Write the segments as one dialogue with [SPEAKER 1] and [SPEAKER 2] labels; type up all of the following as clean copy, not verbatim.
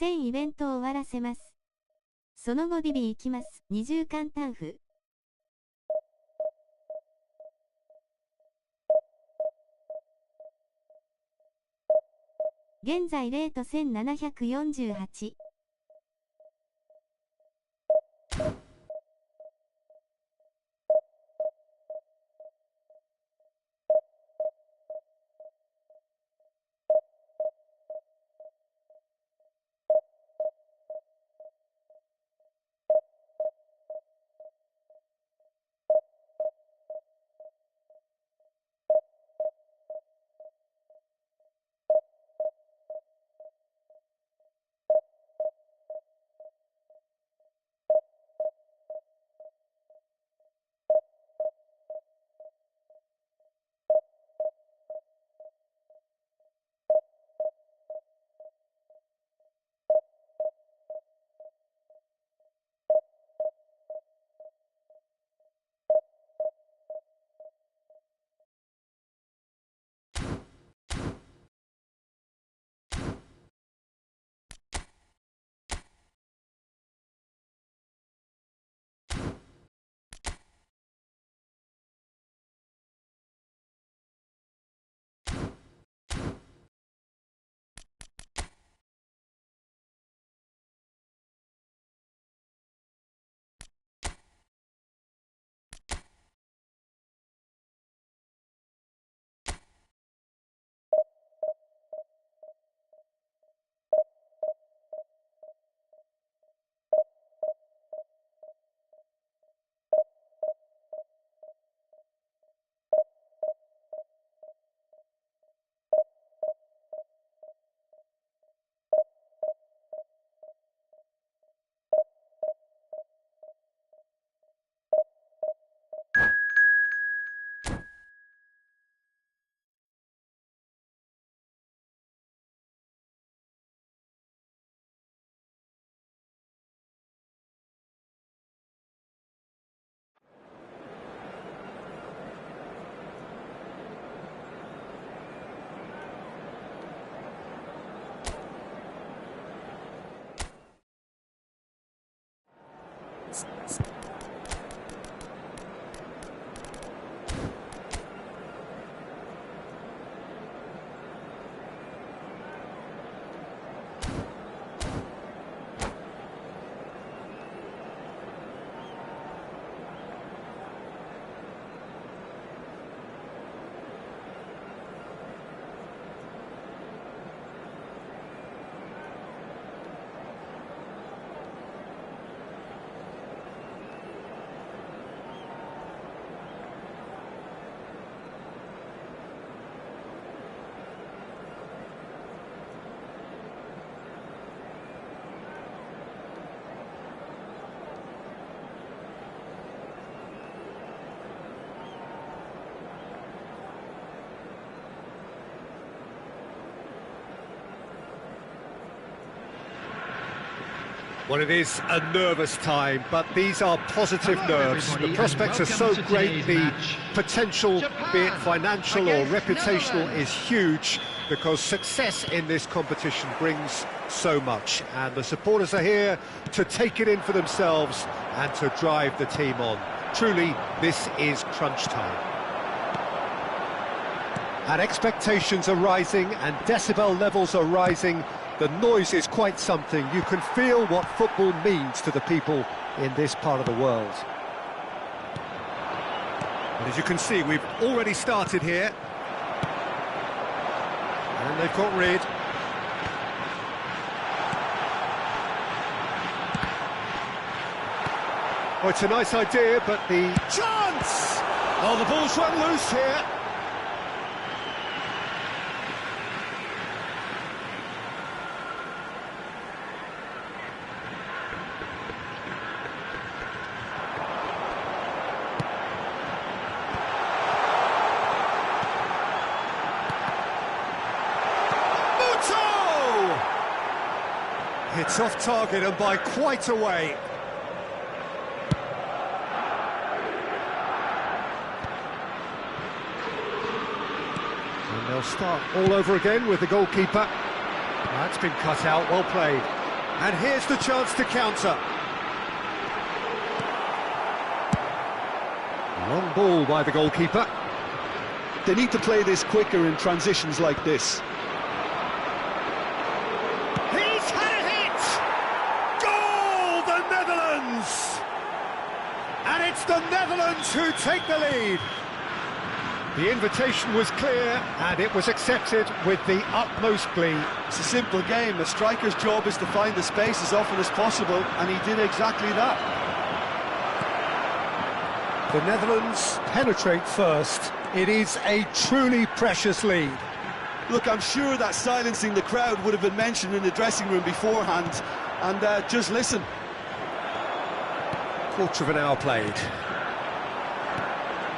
[SPEAKER 1] 全イベントを終わらせます。その後ディビ行きます。二重間タンフ。現在レート1748。
[SPEAKER 2] Well, it is a nervous time, but these are positive nerves. The prospects are so great, the potential, be it financial or reputational, is huge, because success in this competition brings so much. And the supporters are here to take it in for themselves and to drive the team on. Truly, this is crunch time. And expectations are rising and decibel levels are rising. The noise is quite something. You can feel what football means to the people in this part of the world. And as you can see, we've already started here. And they've got rid. Oh, it's a nice idea, but the chance! Oh, the ball's run loose here. It's off target and by quite a way. And they'll start all over again with the goalkeeper. That's been cut out, well played. And here's the chance to counter. Long ball by the goalkeeper.
[SPEAKER 3] They need to play this quicker in transitions like this.
[SPEAKER 2] He's had a hit! Goal, the Netherlands! And it's the Netherlands who take the lead. The invitation was clear, and it was accepted with the utmost glee.
[SPEAKER 3] It's a simple game. A striker's job is to find the space as often as possible, and he did exactly that.
[SPEAKER 2] The Netherlands penetrate first. It is a truly precious lead.
[SPEAKER 3] Look, I'm sure that silencing the crowd would have been mentioned in the dressing room beforehand, and just listen.
[SPEAKER 2] Quarter of an hour played.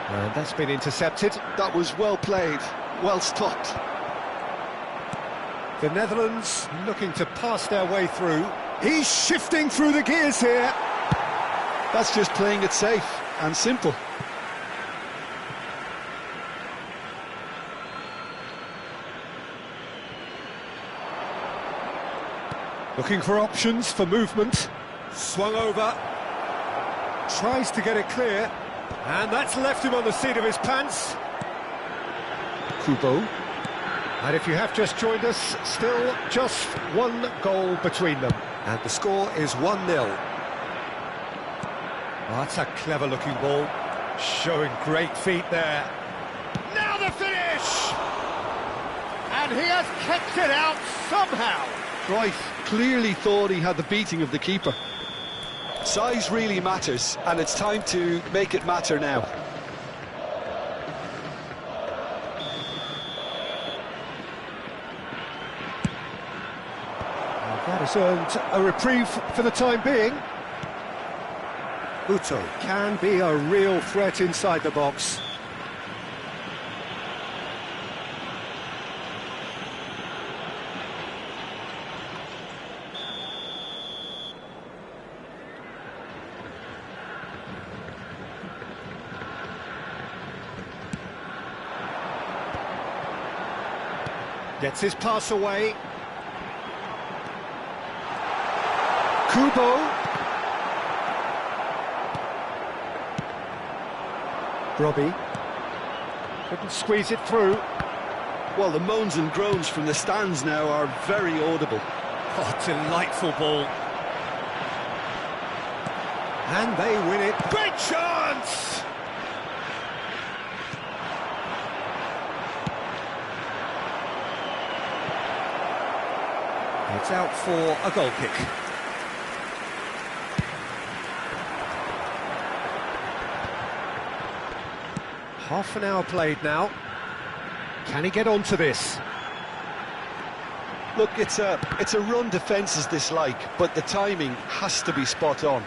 [SPEAKER 2] And that's been intercepted.
[SPEAKER 3] That was well played, well stopped.
[SPEAKER 2] The Netherlands looking to pass their way through. He's shifting through the gears here.
[SPEAKER 3] That's just playing it safe and simple.
[SPEAKER 2] Looking for options for movement. Swung over. Tries to get it clear. And that's left him on the seat of his pants.
[SPEAKER 3] Kubo.
[SPEAKER 2] And if you have just joined us, still just one goal between them. And the score is 1-0. Oh, that's a clever-looking ball. Showing great feet there. Now the finish! And he has kept it out somehow.
[SPEAKER 3] Cruyff clearly thought he had the beating of the keeper. Size really matters, and it's time to make it matter now.
[SPEAKER 2] That has earned a reprieve for the time being. Uto can be a real threat inside the box. Gets his pass away. Kubo. Robbie. Couldn't squeeze it through.
[SPEAKER 3] Well, the moans and groans from the stands now are very audible.
[SPEAKER 2] Oh, delightful ball. And they win it. Great chance! It's out for a goal kick. Half an hour played now. Can he get onto this?
[SPEAKER 3] Look, it's a run defences dislike, but the timing has to be spot on.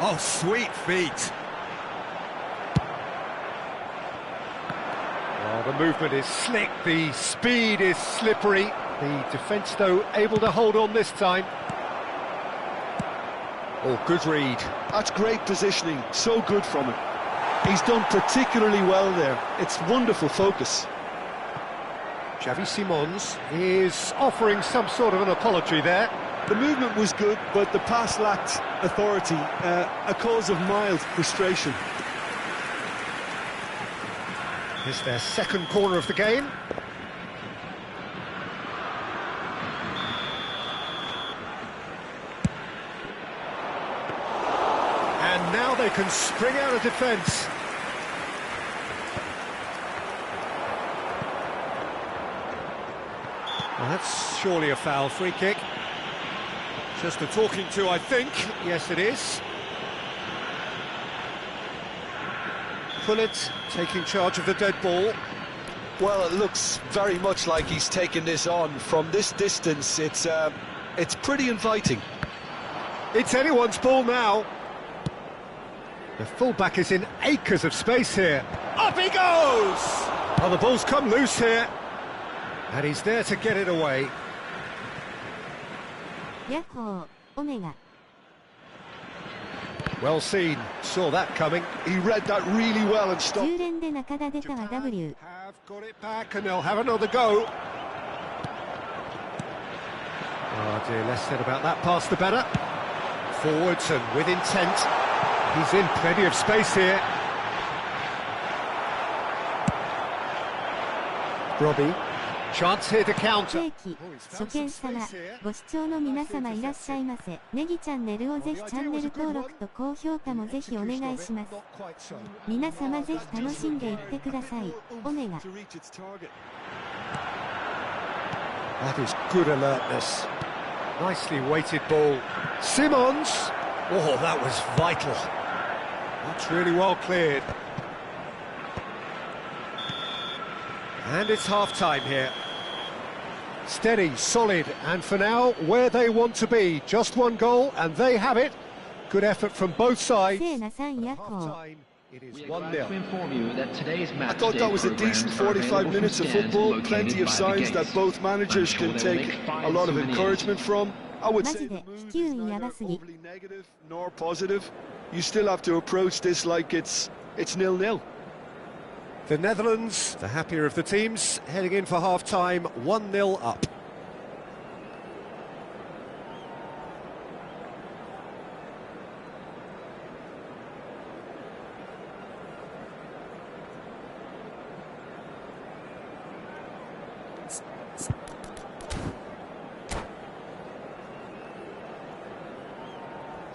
[SPEAKER 2] Oh, sweet feet. Oh, the movement is slick, the speed is slippery. The defence, though, able to hold on this time. Oh, good read.
[SPEAKER 3] That's great positioning, so good from him. He's done particularly well there. It's wonderful focus.
[SPEAKER 2] Xavi Simons is offering some sort of an apology there.
[SPEAKER 3] The movement was good, but the pass lacked authority, a cause of mild frustration.
[SPEAKER 2] It's their second corner of the game. And now they can spring out of defence. Well, that's surely a foul. Free kick. Just a talking to, I think. Yes, it is. Pullet taking charge of the dead ball.
[SPEAKER 3] Well, it looks very much like he's taken this on. From this distance, it's pretty inviting.
[SPEAKER 2] It's anyone's ball now. The fullback is in acres of space here. Up he goes! Oh, the ball's come loose here. And he's there to get it away.
[SPEAKER 1] Yahoo! Omega.
[SPEAKER 2] Well seen, saw that coming.
[SPEAKER 3] He read that really well and stopped.
[SPEAKER 1] 10連で中田出たは W。
[SPEAKER 2] have got it back and they'll have another go. Oh dear, less said about that pass the better. Forwards and with intent. He's in plenty of space here. Robbie, chance here to counter.
[SPEAKER 1] 定期、初見様、ご視聴の皆様いらっしゃいませ。ネギチャンネルをぜひチャンネル登録と高評価もぜひお願いします。皆様ぜひ楽しんでいってください。お願い。
[SPEAKER 2] That is good alertness. Nicely weighted ball. Simons! Oh, that was vital. That's really well cleared. And it's half-time here. Steady, solid, and for now, where they want to be. Just one goal, and they have it. Good effort from both sides. Half-time, it is 1-0.
[SPEAKER 3] I thought that was a decent 45 minutes of football. Plenty of signs that both managers can take a lot of encouragement from. I would say the mood is neither overly negative nor positive. You still have to approach this like it's 0-0.
[SPEAKER 2] The Netherlands, the happier of the teams, heading in for half-time, 1-0 up.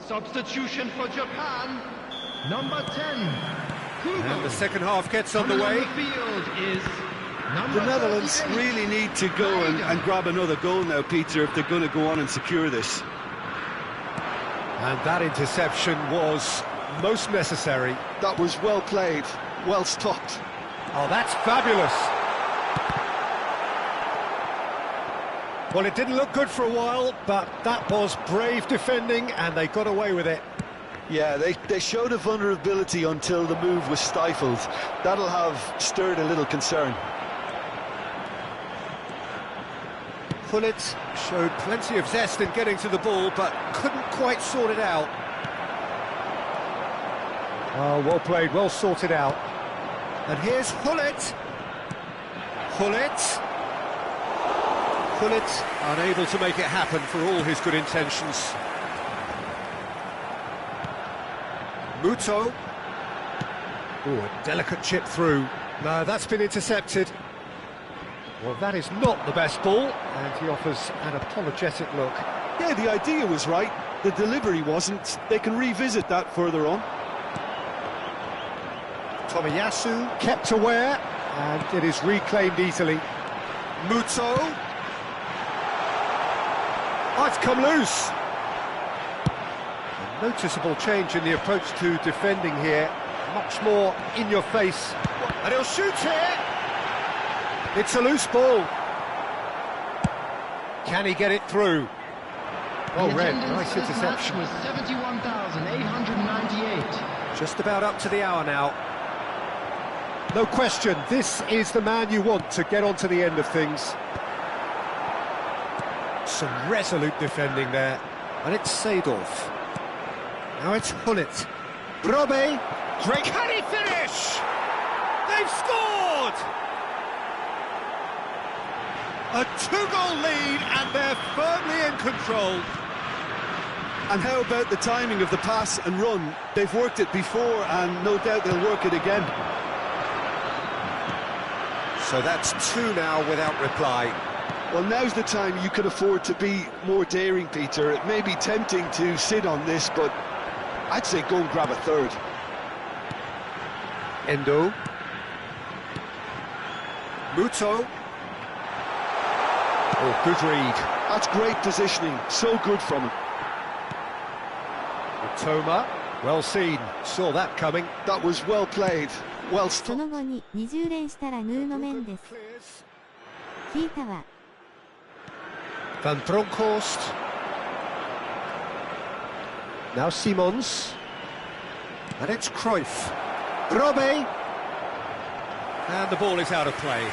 [SPEAKER 4] Substitution for Japan, number 10.
[SPEAKER 2] And the second half gets underway.
[SPEAKER 3] The Netherlands really need to go and grab another goal now, Peter, if they're going to go on and secure this.
[SPEAKER 2] And that interception was most necessary.
[SPEAKER 3] That was well played, well stopped.
[SPEAKER 2] Oh, that's fabulous. Well, it didn't look good for a while, but that was brave defending, and they got away with it.
[SPEAKER 3] Yeah, they showed a vulnerability until the move was stifled. That'll have stirred a little concern.
[SPEAKER 2] Pullet showed plenty of zest in getting to the ball, but couldn't quite sort it out. Oh, well played, well sorted out. And here's Pullet. Pullet, unable to make it happen for all his good intentions. Muto. Oh, a delicate chip through. No, that's been intercepted. Well, that is not the best ball, and he offers an apologetic look.
[SPEAKER 3] Yeah, the idea was right. The delivery wasn't. They can revisit that further on.
[SPEAKER 2] Tomiyasu kept aware, and it is reclaimed easily. Muto. Oh, it's come loose. A noticeable change in the approach to defending here. Much more in your face. And he'll shoot here. It's a loose ball. Can he get it through? Well read, nice interception.
[SPEAKER 4] Was 71,898.
[SPEAKER 2] Just about up to the hour now. No question, this is the man you want to get onto the end of things. Some resolute defending there. And it's Seedorf. Now it's Hullet. Brobe. Great. Can he finish? They've scored! A two-goal lead, and they're firmly in control.
[SPEAKER 3] And how about the timing of the pass and run? They've worked it before, and no doubt they'll work it again.
[SPEAKER 2] So that's two now without reply.
[SPEAKER 3] Well, now's the time you can afford to be more daring, Peter. It may be tempting to sit on this, but I'd say go and grab a third.
[SPEAKER 2] Endo. Muto. Oh, good read.
[SPEAKER 3] That's great positioning. So good from him.
[SPEAKER 2] Toma. Well seen. Saw that coming.
[SPEAKER 3] That was well played. Well
[SPEAKER 1] その後に20連したらヌーの面です。聞いたわ。
[SPEAKER 2] Van Bronckhorst. Now Simons. And it's Cruyff. Brobe. And the ball is out of play.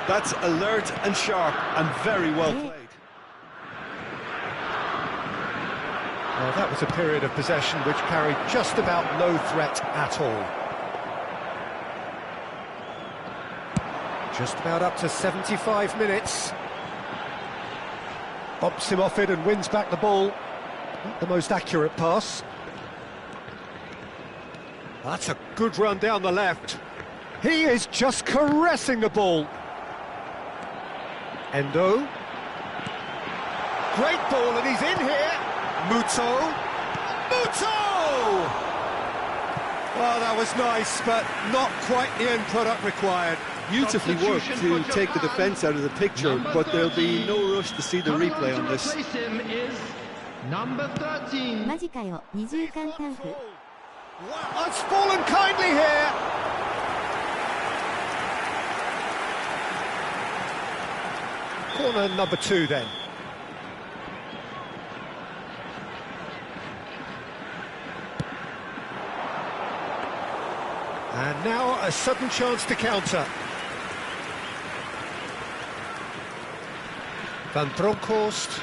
[SPEAKER 3] That's alert and sharp and very well played.
[SPEAKER 2] Well, that was a period of possession which carried just about no threat at all. Just about up to 75 minutes. Bumps him off it and wins back the ball. Not the most accurate pass. That's a good run down the left. He is just caressing the ball. Endo. Great ball, and he's in here. Muto. Well, that was nice, but not quite the end product required.
[SPEAKER 3] Beautifully worked to take the defence out of the picture, but there'll be no rush to see the replay on this.
[SPEAKER 4] Number 13.
[SPEAKER 1] マジかよ、二重間タンク。
[SPEAKER 2] Wow, it's fallen kindly here. Corner number 2 then. And now a sudden chance to counter. Van Bronckhorst.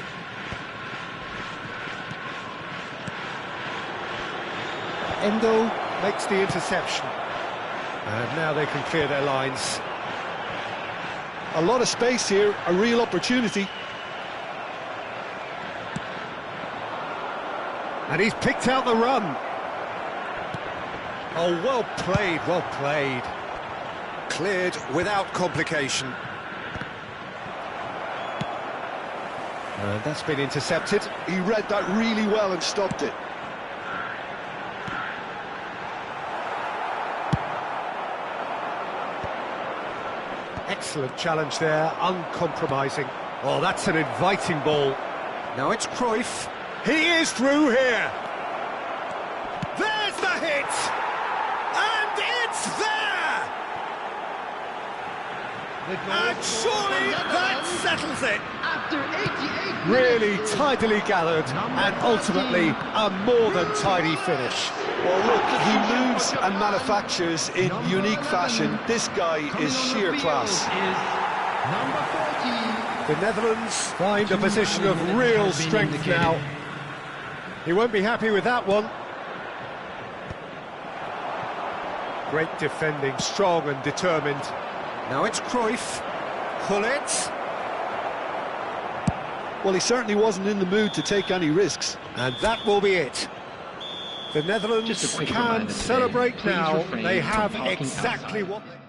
[SPEAKER 2] Endo makes the interception. And now they can clear their lines.
[SPEAKER 3] A lot of space here, a real opportunity.
[SPEAKER 2] And he's picked out the run. Oh, well played, well played. Cleared without complication. And that's been intercepted.
[SPEAKER 3] He read that really well and stopped it.
[SPEAKER 2] Excellent challenge there, uncompromising. Oh, that's an inviting ball. Now it's Cruyff. He is through here. There's the hit! And it's there! And surely that settles it.
[SPEAKER 4] After 88
[SPEAKER 2] Really tidily gathered and ultimately a more than tidy finish.
[SPEAKER 3] Well, look, he moves and manufactures in unique fashion. This guy is sheer class.
[SPEAKER 4] Number 14.
[SPEAKER 2] The Netherlands find a position of real strength now. He won't be happy with that one. Great defending, strong and determined. Now it's Cruyff. Pull it.
[SPEAKER 3] Well, he certainly wasn't in the mood to take any risks.
[SPEAKER 2] And that will be it. The Netherlands can celebrate now. They have exactly what they...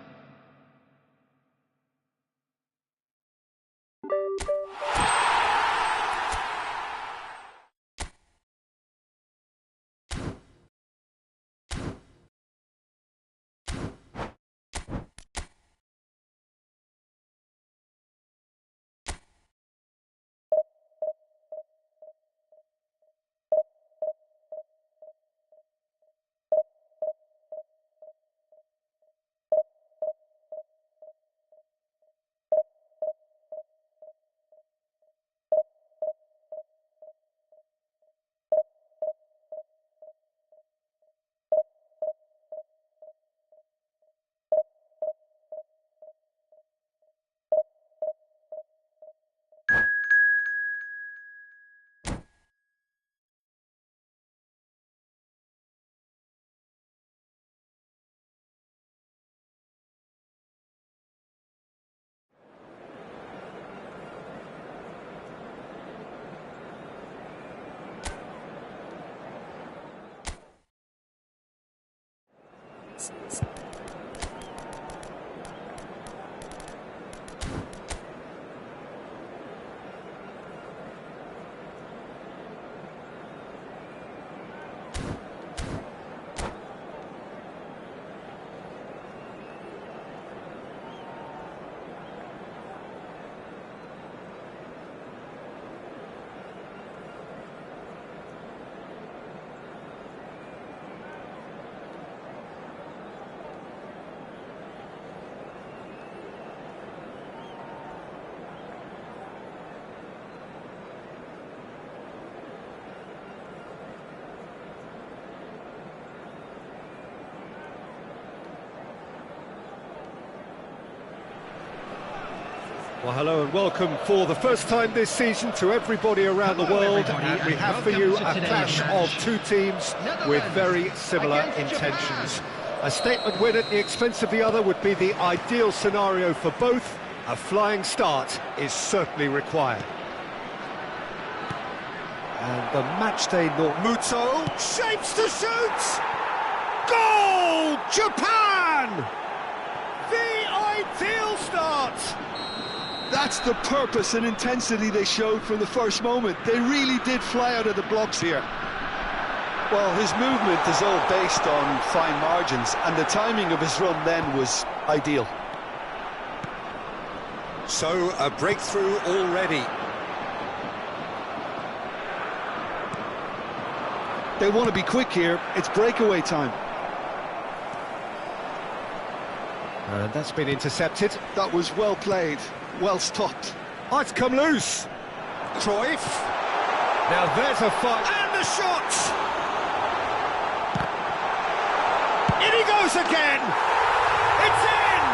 [SPEAKER 2] Well, hello and welcome for the first time this season to everybody around the world, and we have for you a clash of two teams with very similar intentions. A statement win at the expense of the other would be the ideal scenario for both. A flying start is certainly required. And the matchday Muto shapes to shoot! Goal! Japan! The ideal start!
[SPEAKER 3] That's the purpose and intensity they showed from the first moment. They really did fly out of the blocks here. Well, his movement is all based on fine margins, and the timing of his run then was ideal.
[SPEAKER 2] So, a breakthrough already.
[SPEAKER 3] They want to be quick here. It's breakaway time.
[SPEAKER 2] And that's been intercepted.
[SPEAKER 3] That was well played. Well stopped.
[SPEAKER 2] Oh, it's come loose. Cruyff. Now there's a fight. And the shot! In he goes again! It's in!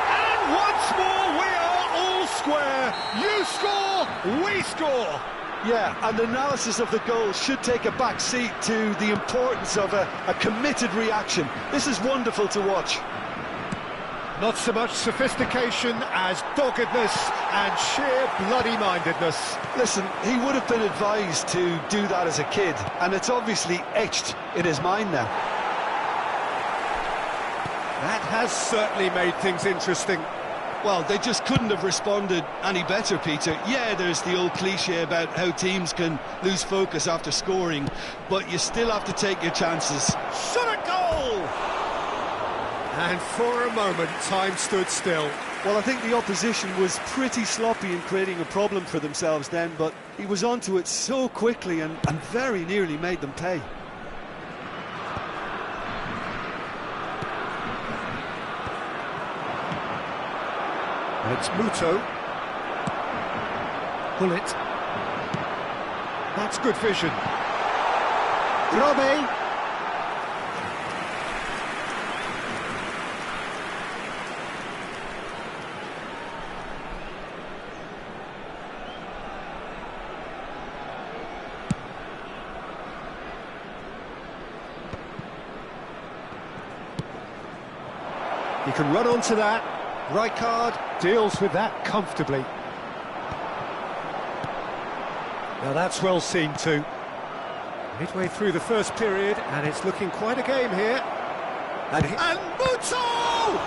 [SPEAKER 2] And once more we are all square. You score, we score.
[SPEAKER 3] Yeah, and the analysis of the goal should take a back seat to the importance of a committed reaction. This is wonderful to watch.
[SPEAKER 2] Not so much sophistication as doggedness and sheer bloody-mindedness.
[SPEAKER 3] Listen, he would have been advised to do that as a kid, and it's obviously etched in his mind now.
[SPEAKER 2] That has certainly made things interesting.
[SPEAKER 3] Well, they just couldn't have responded any better, Peter. Yeah, there's the old cliche about how teams can lose focus after scoring, but you still have to take your chances.
[SPEAKER 2] Shot a goal! And for a moment, time stood still.
[SPEAKER 3] Well, I think the opposition was pretty sloppy in creating a problem for themselves then, but he was onto it so quickly and very nearly made them pay.
[SPEAKER 2] It's Muto. Pull it. That's good vision. Robe. He can run onto that. Rijkaard deals with that comfortably. Now that's well seen too. Midway through the first period, and it's looking quite a game here. And Muto!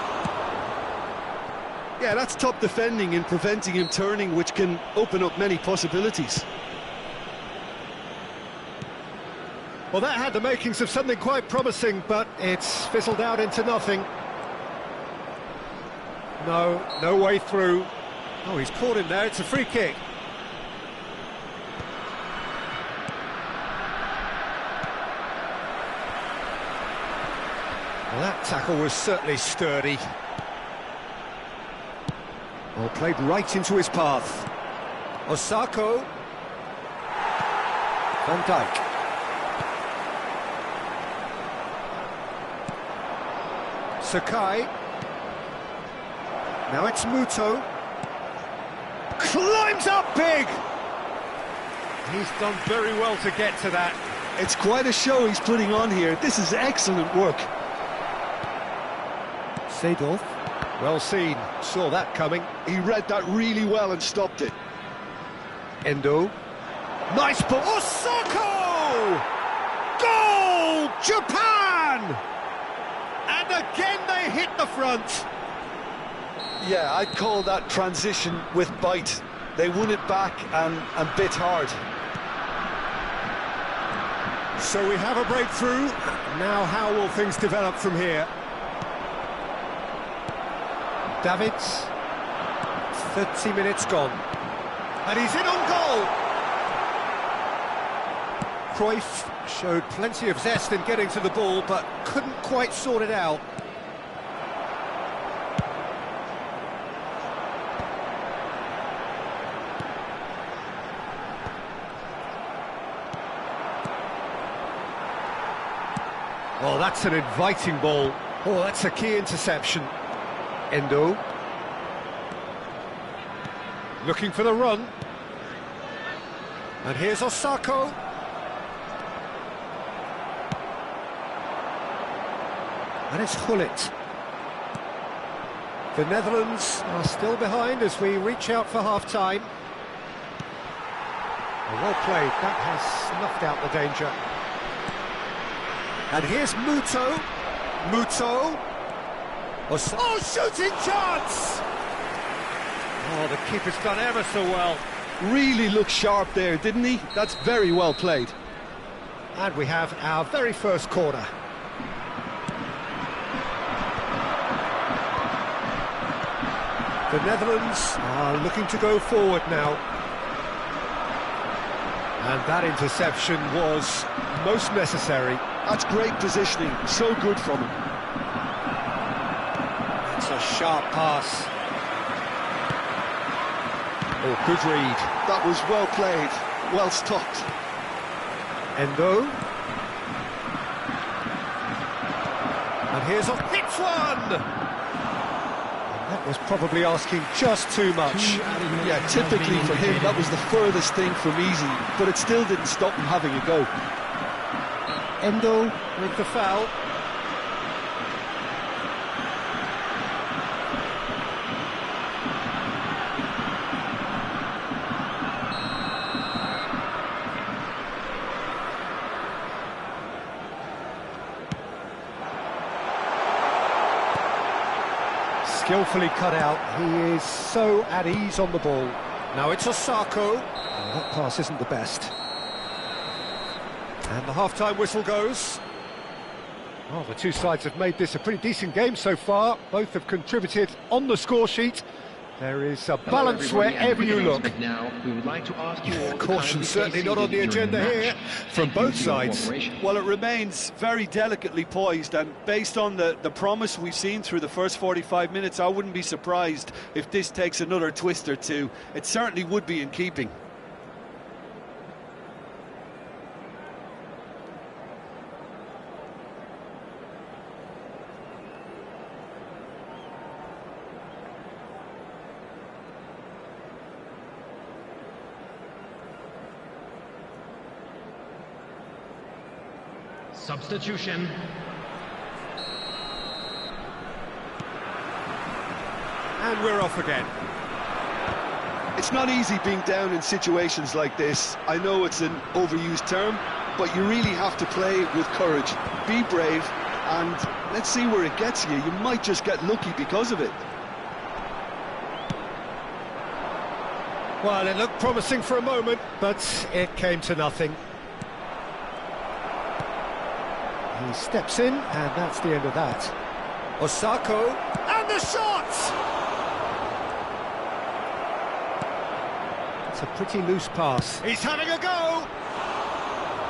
[SPEAKER 3] Yeah, that's top defending and preventing him turning, which can open up many possibilities.
[SPEAKER 2] Well, that had the makings of something quite promising, but it's fizzled out into nothing. No way through. Oh, he's caught him there. It's a free kick. Well, that tackle was certainly sturdy. Well, played right into his path. Osako. Van Dijk. Sakai. Now it's Muto. Climbs up big! He's done very well to get to that.
[SPEAKER 3] It's quite a show he's putting on here. This is excellent work.
[SPEAKER 2] Seedorf. Well seen. Saw that coming.
[SPEAKER 3] He read that really well and stopped it.
[SPEAKER 2] Endo. Nice ball. Osako! Goal! Japan! And again they hit the front.
[SPEAKER 3] Yeah, I'd call that transition with bite. They won it back and bit hard.
[SPEAKER 2] So we have a breakthrough. Now how will things develop from here? Davids. 30 minutes gone. And he's in on goal! Cruyff showed plenty of zest in getting to the ball, but couldn't quite sort it out. Oh, that's an inviting ball. Oh, that's a key interception. Endo. Looking for the run. And here's Osako. And it's Gullit. The Netherlands are still behind as we reach out for half-time. Well played, that has snuffed out the danger. And here's Muto. Muto. Oh, shooting chance! Oh, the keeper's done ever so well.
[SPEAKER 3] Really looked sharp there, didn't he? That's very well played.
[SPEAKER 2] And we have our very first corner. The Netherlands are looking to go forward now. And that interception was most necessary.
[SPEAKER 3] That's great positioning, so good from him.
[SPEAKER 2] It's a sharp pass. Oh, good read.
[SPEAKER 3] That was well played, well stopped.
[SPEAKER 2] Endo. And here's a hits one! And that was probably asking just too much.
[SPEAKER 3] Yeah, typically for him, that was the furthest thing from easy, but it still didn't stop him having a go.
[SPEAKER 2] Endo with the foul. Skillfully cut out, he is so at ease on the ball. Now it's Osako. Oh, that pass isn't the best. And the half-time whistle goes. Well, the two sides have made this a pretty decent game so far. Both have contributed on the score sheet. There is a balance wherever you look.
[SPEAKER 4] Now, we would like to ask you all
[SPEAKER 2] Caution certainly not on the agenda here from both sides.
[SPEAKER 3] Well, it remains very delicately poised, and based on the promise we've seen through the first 45 minutes, I wouldn't be surprised if this takes another twist or two. It certainly would be in keeping.
[SPEAKER 4] Substitution.
[SPEAKER 2] And we're off again.
[SPEAKER 3] It's not easy being down in situations like this. I know it's an overused term, but you really have to play with courage. Be brave, and let's see where it gets you. You might just get lucky because of it.
[SPEAKER 2] Well, it looked promising for a moment, but it came to nothing. He steps in, and that's the end of that. Osako, and the shot! It's a pretty loose pass. He's having a go!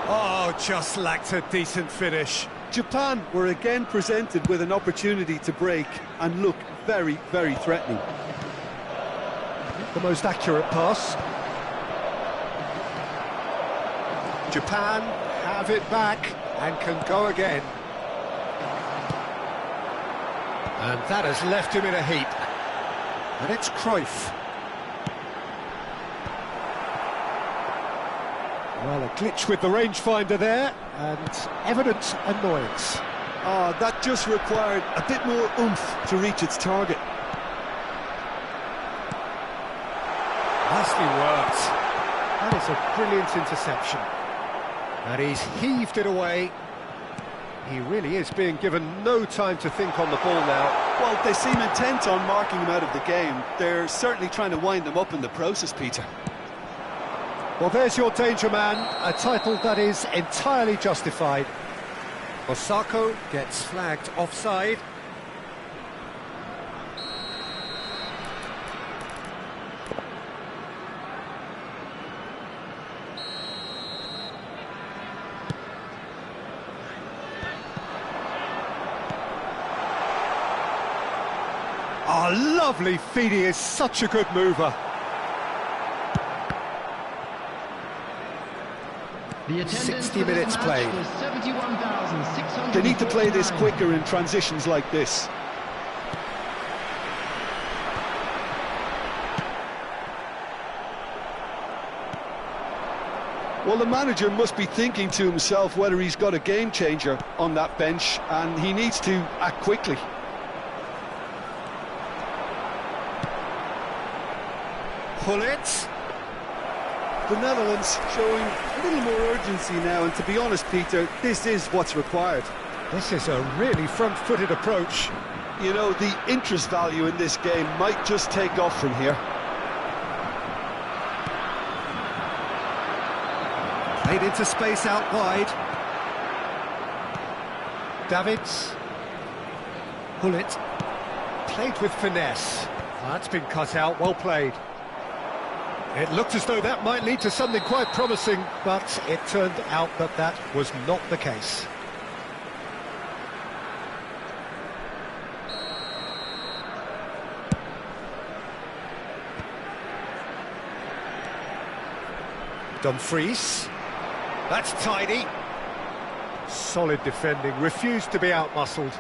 [SPEAKER 2] Oh, just lacked a decent finish.
[SPEAKER 3] Japan were again presented with an opportunity to break and look very, very threatening.
[SPEAKER 2] The most accurate pass. Japan have it back and can go again. And that has left him in a heap. And it's Cruyff. Well, a glitch with the rangefinder there, and evident annoyance.
[SPEAKER 3] Oh, that just required a bit more oomph to reach its target.
[SPEAKER 2] Nicely worked. That is a brilliant interception. And he's heaved it away. He really is being given no time to think on the ball now.
[SPEAKER 3] Well, they seem intent on marking him out of the game. They're certainly trying to wind them up in the process, Peter.
[SPEAKER 2] Well, there's your danger man, a title that is entirely justified. Osako gets flagged offside. Oh, lovely feed, he is such a good mover.
[SPEAKER 4] The
[SPEAKER 2] 60 minutes played.
[SPEAKER 3] They need to play this quicker in transitions like this. Well, the manager must be thinking to himself whether he's got a game changer on that bench, and he needs to act quickly.
[SPEAKER 2] Pull it.
[SPEAKER 3] The Netherlands showing a little more urgency now, and to be honest, Peter, this is what's required.
[SPEAKER 2] This is a really front-footed approach.
[SPEAKER 3] You know, the interest value in this game might just take off from here.
[SPEAKER 2] Played into space out wide. Davids. Pull it. Played with finesse. That's been cut out, well played. It looked as though that might lead to something quite promising, but it turned out that that was not the case. Dumfries. That's tidy. Solid defending, refused to be outmuscled.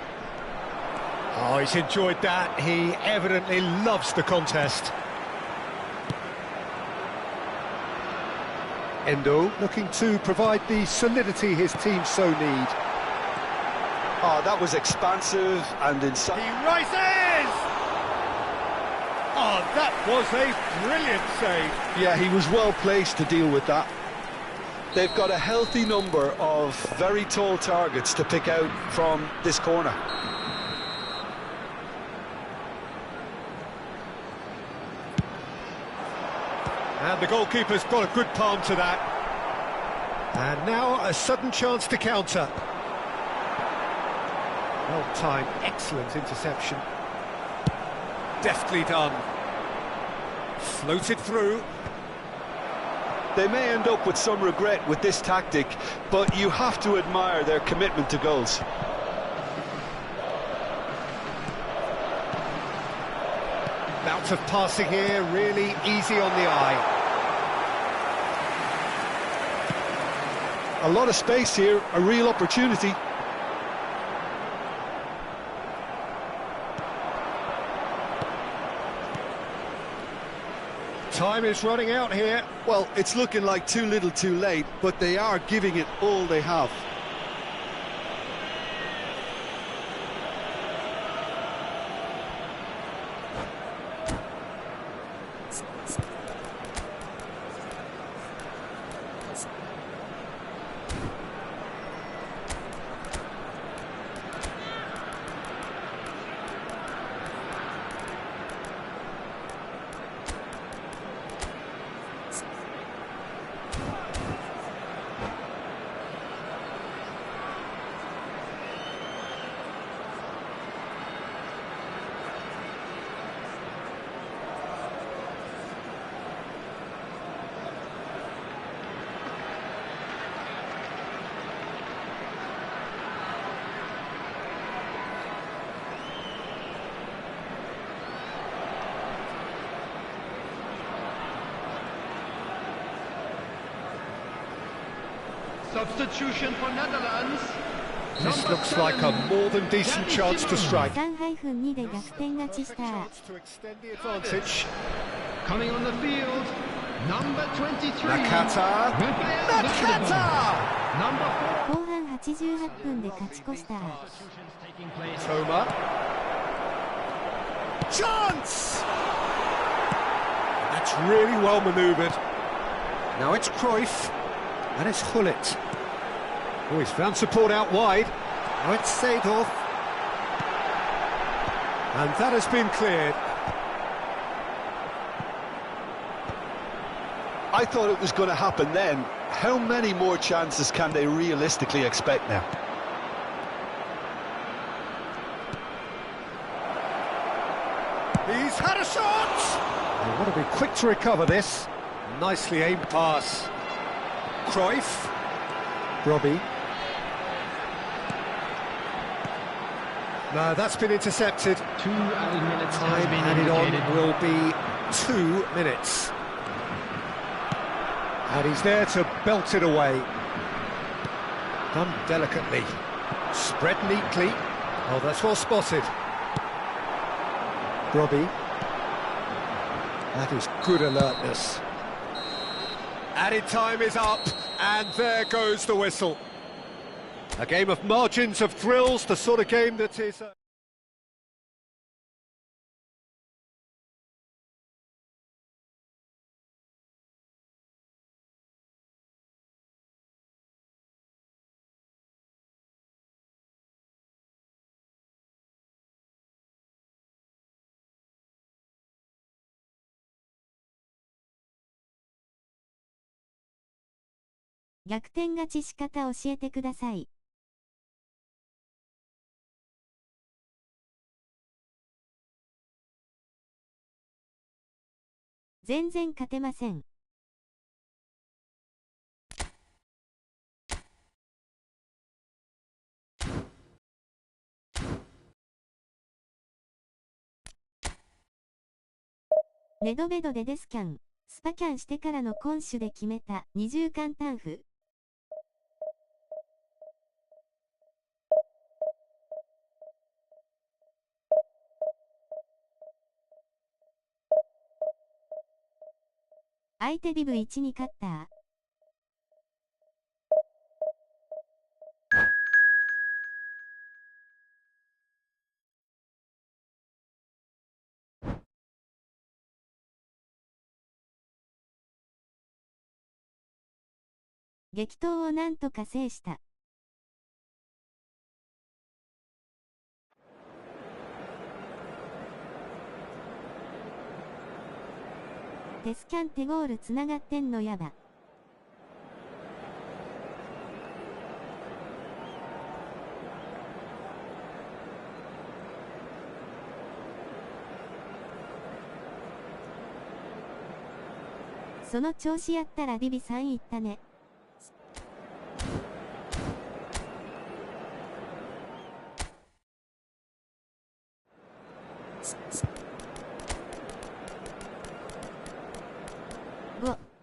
[SPEAKER 2] Oh, he's enjoyed that. He evidently loves the contest. Endo looking to provide the solidity his team so need.
[SPEAKER 3] Oh, that was expansive and inside.
[SPEAKER 2] He rises! Oh, that was a brilliant save.
[SPEAKER 3] Yeah, he was well placed to deal with that. They've got a healthy number of very tall targets to pick out from this corner.
[SPEAKER 2] And the goalkeeper's got a good palm to that. And now a sudden chance to counter. Well timed, excellent interception. Deftly done. Floated through.
[SPEAKER 3] They may end up with some regret with this tactic, but you have to admire their commitment to goals.
[SPEAKER 2] Bout of passing here, really easy on the eye.
[SPEAKER 3] A lot of space here, a real opportunity.
[SPEAKER 2] Time is running out here.
[SPEAKER 3] Well, it's looking like too little too late, but they are giving it all they have.
[SPEAKER 4] Substitution for Netherlands.
[SPEAKER 2] This looks like a more than decent chance to strike.
[SPEAKER 1] 3-2 で逆転勝ちした。
[SPEAKER 2] To extend the advantage.
[SPEAKER 4] Coming on the field, number 23.
[SPEAKER 2] Nakata. Nakata!
[SPEAKER 4] Number 4.
[SPEAKER 1] 後半88分で勝ち越した。
[SPEAKER 2] Toma. Chance! That's really well manoeuvred. Now it's Cruyff. And it's Hullet. Oh, he's found support out wide. Now it's Seedorf. And that has been cleared.
[SPEAKER 3] I thought it was going to happen then. How many more chances can they realistically expect now?
[SPEAKER 2] He's had a shot! They want to be quick to recover this. Nicely aimed pass. Cruyff. Robbie. No, that's been intercepted.
[SPEAKER 4] 2 added minutes.
[SPEAKER 2] Time added on will be 2 minutes. And he's there to belt it away. Done delicately. Spread neatly. Oh, that's well spotted. Robbie. That is good alertness. Added time is up, And there goes the whistle. A game of margins, of thrills, the sort of game that is...
[SPEAKER 1] 逆転勝ち仕方教えてください。全然勝てません。ネドベドでデスキャン、スパキャンしてからの攻守で決めた二重簡単符。相手ディブ1に勝った。激闘をなんとか制した。デスキャン手ゴールつながってんのやば。その調子やったらディビ3いったね。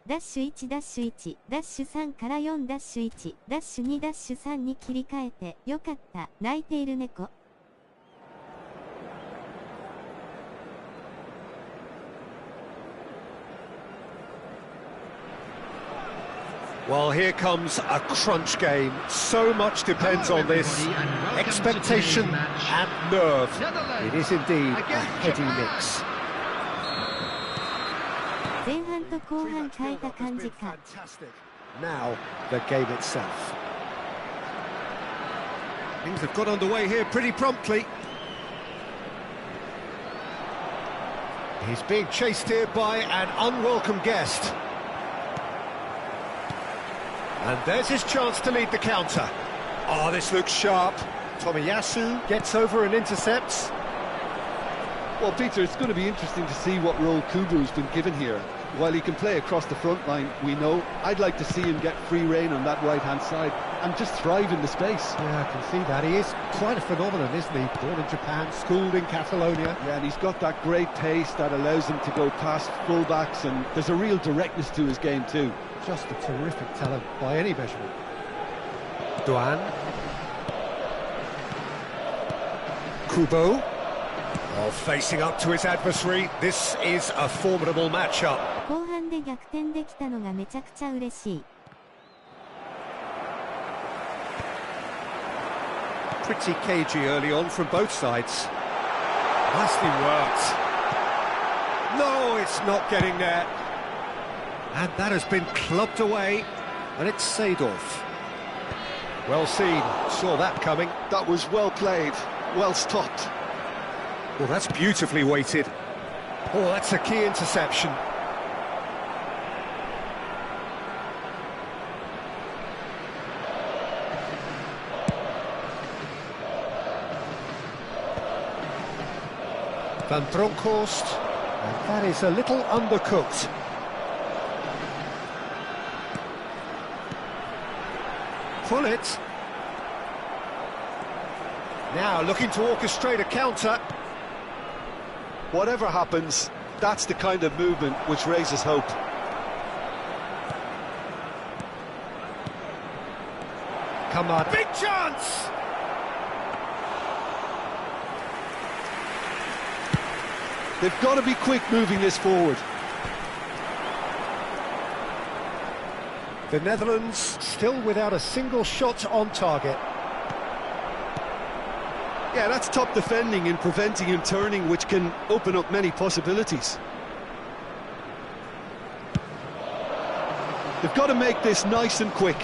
[SPEAKER 1] ダッシュ1ダッシュ1ダッシュ3から4ダッシュ1ダッシュ2ダッシュ3に切り替えてよかった。泣いている猫。
[SPEAKER 2] Well, here comes a crunch game. So much depends on this. Expectation and nerve. It is indeed a heady mix.
[SPEAKER 1] 前半と後半変えた感じか。
[SPEAKER 2] Now the game itself. Things have got underway here pretty promptly. He's being chased here by an unwelcome guest. And there's his chance to lead the counter. Oh, this looks sharp. Tomiyasu gets over and intercepts.
[SPEAKER 3] Well, Peter, it's going to be interesting to see what role Kubu's been given here. While he can play across the front line, we know, I'd like to see him get free rein on that right-hand side and just thrive in the space.
[SPEAKER 2] Yeah, I can see that. He is quite a phenomenon, isn't he? Born in Japan, schooled in Catalonia.
[SPEAKER 3] Yeah, and he's got that great pace that allows him to go past full-backs, and there's a real directness to his game too.
[SPEAKER 2] Just a terrific talent by any measurement. Duan. Kubo. Oh, facing up to his adversary, this is a formidable matchup.
[SPEAKER 1] 後半で逆転できたのがめちゃくちゃ嬉しい。
[SPEAKER 2] Pretty cagey early on from both sides. Nicely worked. No, it's not getting there. And that has been clubbed away, and it's Seedorf. Well seen, saw that coming.
[SPEAKER 3] That was well played, well stopped.
[SPEAKER 2] Well, that's beautifully weighted. Oh, that's a key interception. Van Bronckhorst, and that is a little undercooked. Pull it. Now looking to orchestrate a counter.
[SPEAKER 3] Whatever happens, that's the kind of movement which raises hope.
[SPEAKER 2] Come on. Big chance!
[SPEAKER 3] They've got to be quick moving this forward.
[SPEAKER 2] The Netherlands still without a single shot on target.
[SPEAKER 3] Yeah, that's top defending and preventing him turning, which can open up many possibilities. They've got to make this nice and quick.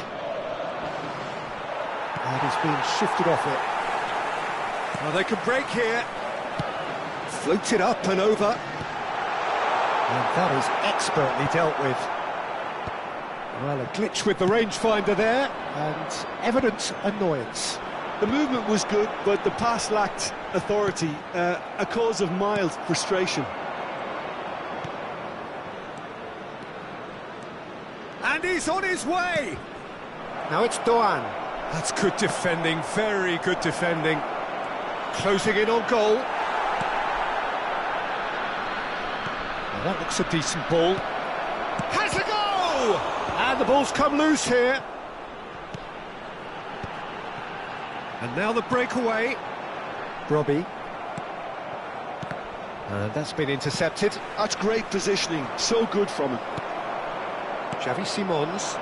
[SPEAKER 2] And he's been shifted off it. Well, they can break here. Float it up and over. And that is expertly dealt with. Well, a glitch with the rangefinder there, and evident annoyance.
[SPEAKER 3] The movement was good, but the pass lacked authority, a cause of mild frustration.
[SPEAKER 2] And he's on his way! Now it's Doan. That's good defending, very good defending. Closing in on goal. Well, that looks a decent ball. Has a go! And the ball's come loose here. And now the breakaway. Robbie. And that's been intercepted.
[SPEAKER 3] That's great positioning, so good from him.
[SPEAKER 2] Xavi Simons.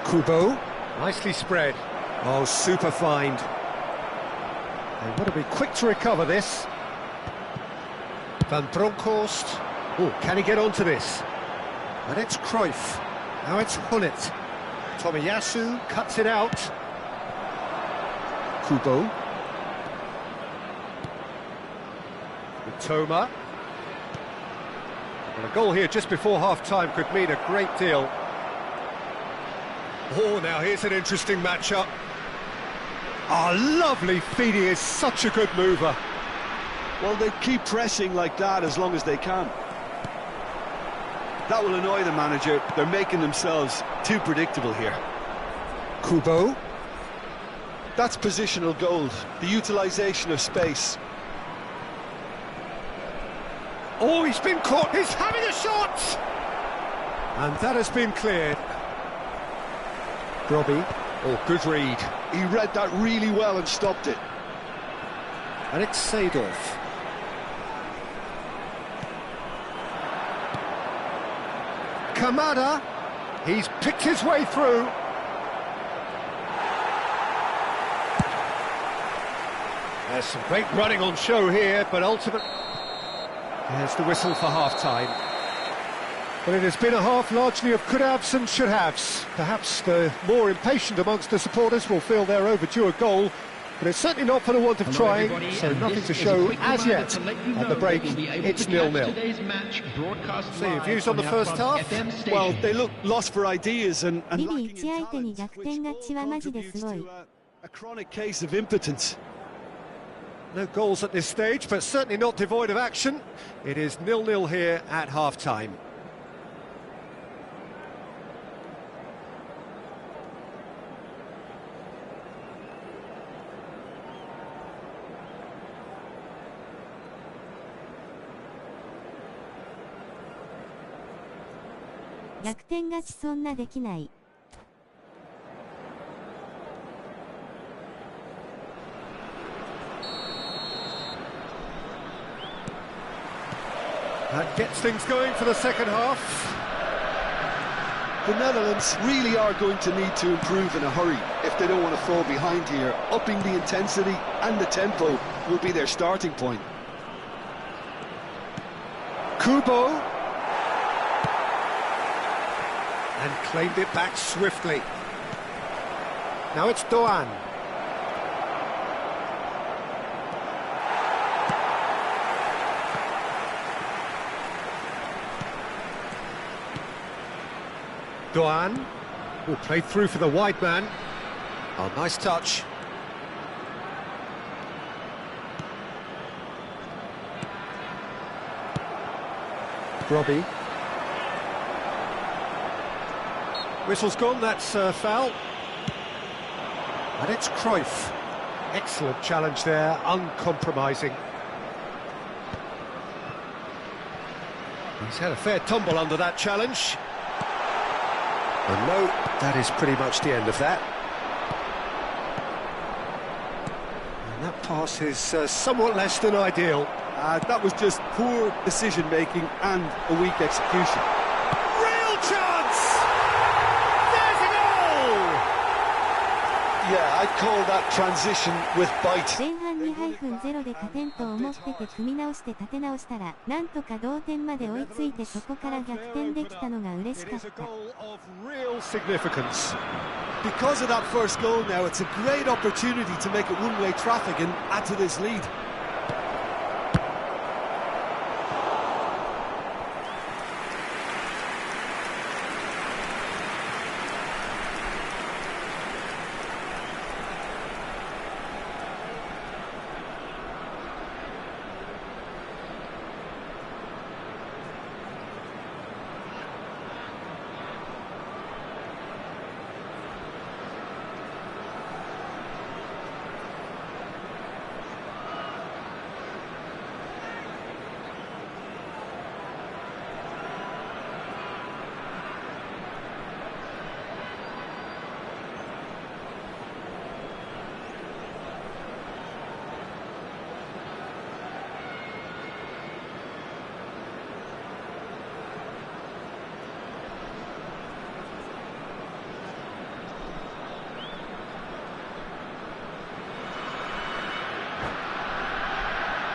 [SPEAKER 2] Kubo. Nicely spread. Oh, super find. They want to be quick to recover this. Van Bronckhorst. Oh, can he get onto this? And it's Cruyff. Now it's Hullet. Tomiyasu cuts it out. Kubo. Toma. Well, a goal here just before half-time could mean a great deal. Oh, now here's an interesting matchup. Oh, lovely feed. He is such a good mover.
[SPEAKER 3] Well, they keep pressing like that as long as they can. That will annoy the manager. They're making themselves too predictable here.
[SPEAKER 2] Kubo.
[SPEAKER 3] That's positional gold, the utilisation of space.
[SPEAKER 2] Oh, he's been caught. He's having a shot! And that has been cleared. Robbie. Oh, good read.
[SPEAKER 3] He read that really well and stopped it.
[SPEAKER 2] And it's Seedorf. Kamada. He's picked his way through. There's some great running on show here, but ultimately... There's the whistle for half-time. Well, it has been a half largely of could-haves and should-haves. Perhaps the more impatient amongst the supporters will feel they're overdue a goal, but it's certainly not for the want of trying, so nothing to show as yet. At the break, it's 0-0. So your views on the first half?
[SPEAKER 3] Well, they look lost for ideas and lacking in talent, which a chronic case of impotence.
[SPEAKER 2] No goals at this stage, but certainly not devoid of action. It is 0-0 here at half-time. That gets things going for the second half.
[SPEAKER 3] The Netherlands really are going to need to improve in a hurry if they don't want to fall behind here. Upping the intensity and the tempo will be their starting point.
[SPEAKER 2] Kubo. And claimed it back swiftly. Now it's Doan. Doan will play through for the wide man. Oh, nice touch. Robbie. Whistle's gone, that's foul. And it's Cruyff. Excellent challenge there, uncompromising. He's had a fair tumble under that challenge. And no, that is pretty much the end of that. And That pass is somewhat less than ideal.
[SPEAKER 3] That was just poor decision-making and a weak execution.
[SPEAKER 2] Real chance! There's a goal!
[SPEAKER 3] Yeah, I'd call that transition with bite.
[SPEAKER 1] 前半2-0で勝てんと思ってて組み直して立て直したら、なんとか同点まで追いついてそこから逆転できたのが嬉しかった。
[SPEAKER 3] Because of that first goal now, it's a great opportunity to make it one-way traffic and add to this lead.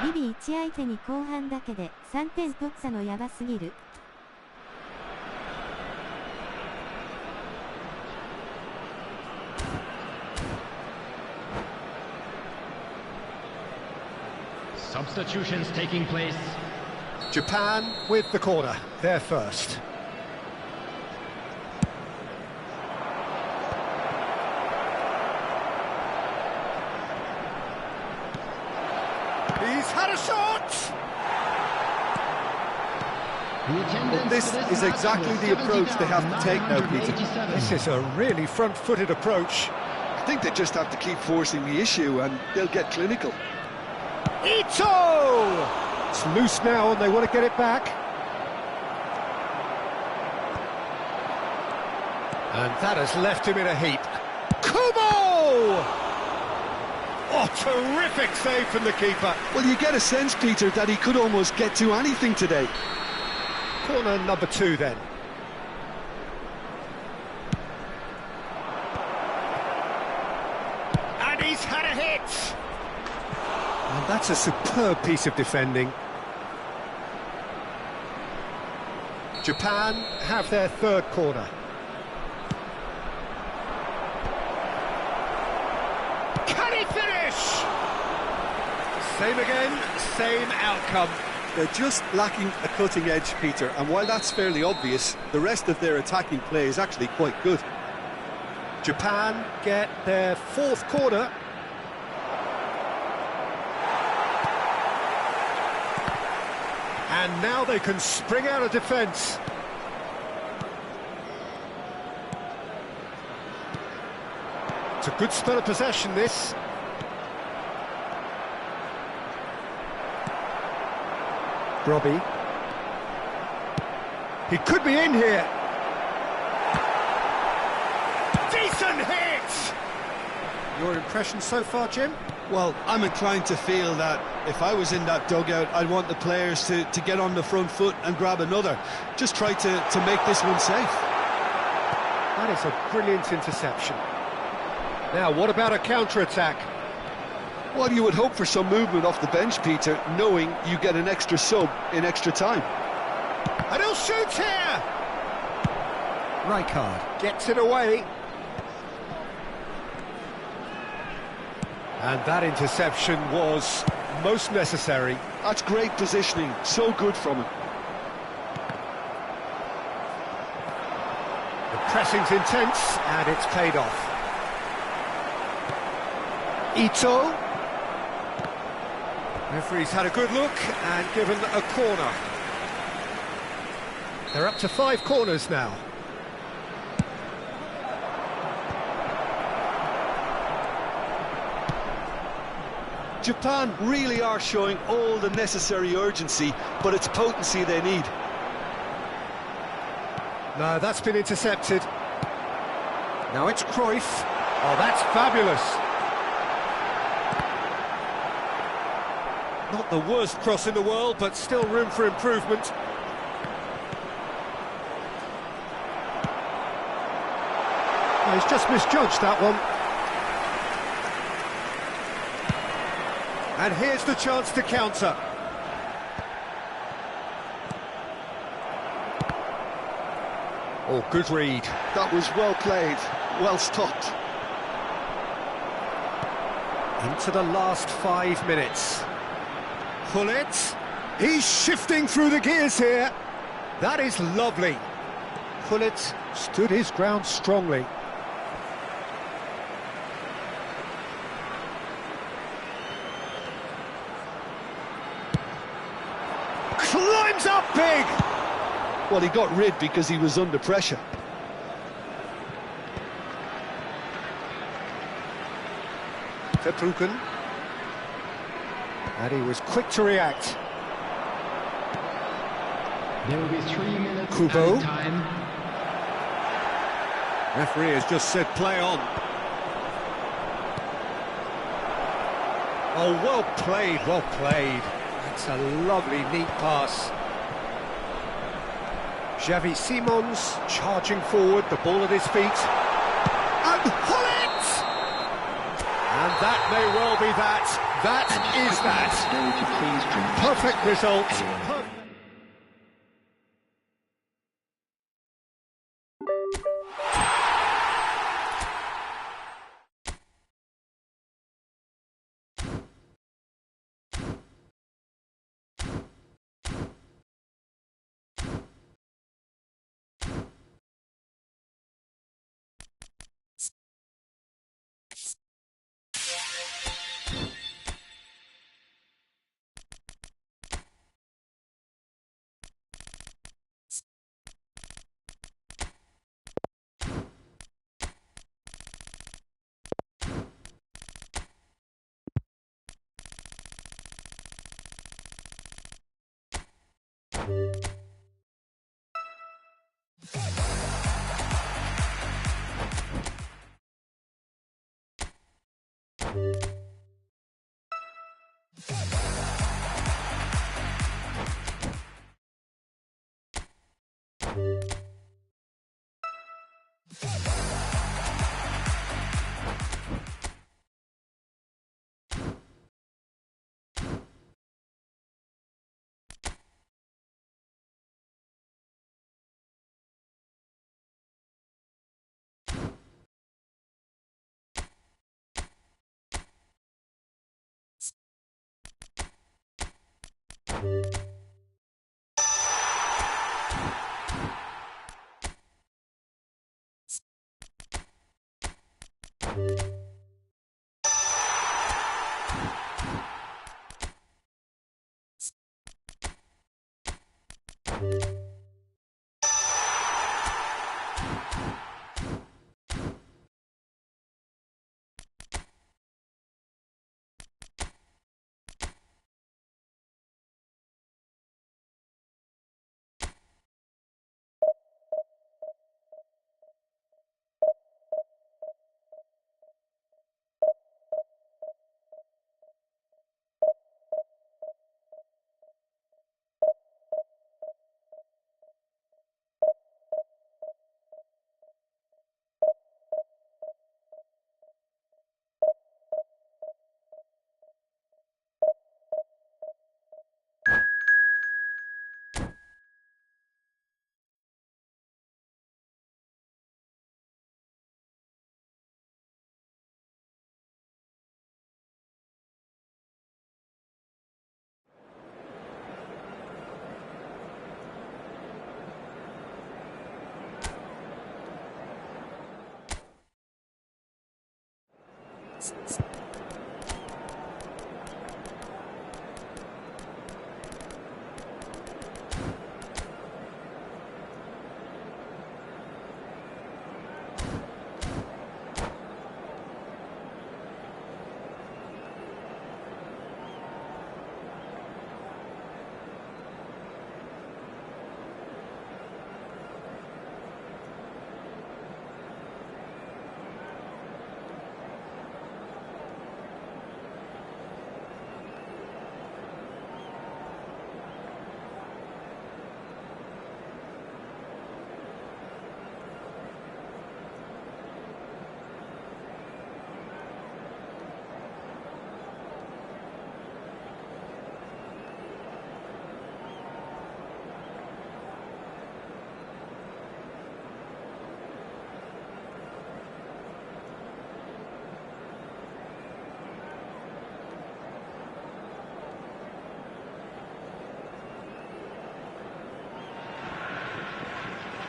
[SPEAKER 1] リビ1相手に後半だけで3点取ったのやばすぎる。
[SPEAKER 4] Substitutions taking place.
[SPEAKER 2] Japan with the corner, they're first. He's had a shot!
[SPEAKER 3] Well, this is exactly the approach they have to take now, Peter.
[SPEAKER 2] This is a really front-footed approach.
[SPEAKER 3] I think they just have to keep forcing the issue and they'll get clinical.
[SPEAKER 2] Ito! It's loose now and they want to get it back. And that has left him in a heap. Kubo! Oh, terrific save from the keeper.
[SPEAKER 3] Well, you get a sense, Peter, that he could almost get to anything today.
[SPEAKER 2] Corner number 2 then. And he's had a hit! And that's a superb piece of defending. Japan have their third corner. Can he finish? Same again, same outcome.
[SPEAKER 3] They're just lacking a cutting edge, Peter, and while that's fairly obvious, the rest of their attacking play is actually quite good.
[SPEAKER 2] Japan get their fourth corner. And now they can spring out of defence. It's a good spell of possession, this. Robbie. He could be in here. Decent hit! Your impression so far, Jim?
[SPEAKER 3] Well, I'm inclined to feel that if I was in that dugout, I'd want the players to get on the front foot and grab another. Just try to make this one safe.
[SPEAKER 2] That is a brilliant interception. Now, what about a counter-attack?
[SPEAKER 3] Well, you would hope for some movement off the bench, Peter, knowing you get an extra sub in extra time.
[SPEAKER 2] And he'll shoot here! Rijkaard gets it away. And that interception was most necessary.
[SPEAKER 3] That's great positioning, so good from him.
[SPEAKER 2] The pressing's intense, and it's paid off. Ito. Referee's had a good look and given a corner. They're up to 5 corners now.
[SPEAKER 3] Japan really are showing all the necessary urgency, but it's potency they need.
[SPEAKER 2] No, that's been intercepted. Now it's Cruyff. Oh, that's fabulous. Not the worst cross in the world, but still room for improvement. Oh, he's just misjudged that one. And here's the chance to counter. Oh, good read.
[SPEAKER 3] That was well played, well stopped.
[SPEAKER 2] Into the last 5 minutes. Pullet. He's shifting through the gears here. That is lovely. Pullet stood his ground strongly. Climbs up big.
[SPEAKER 3] Well, he got rid because he was under pressure.
[SPEAKER 2] Verbruggen. And he was quick to react.
[SPEAKER 5] There will be 3 minutes
[SPEAKER 2] Kubo.
[SPEAKER 5] added time.
[SPEAKER 2] Referee has just said play on. Oh, well played, well played. That's a lovely, neat pass. Xavi Simons charging forward, the ball at his feet. And Pullet! And that may well be that. That is that. Perfect result.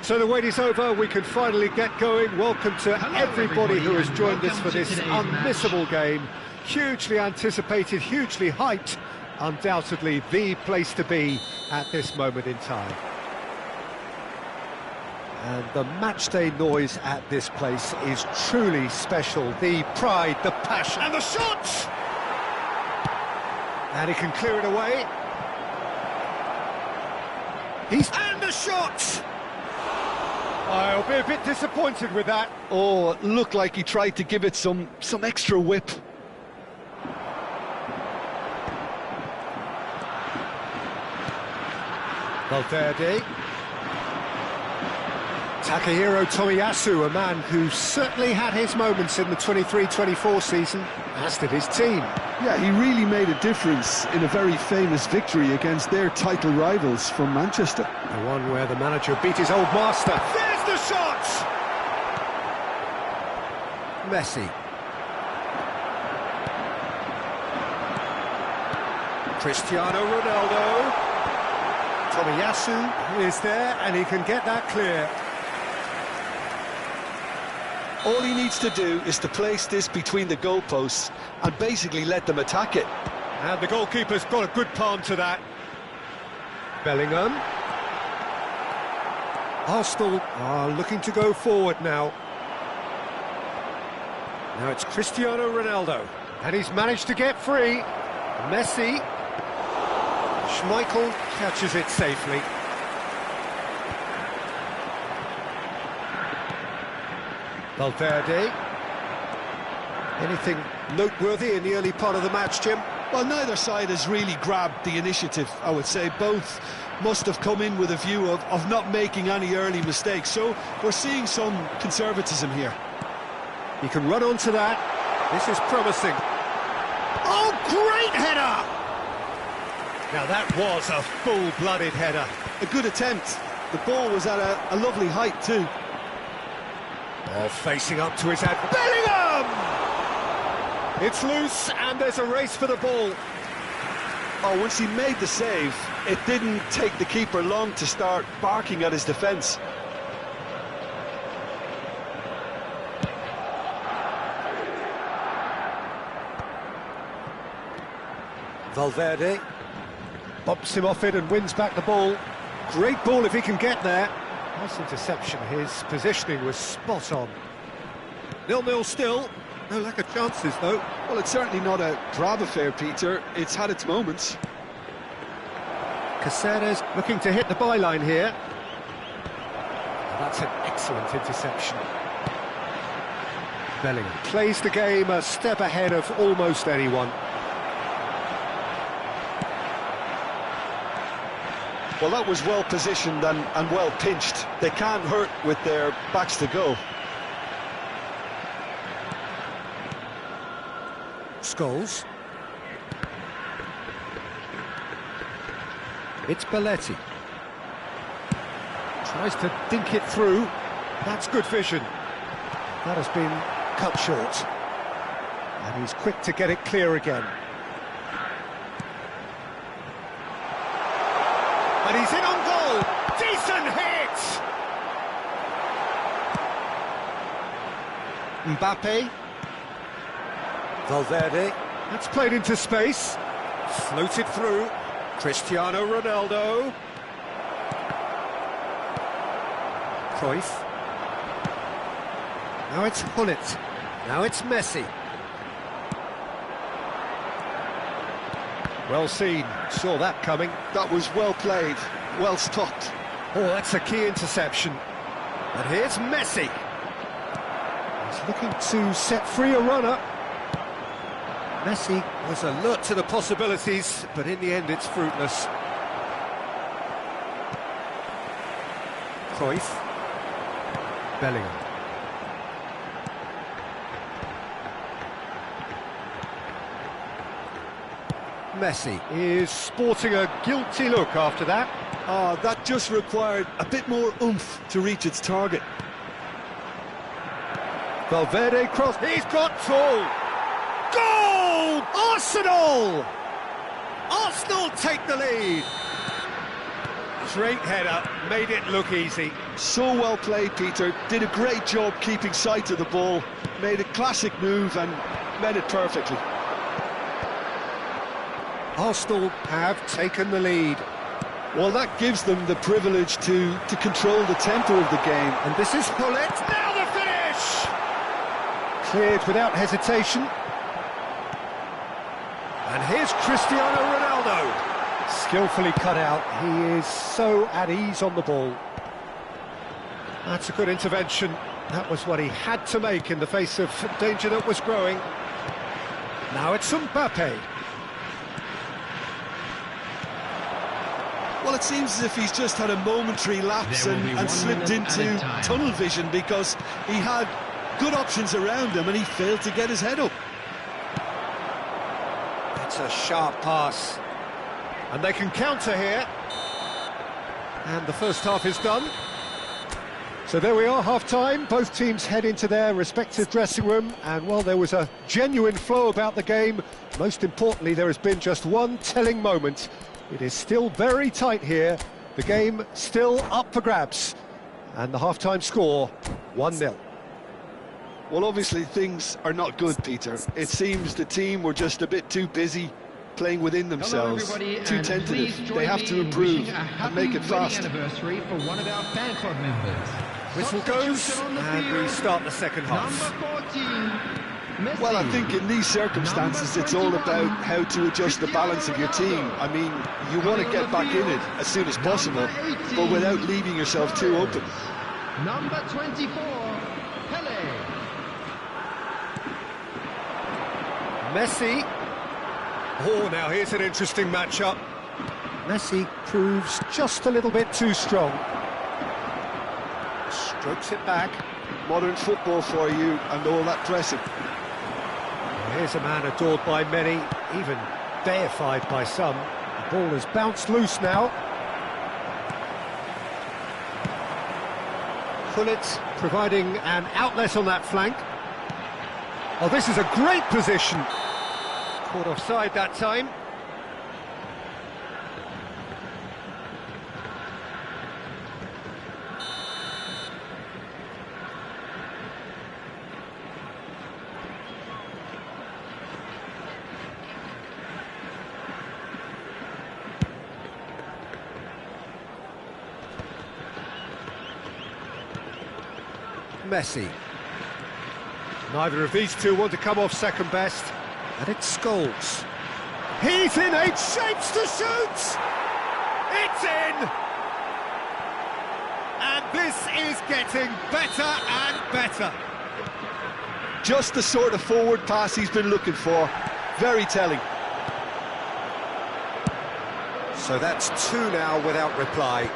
[SPEAKER 2] So the wait is over, we can finally get going. Welcome to everybody who has joined us for this unmissable game. Hugely anticipated, hugely hyped, undoubtedly the place to be at this moment in time. And the matchday noise at this place is truly special. The pride, the passion, and the shot! And he can clear it away. And the shot! I'll be a bit disappointed with that.
[SPEAKER 3] Oh, it looked like he tried to give it some extra whip.
[SPEAKER 2] Valverde. Takahiro Tomiyasu, a man who certainly had his moments in the 23-24 season, as did his team.
[SPEAKER 3] Yeah, he really made a difference in a very famous victory against their title rivals from Manchester.
[SPEAKER 2] The one where the manager beat his old master. There's the shot! Messi. Cristiano Ronaldo. Tomiyasu is there, and he can get that clear.
[SPEAKER 3] All he needs to do is to place this between the goalposts and basically let them attack it.
[SPEAKER 2] And the goalkeeper's got a good palm to that. Bellingham. Arsenal are looking to go forward now. Now it's Cristiano Ronaldo. And he's managed to get free. Messi. Schmeichel catches it safely. Valverde. Anything noteworthy in the early part of the match, Jim?
[SPEAKER 3] Well, neither side has really grabbed the initiative, I would say. Both must have come in with a view of not making any early mistakes. So we're seeing some conservatism here.
[SPEAKER 2] He can run onto that. This is promising. Oh, great header! Now that was a full-blooded header.
[SPEAKER 3] A good attempt. The ball was at a lovely height too.
[SPEAKER 2] Oh, facing up to his head. Bellingham! It's loose, and there's a race for the ball.
[SPEAKER 3] Oh, once he made the save, it didn't take the keeper long to start barking at his defence.
[SPEAKER 2] Valverde bumps him off it and wins back the ball. Great ball if he can get there. Nice interception, his positioning was spot on. 0-0 still, no lack of chances though.
[SPEAKER 3] Well, it's certainly not a drab affair, Peter. It's had its moments.
[SPEAKER 2] Caceres looking to hit the byline here. That's an excellent interception. Bellingham plays the game a step ahead of almost anyone.
[SPEAKER 3] Well, that was well positioned and well pinched. They can't hurt with their backs to goal.
[SPEAKER 2] Scholes. It's Belletti. Tries to dink it through. That's good vision. That has been cut short. And he's quick to get it clear again. And he's in on goal! Decent hit! Mbappe. Valverde. That's played into space. Floated through. Cristiano Ronaldo. Cruyff. Now it's Hullet. Now it's Messi. Well seen, saw that coming.
[SPEAKER 3] That was well played, well stopped.
[SPEAKER 2] Oh, that's a key interception. And here's Messi. He's looking to set free a runner. Messi was alert to the possibilities, but in the end it's fruitless. Cruyff. Bellingham. Messi is sporting a guilty look after that.
[SPEAKER 3] That just required a bit more oomph to reach its target.
[SPEAKER 2] Valverde cross, he's got full! Goal! Arsenal! Arsenal take the lead! Straight header, made it look easy.
[SPEAKER 3] So well played, Peter. Did a great job keeping sight of the ball. Made a classic move and met it perfectly.
[SPEAKER 2] Arsenal have taken the lead.
[SPEAKER 3] Well, that gives them the privilege to control the tempo of the game.
[SPEAKER 2] And this is Hullet. Now the finish! Cleared without hesitation. And here's Cristiano Ronaldo. Skillfully cut out. He is so at ease on the ball. That's a good intervention. That was what he had to make in the face of danger that was growing. Now it's Mbappe.
[SPEAKER 3] Well, it seems as if he's just had a momentary lapse and slipped into tunnel vision, because he had good options around him and he failed to get his head up.
[SPEAKER 2] It's a sharp pass. And they can counter here. And the first half is done. So there we are, half-time. Both teams head into their respective dressing room. And while there was a genuine flow about the game, most importantly, there has been just one telling moment. It is still very tight here. The game still up for grabs. And the half-time score, 1-0.
[SPEAKER 3] Well, obviously things are not good, Peter. It seems the team were just a bit too busy playing within themselves, too tentative. They have to improve and make it fast.
[SPEAKER 5] Anniversary for one of our fan club members.
[SPEAKER 2] Whistle goes, and we start the second half.
[SPEAKER 3] Well, I think in these circumstances it's all about how to adjust the balance of your team. I mean, you want to get back in it as soon as possible, but without leaving yourself too open.
[SPEAKER 4] Number 24, Pele.
[SPEAKER 2] Messi. Oh, now here's an interesting matchup. Messi proves just a little bit too strong. Strokes it back.
[SPEAKER 3] Modern football for you and all that pressing.
[SPEAKER 2] Here's a man adored by many, even deified by some. The ball has bounced loose now. Hullet providing an outlet on that flank. Oh, this is a great position. Caught offside that time. Messi. Neither of these two want to come off second best. And it's Scholes. He's in 8 shapes to shoot! It's in! And this is getting better and better.
[SPEAKER 3] Just the sort of forward pass he's been looking for. Very telling.
[SPEAKER 2] So that's 2 now without reply.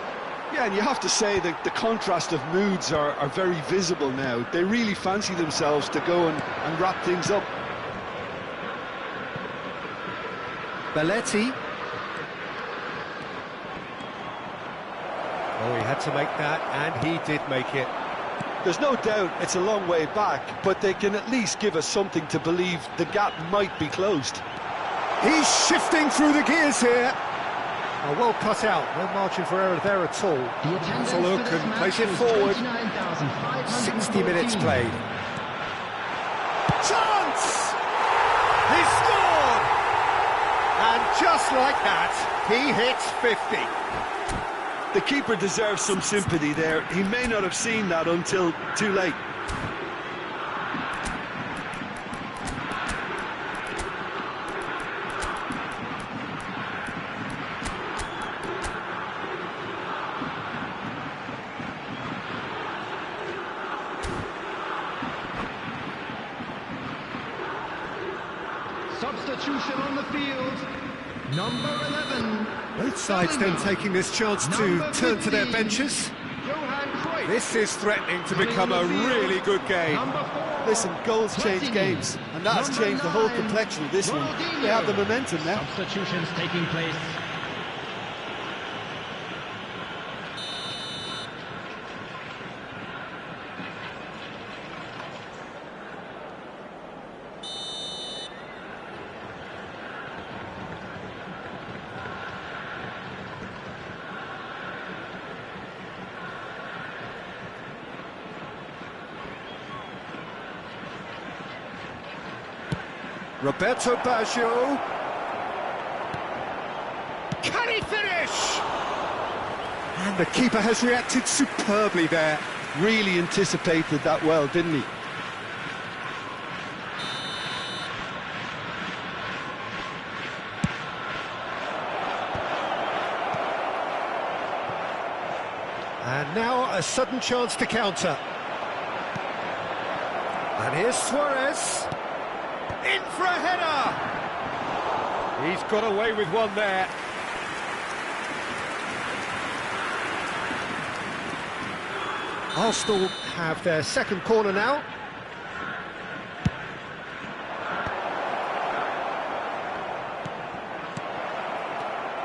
[SPEAKER 3] Yeah, and you have to say that the contrast of moods are very visible now. They really fancy themselves to go and wrap things up.
[SPEAKER 2] Belletti. Oh, he had to make that, and he did make it.
[SPEAKER 3] There's no doubt it's a long way back, but they can at least give us something to believe the gap might be closed.
[SPEAKER 2] He's shifting through the gears here. Oh, well cut out, no margin for error there at all. Has a look and plays it forward. 60 minutes played. Chance! He scored! And just like that, he hits 50.
[SPEAKER 3] The keeper deserves some sympathy there. He may not have seen that until too late.
[SPEAKER 4] Substitution on the field. Number 11.
[SPEAKER 2] Both sides then taking this chance to turn to their benches. This is threatening to become a really good game.
[SPEAKER 3] Listen, goals change games, and that has changed the whole complexion of this one. They have the momentum now.
[SPEAKER 5] Substitutions taking place.
[SPEAKER 2] Roberto Baggio. Can he finish? And the keeper has reacted superbly there.
[SPEAKER 3] Really anticipated that well, didn't he?
[SPEAKER 2] And now a sudden chance to counter. And here's Suarez. In for a header! He's got away with one there. Arsenal have their second corner now.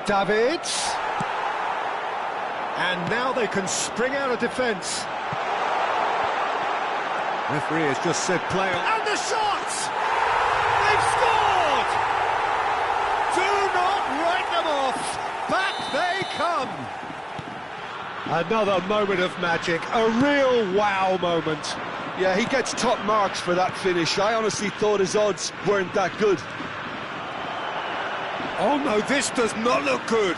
[SPEAKER 2] Davids. And now they can spring out of defence. Referee has just said play on. And the shot! They've scored! Do not write them off! Back they come! Another moment of magic, a real wow moment.
[SPEAKER 3] Yeah, he gets top marks for that finish. I honestly thought his odds weren't that good.
[SPEAKER 2] Oh no, this does not look good.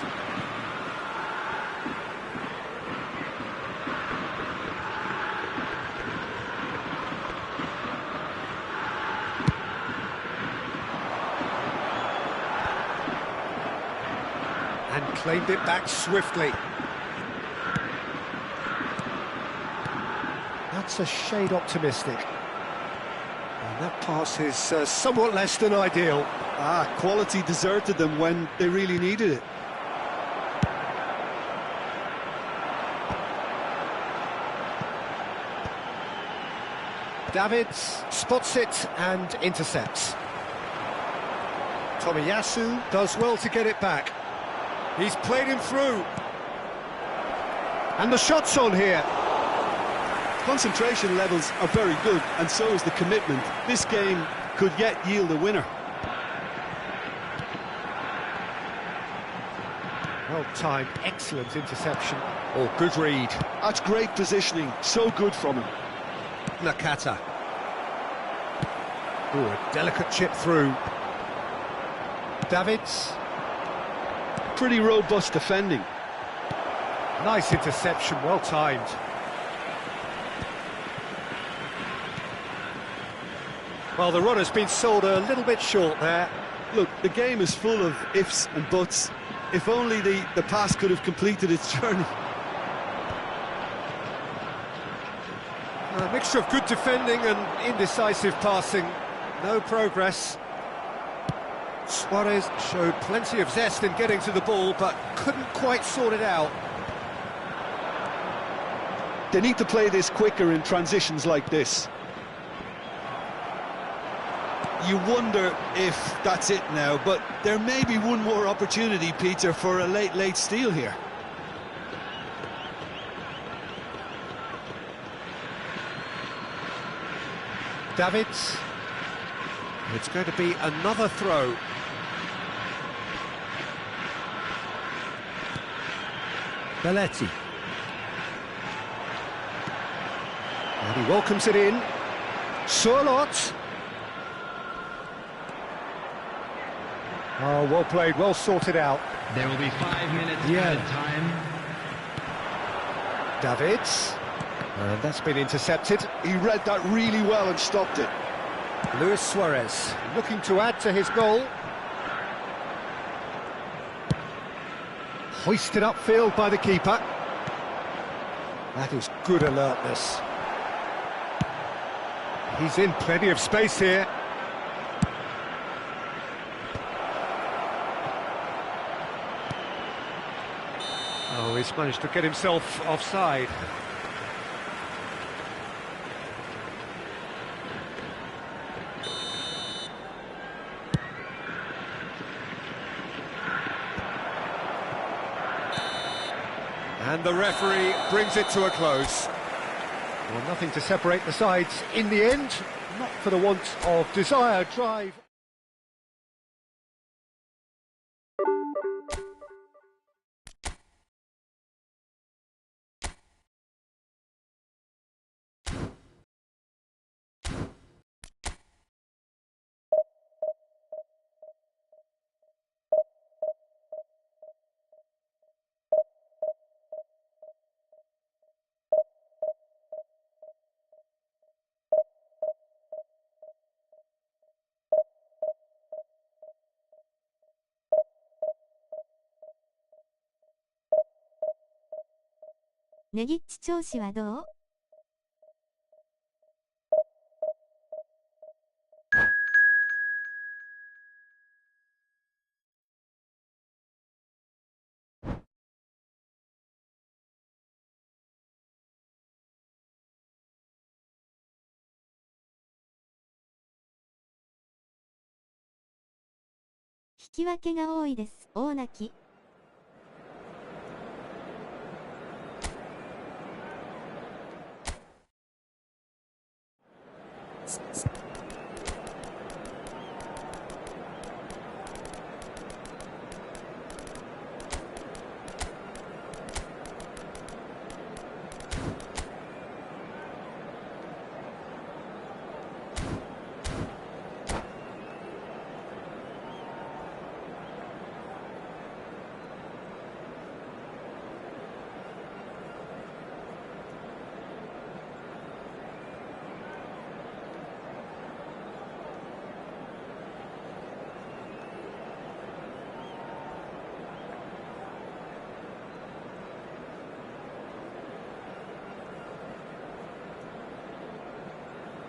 [SPEAKER 2] And claimed it back swiftly. That's a shade optimistic. And that pass is somewhat less than ideal.
[SPEAKER 3] Quality deserted them when they really needed it.
[SPEAKER 2] Davids spots it and intercepts. Tomiyasu does well to get it back. He's played him through. And the shot's on here.
[SPEAKER 3] Concentration levels are very good, and so is the commitment. This game could yet yield a winner.
[SPEAKER 2] Well-timed, excellent interception. Oh, good read.
[SPEAKER 3] That's great positioning, so good from him.
[SPEAKER 2] Nakata. Oh, a delicate chip through. Davids.
[SPEAKER 3] Pretty robust defending.
[SPEAKER 2] Nice interception, well-timed. Well, the run has been sold a little bit short there.
[SPEAKER 3] Look, the game is full of ifs and buts. If only the pass could have completed its journey.
[SPEAKER 2] A mixture of good defending and indecisive passing. No progress. Suarez showed plenty of zest in getting to the ball, but couldn't quite sort it out.
[SPEAKER 3] They need to play this quicker in transitions like this. You wonder if that's it now, but there may be one more opportunity, Peter, for a late steal here.
[SPEAKER 2] Davids. It's going to be another throw. Belletti. And he welcomes it in. Surlot. Oh, well played, well sorted out.
[SPEAKER 5] There will be 5 minutes added time.
[SPEAKER 2] Davids. And that's been intercepted.
[SPEAKER 3] He read that really well and stopped it.
[SPEAKER 2] Luis Suarez looking to add to his goal. Hoisted upfield by the keeper. That is good alertness. He's in plenty of space here. Oh, he's managed to get himself offside. And the referee brings it to a close. Well, nothing to separate the sides in the end, not for the want of desire, drive.
[SPEAKER 1] ネギッチ調子はどう？引き分けが多いです。大泣き。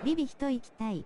[SPEAKER 1] ビビ人行きたい。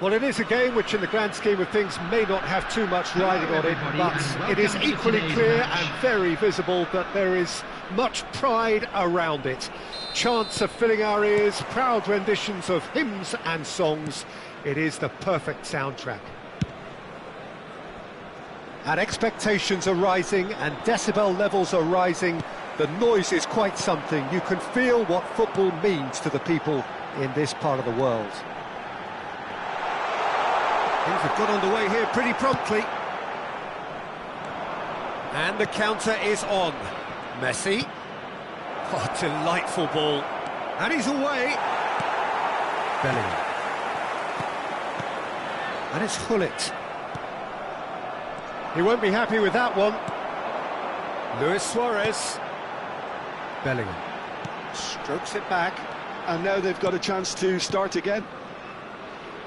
[SPEAKER 2] Well, it is a game which in the grand scheme of things may not have too much riding on it, but it is equally clear and very visible that there is much pride around it. Chants are filling our ears, proud renditions of hymns and songs. It is the perfect soundtrack. And expectations are rising and decibel levels are rising. The noise is quite something. You can feel what football means to the people in this part of the world. Things have got underway here pretty promptly. And the counter is on. Messi. Oh, delightful ball. And he's away. Bellingham. And it's Hullet. He won't be happy with that one. Luis Suarez. Bellingham. Strokes it back.
[SPEAKER 3] And now they've got a chance to start again.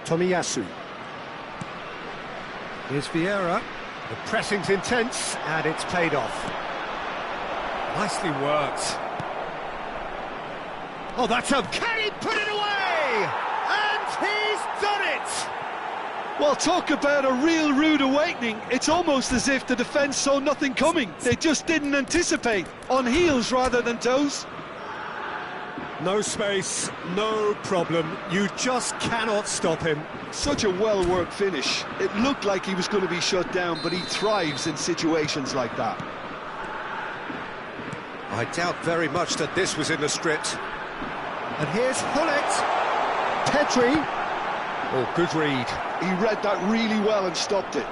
[SPEAKER 2] Tomiyasu. Here's Vieira. The pressing's intense, and it's paid off. Nicely worked. Oh, that's a... Can he put it away? And he's done it!
[SPEAKER 3] Well, talk about a real rude awakening. It's almost as if the defence saw nothing coming. They just didn't anticipate. On heels rather than toes.
[SPEAKER 2] No space, no problem. You just cannot stop him.
[SPEAKER 3] Such a well-worked finish. It looked like he was going to be shut down, but he thrives in situations like that.
[SPEAKER 2] I doubt very much that this was in the script. And here's Hullet. Pedri. Oh, good read.
[SPEAKER 3] He read that really well and stopped it.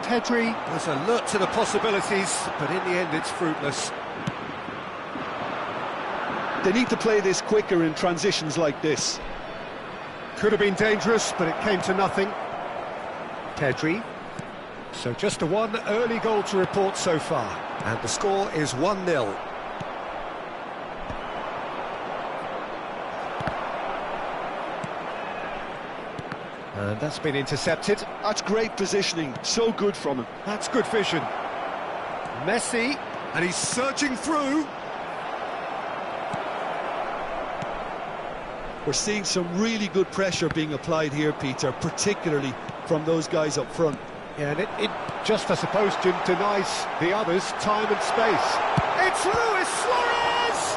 [SPEAKER 2] Pedri was alert to the possibilities, but in the end it's fruitless.
[SPEAKER 3] They need to play this quicker in transitions like this.
[SPEAKER 2] Could have been dangerous, but it came to nothing. Pedri. So just the one early goal to report so far. And the score is 1-0. And that's been intercepted.
[SPEAKER 3] That's great positioning. So good from him.
[SPEAKER 2] That's good vision. Messi. And he's surging through.
[SPEAKER 3] We're seeing some really good pressure being applied here, Peter, particularly from those guys up front.
[SPEAKER 2] Yeah, and it just, I suppose, denies the others time and space. It's Luis Suarez!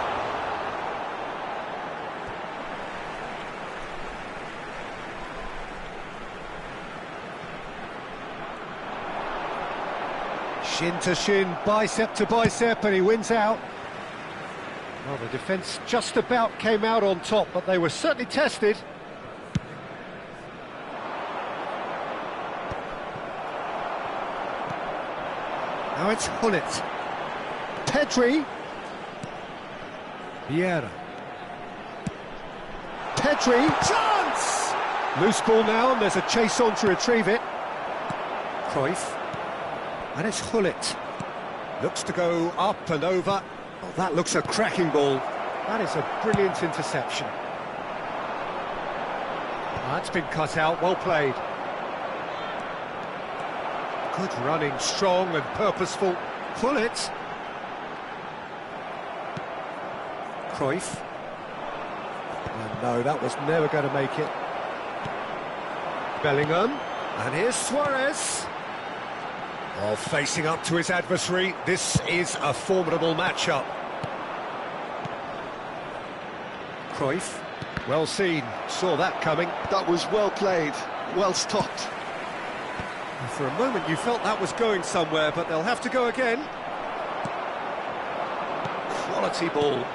[SPEAKER 2] Shin to shin, bicep to bicep, and he wins out. Well, the defence just about came out on top, but they were certainly tested. Now it's Hullet. Pedri. Vieira. Pedri. Chance! Loose ball now, and there's a chase on to retrieve it. Cruyff. And it's Hullet. Looks to go up and over. Oh, that looks a cracking ball. That is a brilliant interception. That's been cut out, well played. Good running, strong and purposeful. Hullet. Cruyff. And no, that was never going to make it. Bellingham. And here's Suarez. Oh, facing up to his adversary, this is a formidable matchup. Cruyff, well seen, saw that coming.
[SPEAKER 3] That was well played, well stopped.
[SPEAKER 2] For a moment you felt that was going somewhere, but they'll have to go again. Quality ball.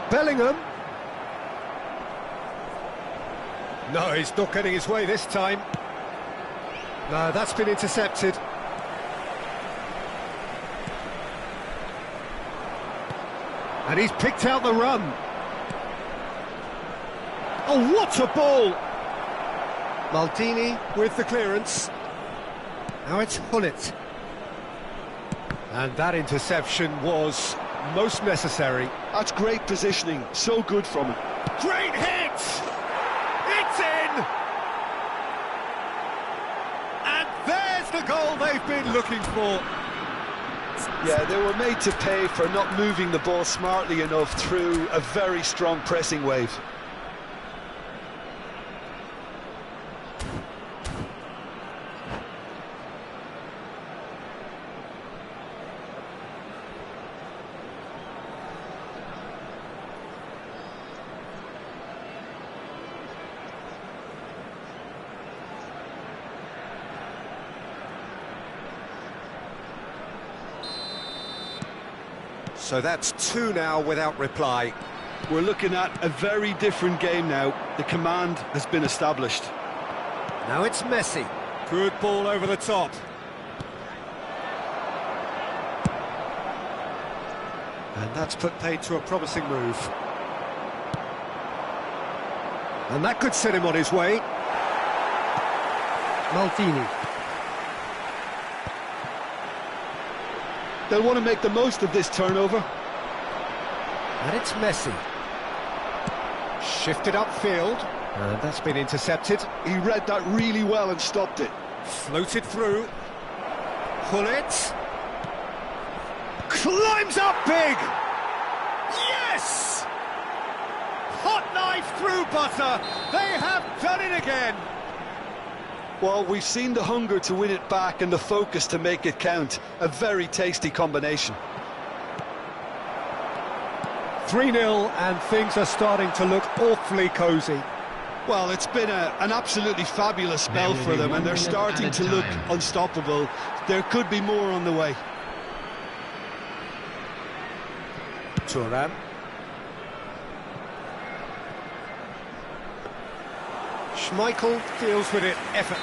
[SPEAKER 2] Bellingham. No, he's not getting his way this time. No, that's been intercepted. And he's picked out the run. Oh, what a ball! Maldini with the clearance. Now it's Hullet. And that interception was most necessary.
[SPEAKER 3] That's great positioning, so good from him.
[SPEAKER 2] Great hit! It's in! And there's the goal they've been looking for.
[SPEAKER 3] Yeah, they were made to pay for not moving the ball smartly enough through a very strong pressing wave.
[SPEAKER 2] So that's two now without reply.
[SPEAKER 3] We're looking at a very different game now. The command has been established.
[SPEAKER 2] Now it's Messi. Good ball over the top. And that's put paid to a promising move. And that could set him on his way. Maldini.
[SPEAKER 3] They'll want to make the most of this turnover.
[SPEAKER 2] And it's Messi. Shifted upfield. And that's been intercepted.
[SPEAKER 3] He read that really well and stopped it.
[SPEAKER 2] Floated through. Hullet. Climbs up big! Yes! Hot knife through butter. They have done it again.
[SPEAKER 3] Well, we've seen the hunger to win it back and the focus to make it count. A very tasty combination.
[SPEAKER 2] 3-0 and things are starting to look awfully cosy.
[SPEAKER 3] Well, it's been an absolutely fabulous spell for them, and they're starting to look unstoppable. There could be more on the way.
[SPEAKER 2] Thuram. Schmeichel deals with it, effort.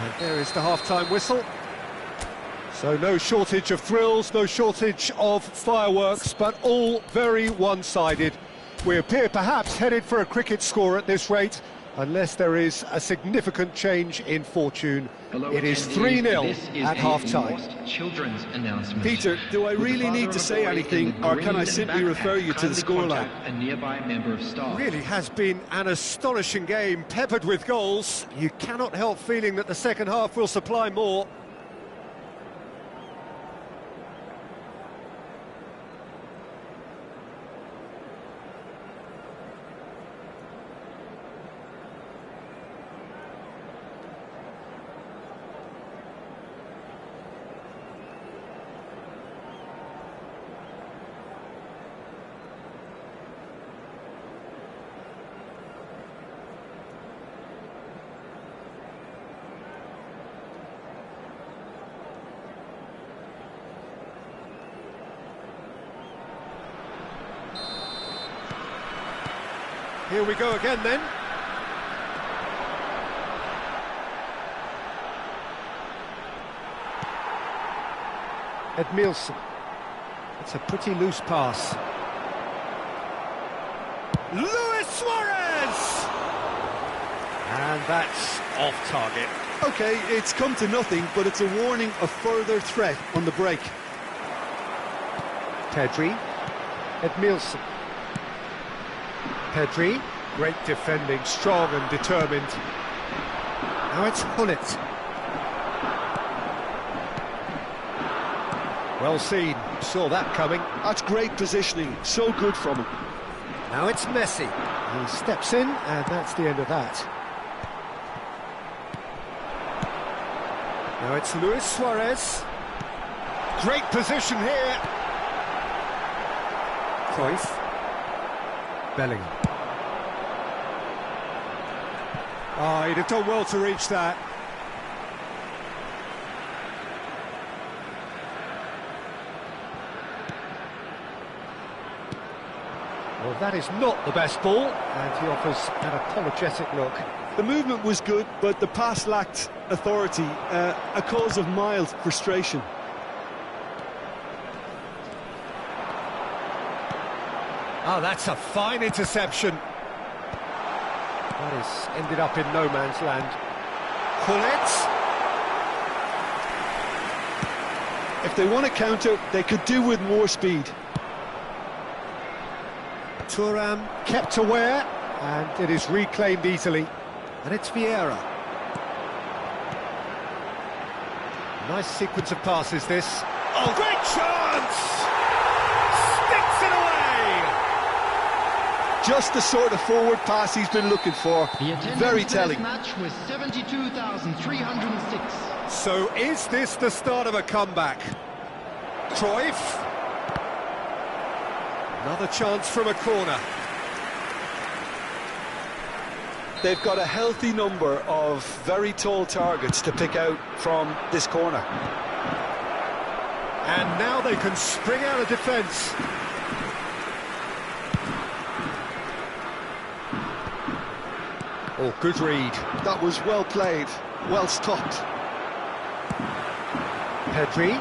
[SPEAKER 2] And there is the half-time whistle. So no shortage of thrills, no shortage of fireworks, but all very one-sided. We appear perhaps headed for a cricket score at this rate, unless there is a significant change in fortune. It is 3-0 at half-time.
[SPEAKER 3] Peter, do I really need to say anything, or can I simply refer you to the scoreline?
[SPEAKER 2] Really has been an astonishing game, peppered with goals. You cannot help feeling that the second half will supply more. Here we go again then. Edmilson. It's a pretty loose pass. Luis Suarez! And that's off target.
[SPEAKER 3] Okay, it's come to nothing, but it's a warning of further threat on the break.
[SPEAKER 2] Pedri. Edmilson. Pedri. Great defending, strong and determined. Now it's Hullet. Well seen, saw that coming.
[SPEAKER 3] That's great positioning, so good from him.
[SPEAKER 2] Now it's Messi. He steps in, and that's the end of that. Now it's Luis Suarez. Great position here. Cruyff. Bellingham. Oh, he'd have done well to reach that. Well, that is not the best ball, and he offers an apologetic look.
[SPEAKER 3] The movement was good, but the pass lacked authority, a cause of mild frustration.
[SPEAKER 2] Oh, that's a fine interception. That is ended up in no man's land. Hullet.
[SPEAKER 3] If they want to counter, they could do with more speed.
[SPEAKER 2] Thuram kept aware, and it is reclaimed easily. And it's Vieira. Nice sequence of passes, this. Oh, great chance! Sticks it away!
[SPEAKER 3] Just the sort of forward pass he's been looking for. Very telling.
[SPEAKER 4] Match was 72,306.
[SPEAKER 2] So is this the start of a comeback? Cruyff. Another chance from a corner.
[SPEAKER 3] They've got a healthy number of very tall targets to pick out from this corner.
[SPEAKER 2] And now they can spring out of defence. Oh, good read.
[SPEAKER 3] That was well played, well stopped.
[SPEAKER 2] Pedri.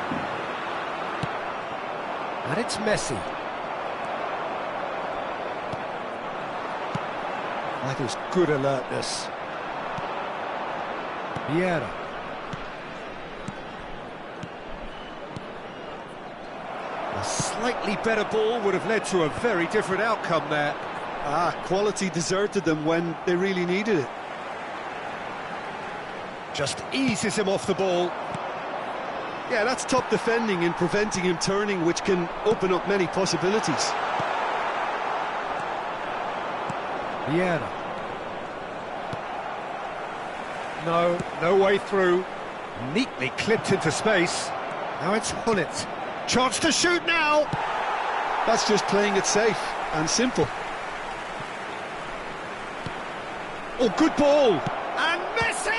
[SPEAKER 2] And it's Messi. That is good alertness. Vieira. A slightly better ball would have led to a very different outcome there.
[SPEAKER 3] Quality deserted them when they really needed it.
[SPEAKER 2] Just eases him off the ball.
[SPEAKER 3] Yeah, that's top defending and preventing him turning, which can open up many possibilities.
[SPEAKER 2] Vieira. No way through. Neatly clipped into space. Now it's Hullet. Chance to shoot now!
[SPEAKER 3] That's just playing it safe and simple.
[SPEAKER 2] Oh, good ball! And Messi!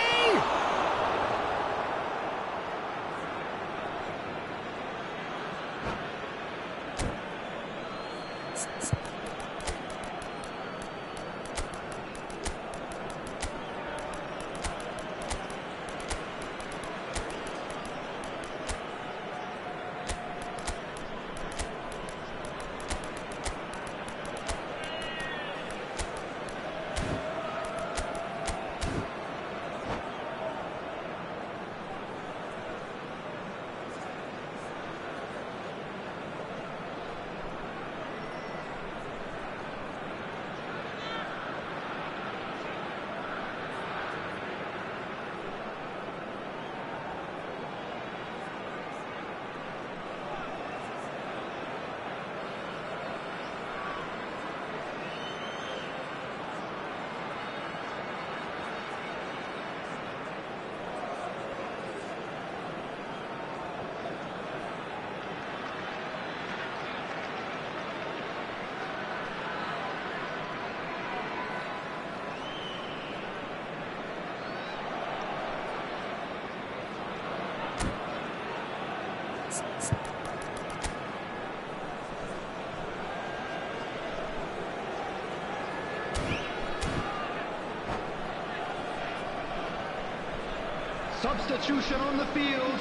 [SPEAKER 4] Substitution on the field.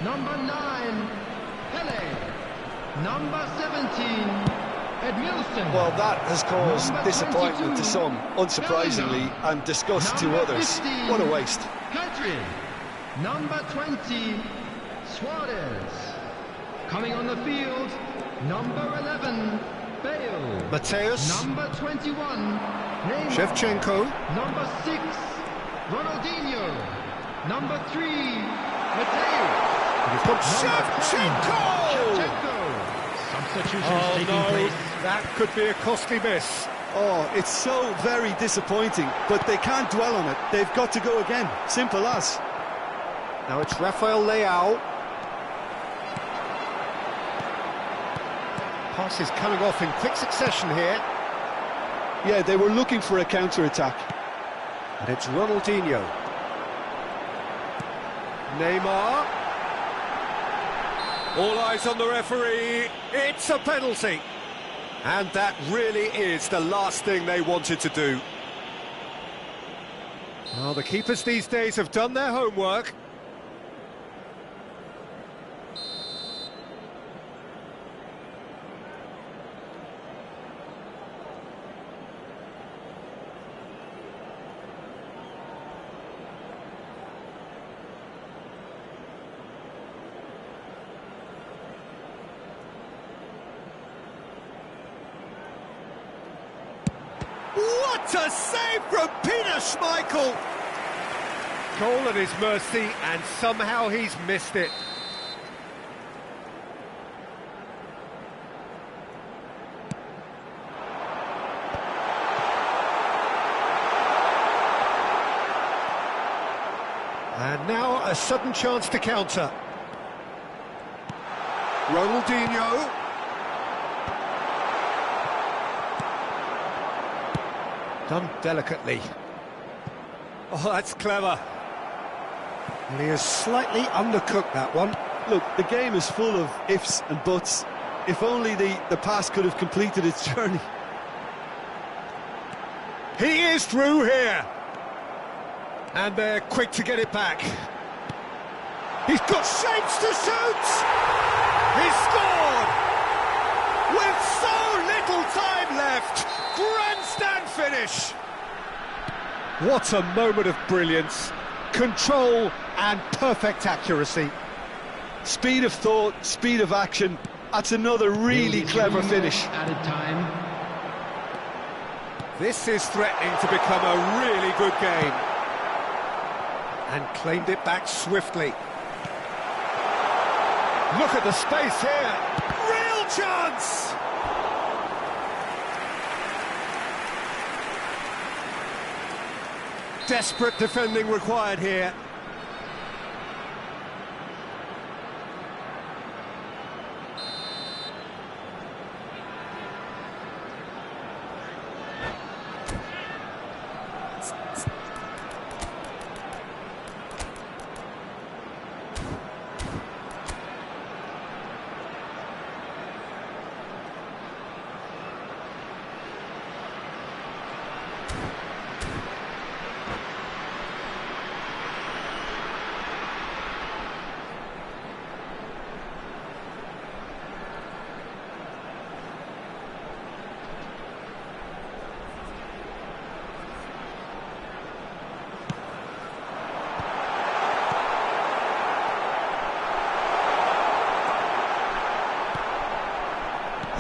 [SPEAKER 4] Number 9, Pele. Number 17, Edmilson.
[SPEAKER 3] Well, that has caused
[SPEAKER 4] Number
[SPEAKER 3] disappointment
[SPEAKER 4] 22,
[SPEAKER 3] to some, unsurprisingly, and disgust to
[SPEAKER 4] Number
[SPEAKER 3] others.
[SPEAKER 4] 15,
[SPEAKER 3] What a waste.
[SPEAKER 4] Kadri. Number 20, Suarez. Coming on the field, number 11, Bale.
[SPEAKER 2] Mateus,
[SPEAKER 4] Number 21, Neymar.
[SPEAKER 2] Shevchenko,
[SPEAKER 4] Number 6, Ronaldinho. Number 3, Mateus.
[SPEAKER 2] you've got Shevchenko!
[SPEAKER 5] Substitutions
[SPEAKER 2] Oh
[SPEAKER 5] taking
[SPEAKER 2] no,
[SPEAKER 5] place.
[SPEAKER 2] that could be a costly miss.
[SPEAKER 3] Oh, it's so very disappointing, but they can't dwell on it. They've got to go again. Simple as.
[SPEAKER 2] Now it's Rafael Leao. Pass is coming off in quick succession here.
[SPEAKER 3] Yeah, they were looking for a counter-attack.
[SPEAKER 2] And it's Ronaldinho. Neymar. All eyes on the referee. It's a penalty. And that really is the last thing they wanted to do. Well, the keepers these days have done their homework. What a save from Peter Schmeichel! Goal at his mercy, and somehow he's missed it. And now a sudden chance to counter. Ronaldinho. Done delicately. Oh, that's clever. And he has slightly undercooked that one.
[SPEAKER 3] Look, the game is full of ifs and buts. If only the pass could have completed its journey.
[SPEAKER 2] He is through here. And they're quick to get it back. He's got shapes to shoot! He's scored! With so little time left! Grandstand finish! What a moment of brilliance. Control and perfect accuracy.
[SPEAKER 3] Speed of thought, speed of action. That's another really clever finish.
[SPEAKER 5] Added time.
[SPEAKER 2] This is threatening to become a really good game. And claimed it back swiftly. Look at the space here. Real chance! Desperate defending required here.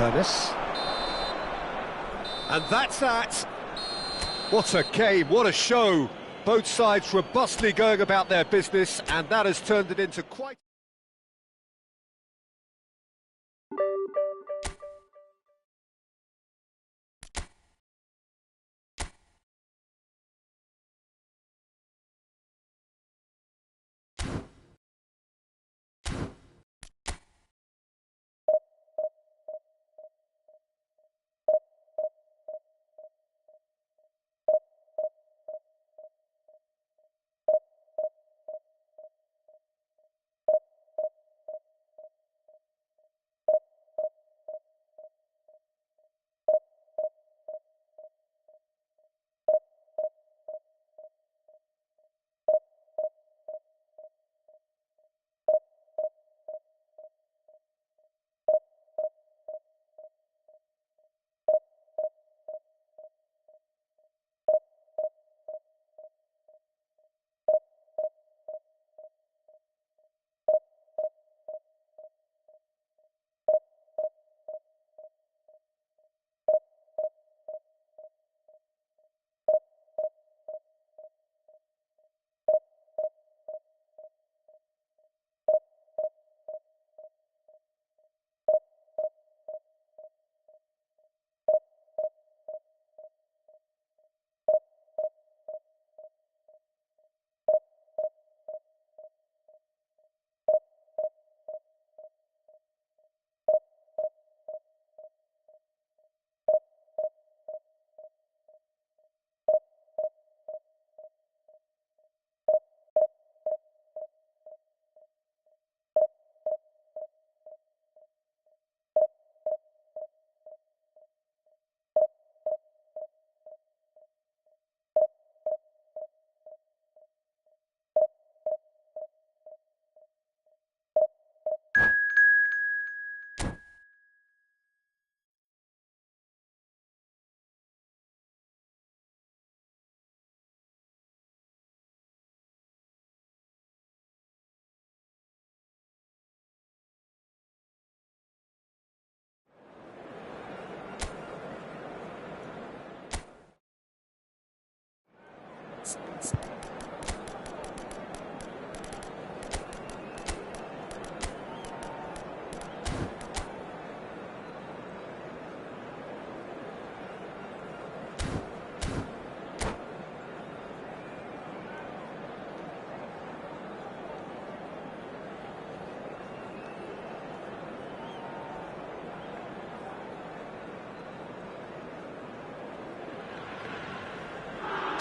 [SPEAKER 2] Ernest. And that's that. What a game, what a show. Both sides robustly going about their business, and that has turned it into quite...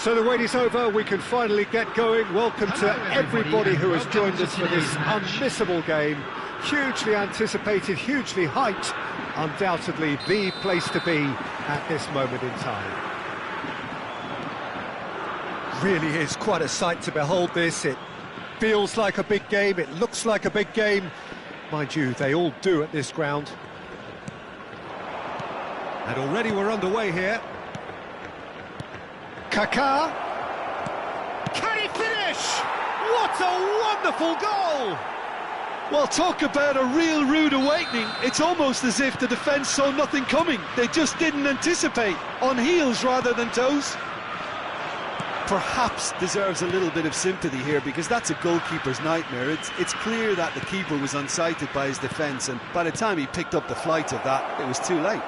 [SPEAKER 2] So the wait is over, we can finally get going. Welcome to everybody who has joined us for this unmissable game. Hugely anticipated, hugely hyped. Undoubtedly the place to be at this moment in time. Really is quite a sight to behold this. It feels like a big game, it looks like a big game. Mind you, they all do at this ground. And already we're underway here. Kaká. Can he finish? What a wonderful goal!
[SPEAKER 3] Well, talk about a real rude awakening. It's almost as if the defence saw nothing coming. They just didn't anticipate. On heels rather than toes. Perhaps deserves a little bit of sympathy here, because that's a goalkeeper's nightmare. It's clear that the keeper was unsighted by his defence, and by the time he picked up the flight of that, it was too late.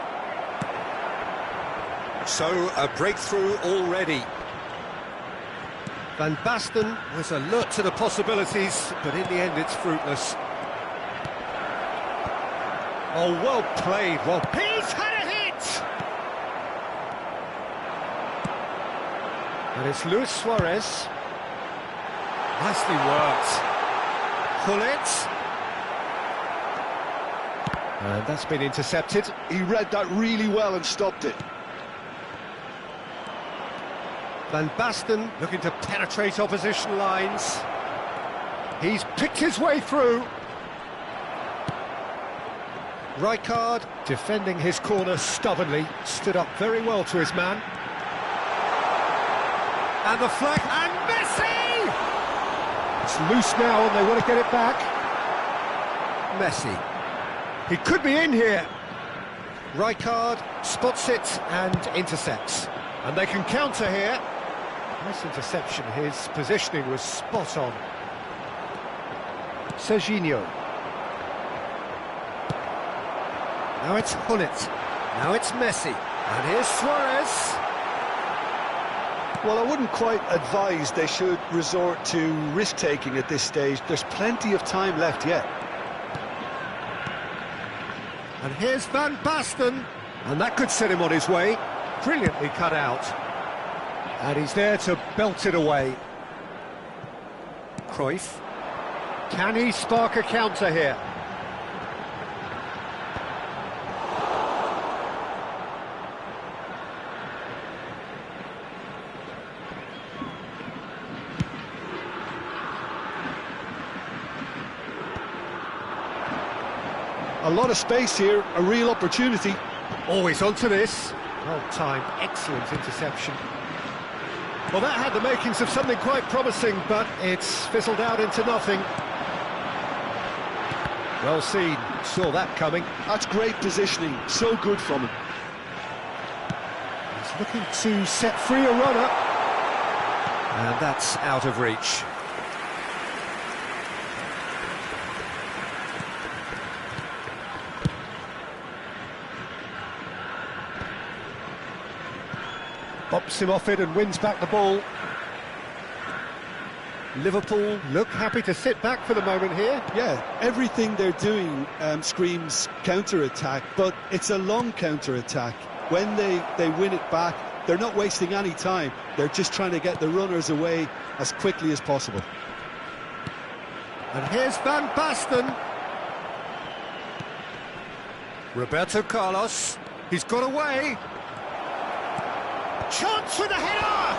[SPEAKER 2] So, a breakthrough already. Van Basten was alert to the possibilities, but in the end it's fruitless. Oh, well played. Well, he's had a hit! And it's Luis Suarez. Nicely worked. Gullit. And that's been intercepted.
[SPEAKER 3] He read that really well and stopped it.
[SPEAKER 2] Van Basten looking to penetrate opposition lines. He's picked his way through. Rijkaard defending his corner stubbornly, stood up very well to his man. And the flag, and Messi! It's loose now and they want to get it back. Messi. He could be in here. Rijkaard spots it and intercepts. And they can counter here. Nice interception, his positioning was spot on. Serginho. Now it's Gullit. Now it's Messi. And here's Suarez.
[SPEAKER 3] Well, I wouldn't quite advise they should resort to risk-taking at this stage. There's plenty of time left yet.
[SPEAKER 2] And here's Van Basten. And that could set him on his way. Brilliantly cut out. And he's there to belt it away. Cruyff. Can he spark a counter here?
[SPEAKER 3] A lot of space here, a real opportunity.
[SPEAKER 2] Always onto this. Well timed, excellent interception. Well, that had the makings of something quite promising, but it's fizzled out into nothing. Well seen, saw that coming.
[SPEAKER 3] That's great positioning, so good from him.
[SPEAKER 2] He's looking to set free a runner. And that's out of reach. Bops him off it and wins back the ball. Liverpool look happy to sit back for the moment here.
[SPEAKER 3] Yeah, everything they're doing screams counter-attack, but it's a long counter-attack. When they win it back, they're not wasting any time. They're just trying to get the runners away as quickly as possible.
[SPEAKER 2] And here's Van Basten. Roberto Carlos. He's got away. Chance with a header!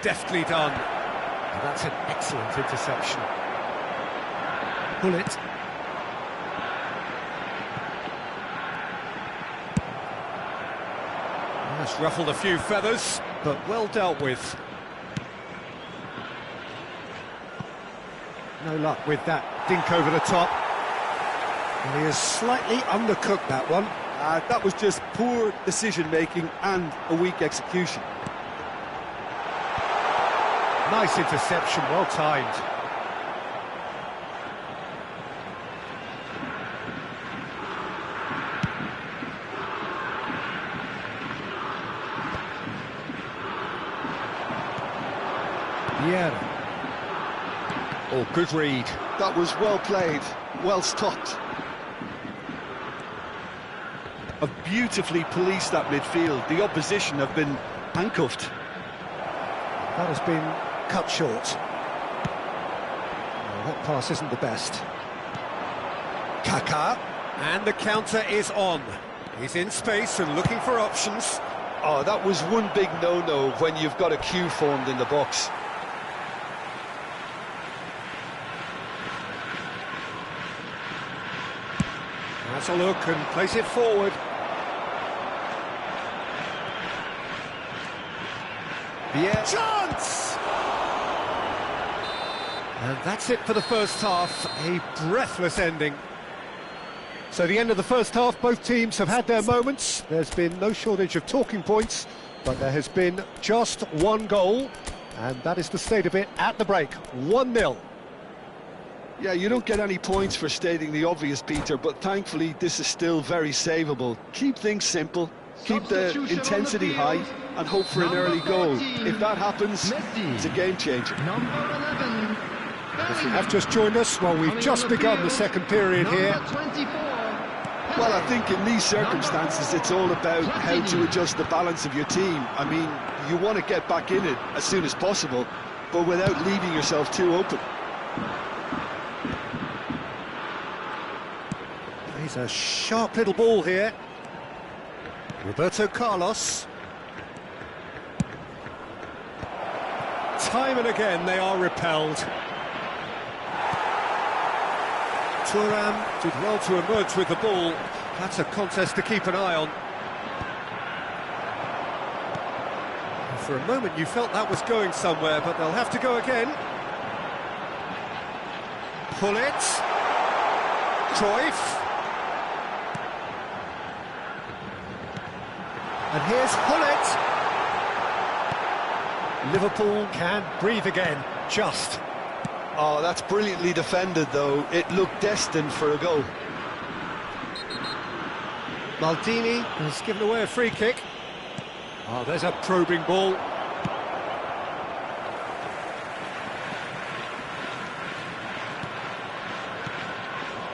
[SPEAKER 2] Deftly done. And that's an excellent interception. Gullit. That's ruffled a few feathers, but well dealt with. No luck with that dink over the top. And he has slightly undercooked that one.
[SPEAKER 3] That was just poor decision-making and a weak execution.
[SPEAKER 2] Nice interception, well timed. Yeah. Oh, good read.
[SPEAKER 3] That was well played, well stopped. have beautifully policed that midfield. The opposition have been handcuffed.
[SPEAKER 2] That has been cut short. Well, that pass isn't the best. Kaká, and the counter is on. He's in space and looking for options.
[SPEAKER 3] Oh, that was one big no-no when you've got a queue formed in the box.
[SPEAKER 2] Has a look and plays it forward. Yeah. Chance! And that's it for the first half. A breathless ending. So the end of the first half, both teams have had their moments. There's been no shortage of talking points, but there has been just one goal, and that is the state of it at the break. 1-0.
[SPEAKER 3] Yeah, you don't get any points for stating the obvious, Peter, but thankfully this is still very savable. Keep things simple, keep the intensity high, and hope for an early goal. If that happens, it's a game changer.
[SPEAKER 2] If you have just joined us, well, we've just begun the second period here.
[SPEAKER 3] Well, I think in these circumstances, it's all about how to adjust the balance of your team. I mean, you want to get back in it as soon as possible, but without leaving yourself too open.
[SPEAKER 2] He's a sharp little ball here. Roberto Carlos. Time and again they are repelled. Thuram did well to emerge with the ball. That's a contest to keep an eye on. And for a moment you felt that was going somewhere, but they'll have to go again. Pull it. Cruyff. And here's Hullet. Liverpool can breathe again, just.
[SPEAKER 3] Oh, that's brilliantly defended, though. It looked destined for a goal.
[SPEAKER 2] Maldini has given away a free kick. Oh, there's a probing ball.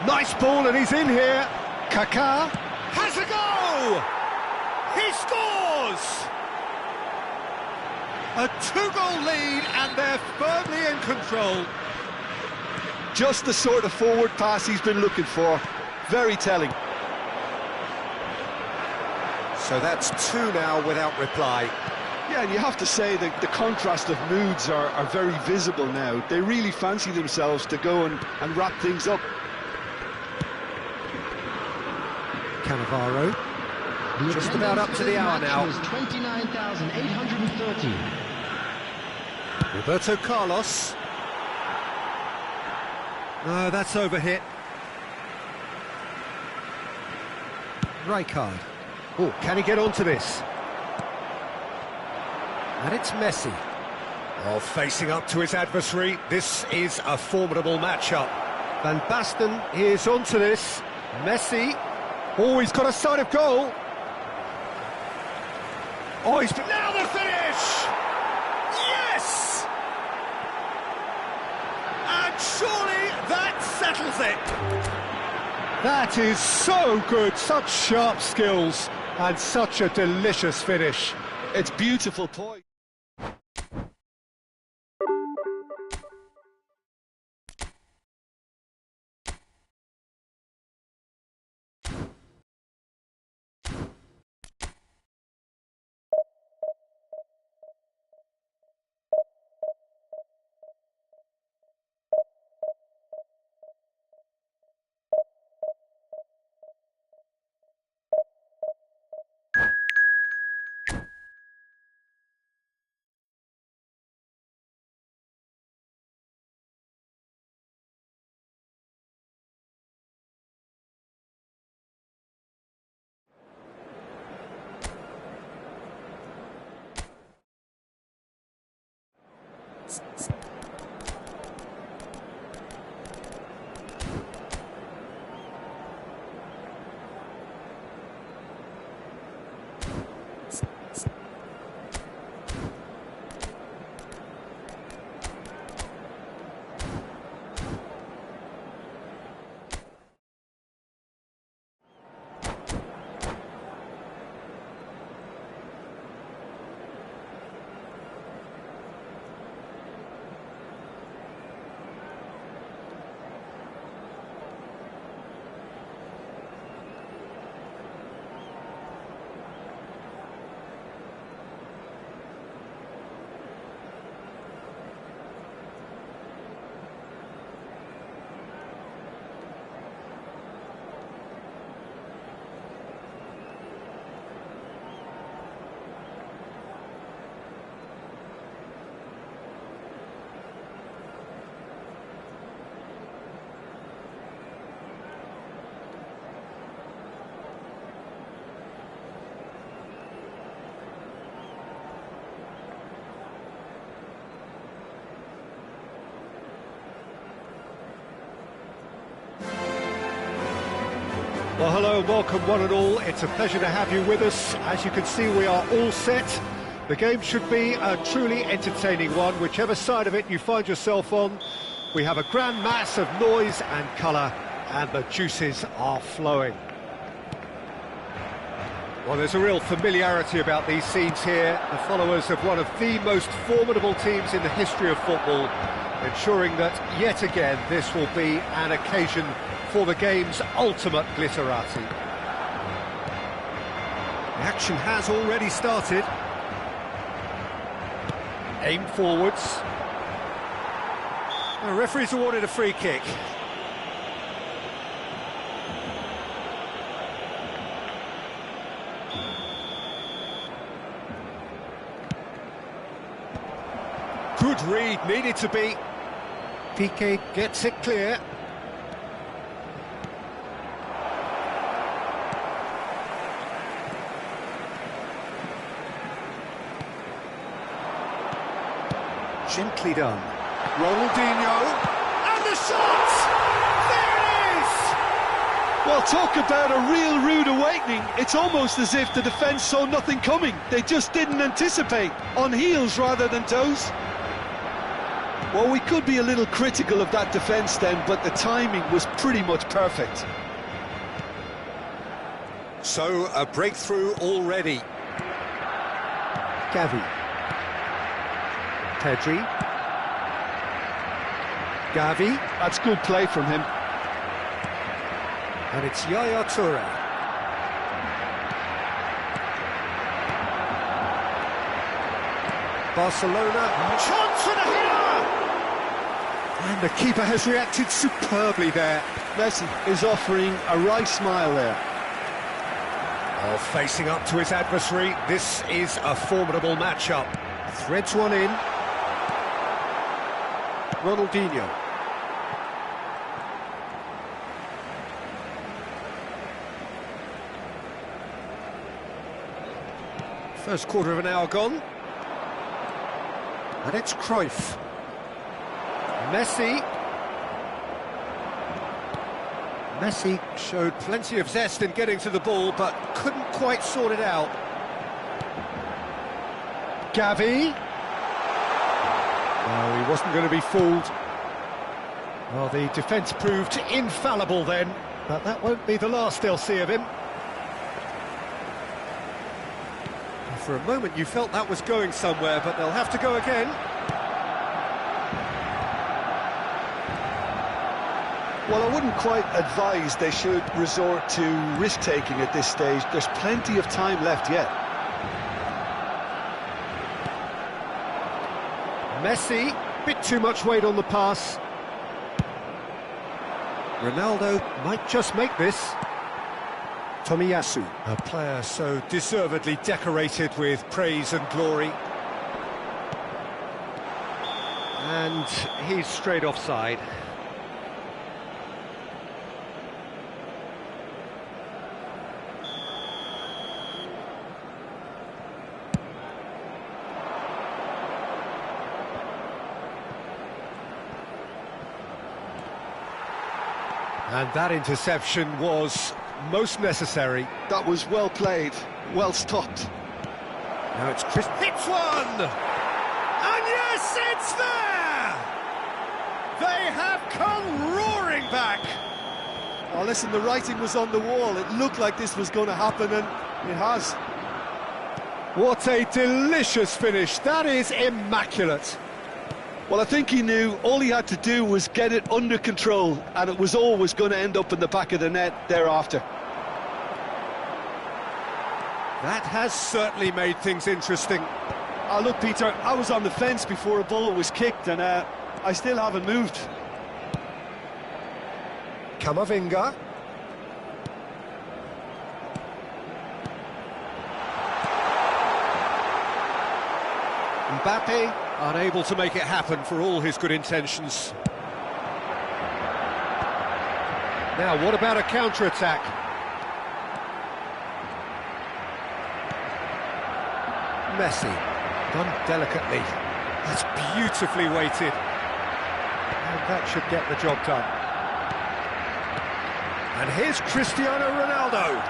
[SPEAKER 2] Nice ball, and he's in here. Kaká has a go! He scores! A two-goal lead, and they're firmly in control.
[SPEAKER 3] Just the sort of forward pass he's been looking for. Very telling.
[SPEAKER 2] So that's two now without reply.
[SPEAKER 3] Yeah, and you have to say that the contrast of moods are very visible now. They really fancy themselves to go and wrap things up.
[SPEAKER 2] Cannavaro. Just about up to the hour now.
[SPEAKER 5] 29,830.
[SPEAKER 2] Roberto Carlos. No, that's overhit. Rijkaard. Oh, can he get onto this? And it's Messi. Oh, facing up to his adversary. This is a formidable matchup. Van Basten is onto this. Messi. Oh, he's got a sight of goal. Oh, he's... Now the finish! Yes! And surely that settles it. That is so good. Such sharp skills and such a delicious finish.
[SPEAKER 3] It's beautiful point.
[SPEAKER 2] Well, hello and welcome one and all. It's a pleasure to have you with us. As you can see, we are all set. The game should be a truly entertaining one, whichever side of it you find yourself on. We have a grand mass of noise and colour, and the juices are flowing. Well, there's a real familiarity about these scenes here. The followers of one of the most formidable teams in the history of football, ensuring that, yet again, this will be an occasion for the game's ultimate glitterati. The action has already started. Aimed forwards. The referee's awarded a free kick. Good read, needed to be. Piqué gets it clear. Gently done. Ronaldinho, and the shot! There it is!
[SPEAKER 3] Well, talk about a real rude awakening. It's almost as if the defence saw nothing coming. They just didn't anticipate. On heels rather than toes. Well, we could be a little critical of that defence then, but the timing was pretty much perfect.
[SPEAKER 2] So, a breakthrough already. Gavi. Pedri. Gavi.
[SPEAKER 3] That's good play from him.
[SPEAKER 2] And it's Yaya Toure. Barcelona. Chance for the header! And the keeper has reacted superbly there.
[SPEAKER 3] Messi is offering a right smile there.
[SPEAKER 2] Oh, facing up to his adversary, this is a formidable matchup. Threads one in. Ronaldinho. First quarter of an hour gone. And it's Cruyff. Messi. Messi showed plenty of zest in getting to the ball, but couldn't quite sort it out. Gavi. No, he wasn't going to be fooled. Well, the defence proved infallible then, but that won't be the last they'll see of him. For a moment you felt that was going somewhere, but they'll have to go again.
[SPEAKER 3] Well, I wouldn't quite advise they should resort to risk-taking at this stage. There's plenty of time left yet.
[SPEAKER 2] Messi, bit too much weight on the pass. Ronaldo might just make this. Tomiyasu, a player so deservedly decorated with praise and glory. And he's straight offside. And that interception was most necessary.
[SPEAKER 3] That was well played, well stopped.
[SPEAKER 2] Now it's Chris. Hits one! And yes, it's there! They have come roaring back!
[SPEAKER 3] Oh, listen, the writing was on the wall. It looked like this was going to happen, and it has.
[SPEAKER 2] What a delicious finish. That is immaculate.
[SPEAKER 3] Well, I think he knew all he had to do was get it under control, and it was always going to end up in the back of the net thereafter.
[SPEAKER 2] That has certainly made things interesting.
[SPEAKER 3] Oh, look, Peter, I was on the fence before a ball was kicked, and I still haven't moved.
[SPEAKER 2] Camavinga. Mbappe, unable to make it happen for all his good intentions. Now, what about a counter-attack? Messi, done delicately. That's beautifully weighted. And that should get the job done. And here's Cristiano Ronaldo.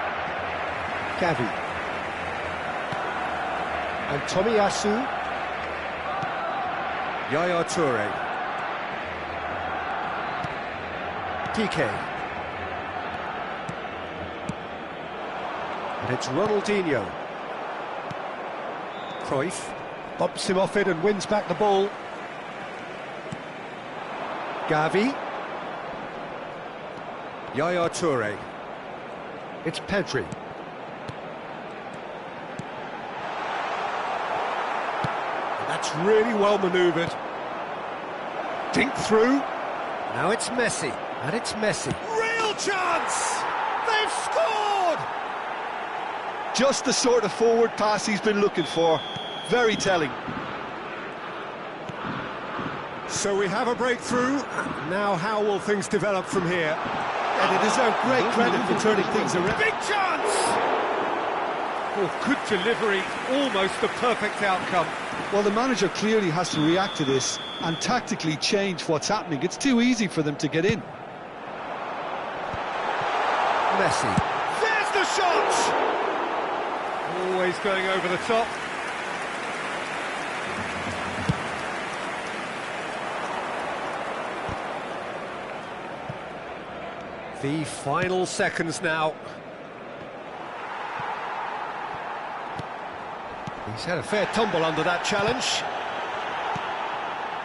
[SPEAKER 2] Gavi. And Tomiyasu. Yaya Toure. PK. And it's Ronaldinho. Cruyff bumps him off it and wins back the ball. Gavi. Yaya Toure. It's Pedri. That's really well manoeuvred. Dink through. Now it's Messi. And it's Messi. Real chance! They've scored!
[SPEAKER 3] Just the sort of forward pass he's been looking for. Very telling.
[SPEAKER 2] So we have a breakthrough. Now how will things develop from here?
[SPEAKER 3] And it deserves great credit for turning things around.
[SPEAKER 2] Big chance! Oh, good delivery. Almost the perfect outcome.
[SPEAKER 3] Well, the manager clearly has to react to this and tactically change what's happening. It's too easy for them to get in.
[SPEAKER 2] Messi. There's the shot! Always going over the top. The final seconds now. He's had a fair tumble under that challenge.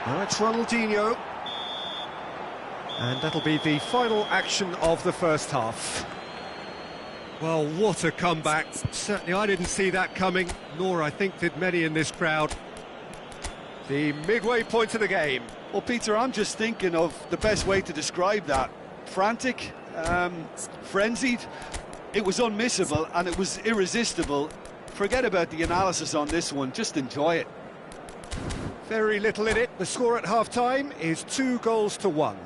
[SPEAKER 2] Now it's Ronaldinho. And that'll be the final action of the first half. Well, what a comeback. Certainly I didn't see that coming, nor I think did many in this crowd. The midway point of the game.
[SPEAKER 3] Well, Peter, I'm just thinking of the best way to describe that. Frantic, frenzied. It was unmissable and it was irresistible. Forget about the analysis on this one, just enjoy it.
[SPEAKER 2] Very little in it. The score at half-time is 2-1.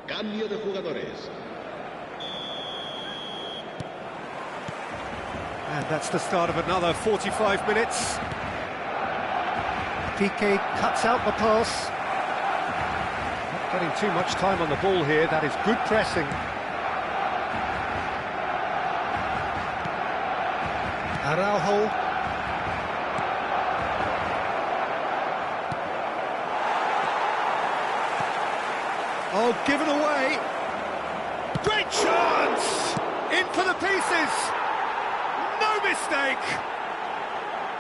[SPEAKER 4] Cambio de jugadores.
[SPEAKER 2] And that's the start of another 45 minutes. PK cuts out the pass. Not getting too much time on the ball here. That is good pressing. Araujo. Oh, given away. Great chance! In for the pieces. No mistake.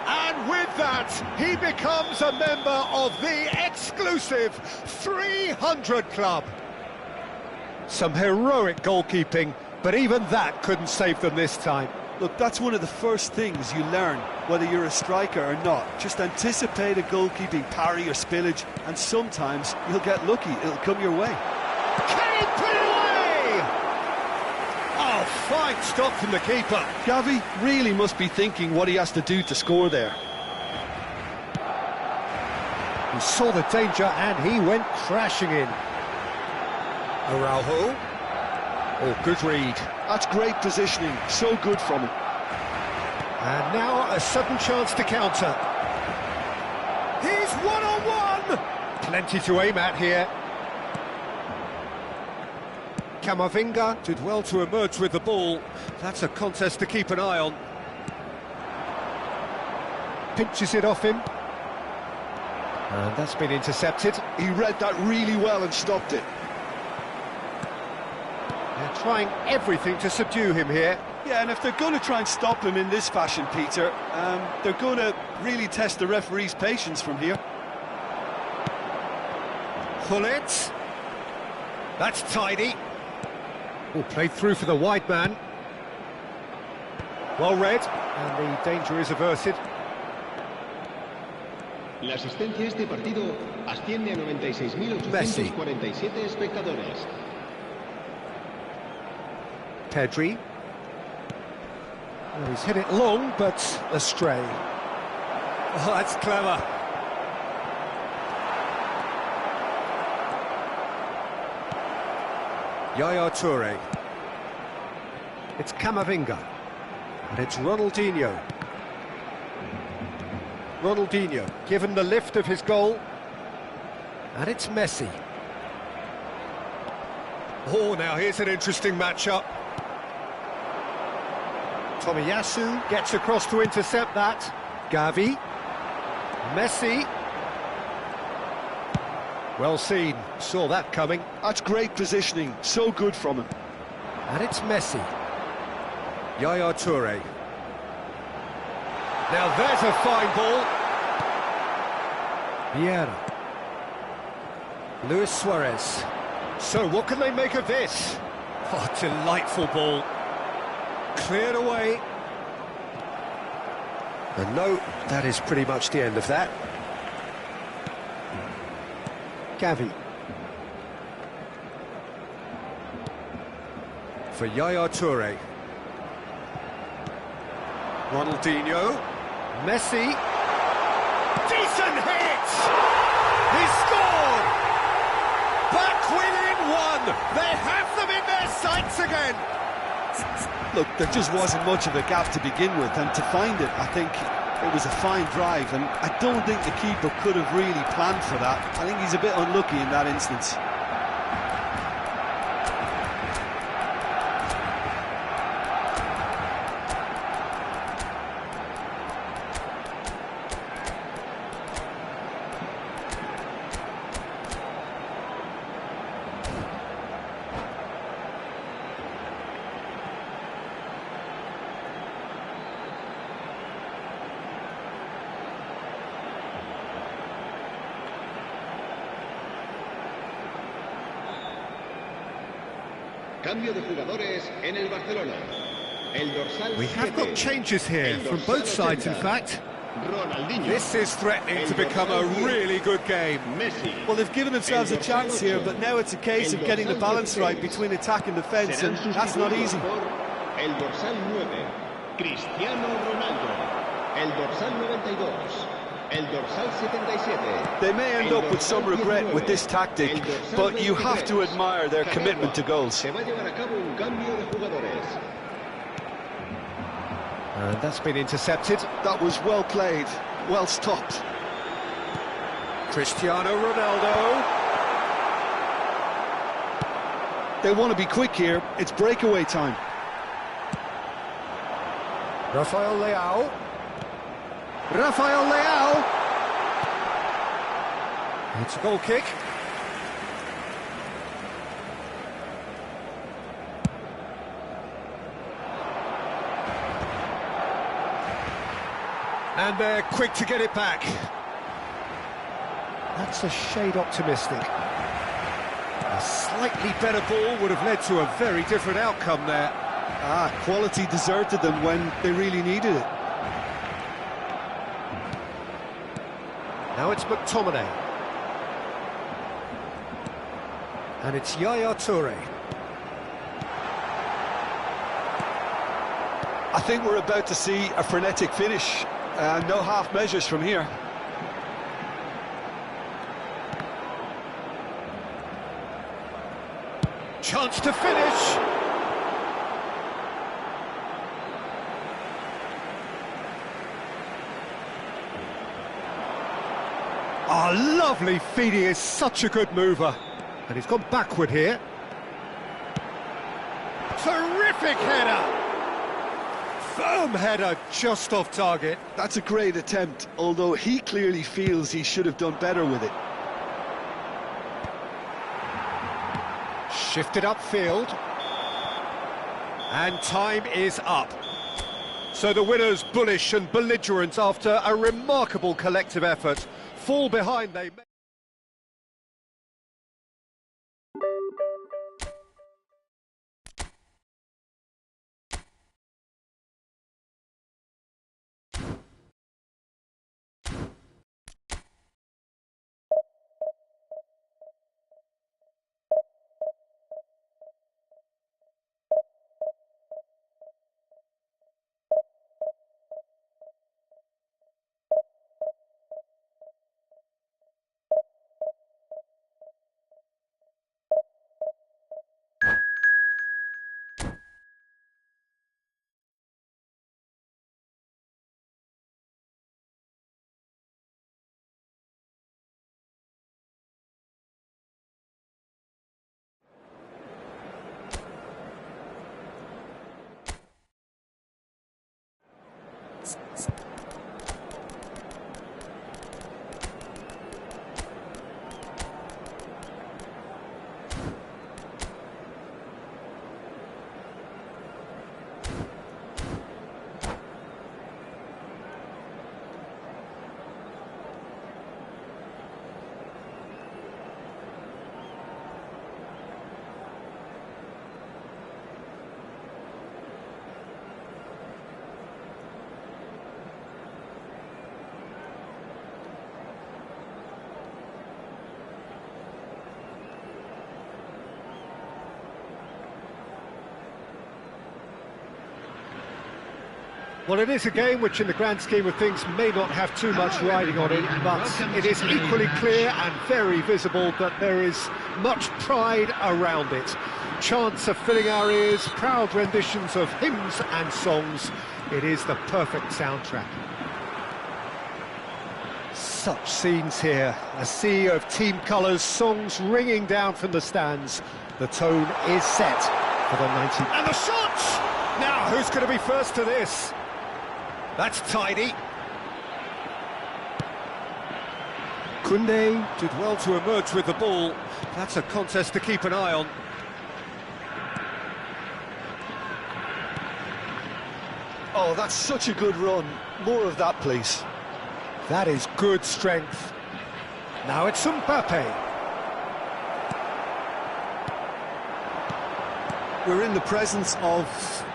[SPEAKER 2] And with that, he becomes a member of the exclusive 300 Club. Some heroic goalkeeping, but even that couldn't save them this time.
[SPEAKER 3] Look, that's one of the first things you learn, whether you're a striker or not. Just anticipate a goalkeeping parry or spillage, and sometimes you'll get lucky. It'll come your way.
[SPEAKER 2] Can he put it away? Oh, fine stop from the keeper.
[SPEAKER 3] Gavi really must be thinking what he has to do to score there.
[SPEAKER 2] He saw the danger and he went crashing in. Araujo. Oh, good read.
[SPEAKER 3] That's great positioning, so good from him.
[SPEAKER 2] And now a sudden chance to counter. He's one-on-one! Plenty to aim at here. Camavinga did well to emerge with the ball. That's a contest to keep an eye on. Pinches it off him. And that's been intercepted.
[SPEAKER 3] He read that really well and stopped it.
[SPEAKER 2] They're trying everything to subdue him here.
[SPEAKER 3] Yeah, and if they're going to try and stop him in this fashion, Peter, they're going to really test the referee's patience from here.
[SPEAKER 2] Hullet. That's tidy. Oh, played through for the wide man. Well read, and the danger is averted.
[SPEAKER 4] La asistencia a este partido asciende a 96.847 espectadores.
[SPEAKER 2] Pedri. Well, he's hit it long, but astray. Oh, that's clever. Yaya Toure. It's Camavinga. And it's Ronaldinho. Ronaldinho, given the lift of his goal. And it's Messi. Oh, now here's an interesting matchup. Tomiyasu gets across to intercept that. Gavi. Messi. Well seen, saw that coming.
[SPEAKER 3] That's great positioning, so good from him.
[SPEAKER 2] And it's Messi. Yaya Toure. Now there's a fine ball. Vieira. Luis Suarez. So what can they make of this? Oh, delightful ball. Cleared away. And no, that is pretty much the end of that. Gavi. For Yaya Toure. Ronaldinho. Messi. Decent hit! He scored! Back within one! They have them in their sights again!
[SPEAKER 3] Look, there just wasn't much of a gap to begin with, and to find it, I think it was a fine drive, and I don't think the keeper could have really planned for that. I think he's a bit unlucky in that instance.
[SPEAKER 4] Cambio de jugadores en el Barcelona. El dorsal
[SPEAKER 2] We have got changes here from both sides, in fact.
[SPEAKER 4] Ronaldinho.
[SPEAKER 2] This is threatening to become a really good game.
[SPEAKER 4] Messi.
[SPEAKER 3] Well, they've given themselves a chance here, but now it's a case of getting the balance right between attack and defence, and that's not easy.
[SPEAKER 4] El dorsal 9, Cristiano Ronaldo. El dorsal 92, el dorsal 77.
[SPEAKER 3] They may end up with some regret with this tactic, but you have to admire their commitment to goals.
[SPEAKER 4] Se va a llevar a cabo un cambio de jugadores.
[SPEAKER 2] And that's been intercepted.
[SPEAKER 3] That was well played, well stopped.
[SPEAKER 2] Cristiano Ronaldo.
[SPEAKER 3] They want to be quick here, it's breakaway time.
[SPEAKER 2] Rafael Leao. Rafael Leao. It's a goal kick. And they're quick to get it back. That's a shade optimistic. A slightly better ball would have led to a very different outcome there.
[SPEAKER 3] Quality deserted them when they really needed it.
[SPEAKER 2] Now it's McTominay. And it's Yaya Toure.
[SPEAKER 3] I think we're about to see a frenetic finish. No half measures from here.
[SPEAKER 2] Chance to finish. Oh, lovely feed. He is such a good mover. And he's gone backward here. Terrific header. Firm header, just off target.
[SPEAKER 3] That's a great attempt, although he clearly feels he should have done better with it.
[SPEAKER 2] Shifted upfield. And time is up. So the winners, bullish and belligerent after a remarkable collective effort. Fall behind they... Well, it is a game which, in the grand scheme of things, may not have too much riding on it, but it is equally clear and very visible that there is much pride around it. Chants are filling our ears, proud renditions of hymns and songs. It is the perfect soundtrack. Such scenes here, a sea of team colours, songs ringing down from the stands. The tone is set for the 90. And the shot! Now, who's going to be first to this? That's tidy. Koundé did well to emerge with the ball. That's a contest to keep an eye on.
[SPEAKER 3] Oh, that's such a good run. More of that, please.
[SPEAKER 2] That is good strength. Now it's Mbappe.
[SPEAKER 3] We're in the presence of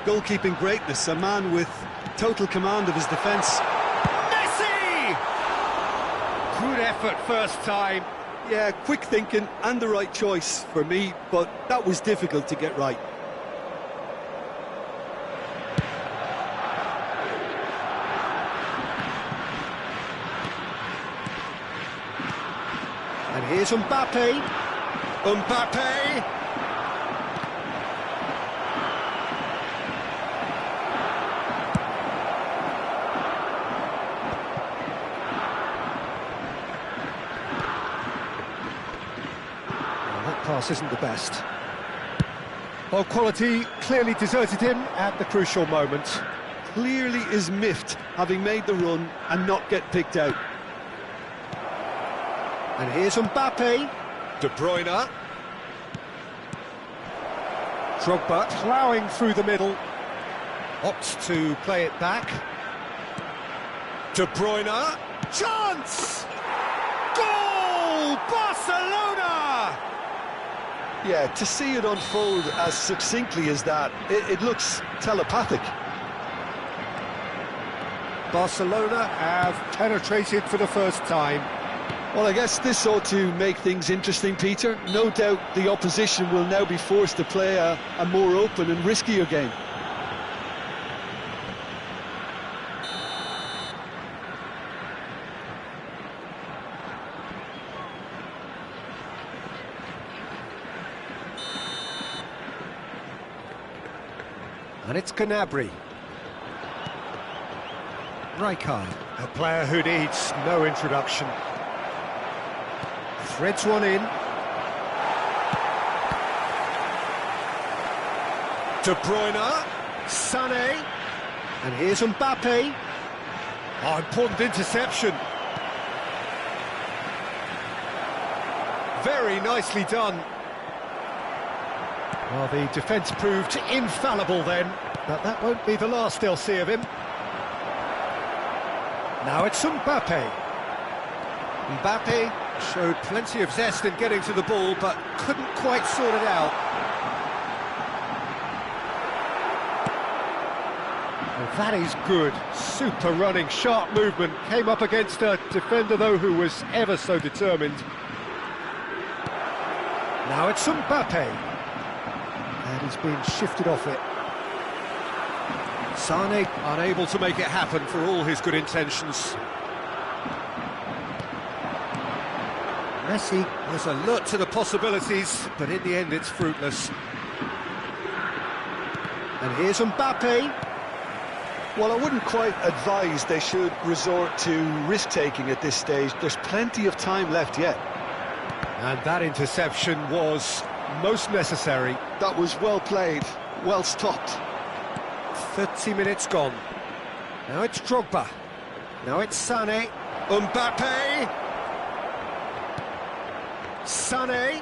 [SPEAKER 3] goalkeeping greatness, a man with total command of his defence.
[SPEAKER 2] Messi! Good effort first time.
[SPEAKER 3] Yeah, quick thinking and the right choice for me, but that was difficult to get right.
[SPEAKER 2] And here's Mbappe. Mbappe! Pass isn't the best. Well, quality clearly deserted him at the crucial moment.
[SPEAKER 3] Clearly is miffed, having made the run and not get picked out.
[SPEAKER 2] And here's Mbappe. De Bruyne. Drogba ploughing through the middle. Opts to play it back. De Bruyne. Chance! Goal! Barcelona!
[SPEAKER 3] Yeah, to see it unfold as succinctly as that, it looks telepathic.
[SPEAKER 2] Barcelona have penetrated for the first time.
[SPEAKER 3] Well, I guess this ought to make things interesting, Peter. No doubt the opposition will now be forced to play a more open and riskier game.
[SPEAKER 2] And it's Gnabry. Rijkaard, a player who needs no introduction. Threads one in. De Bruyne, Sané, and here's Mbappe. Oh, important interception. Very nicely done. Well, the defence proved infallible then, but that won't be the last they'll see of him. Now it's Mbappe. Mbappe showed plenty of zest in getting to the ball, but couldn't quite sort it out. Well, that is good. Super running, sharp movement. Came up against a defender, though, who was ever so determined. Now it's Mbappe. And he's been shifted off it. Sané unable to make it happen for all his good intentions. Messi was alert to the possibilities, but in the end it's fruitless. And here's Mbappe.
[SPEAKER 3] Well, I wouldn't quite advise they should resort to risk-taking at this stage. There's plenty of time left yet.
[SPEAKER 2] And that interception was most necessary.
[SPEAKER 3] That was well played, well stopped.
[SPEAKER 2] 30 minutes gone. Now it's Drogba. Now it's Sané. Mbappe. Sané.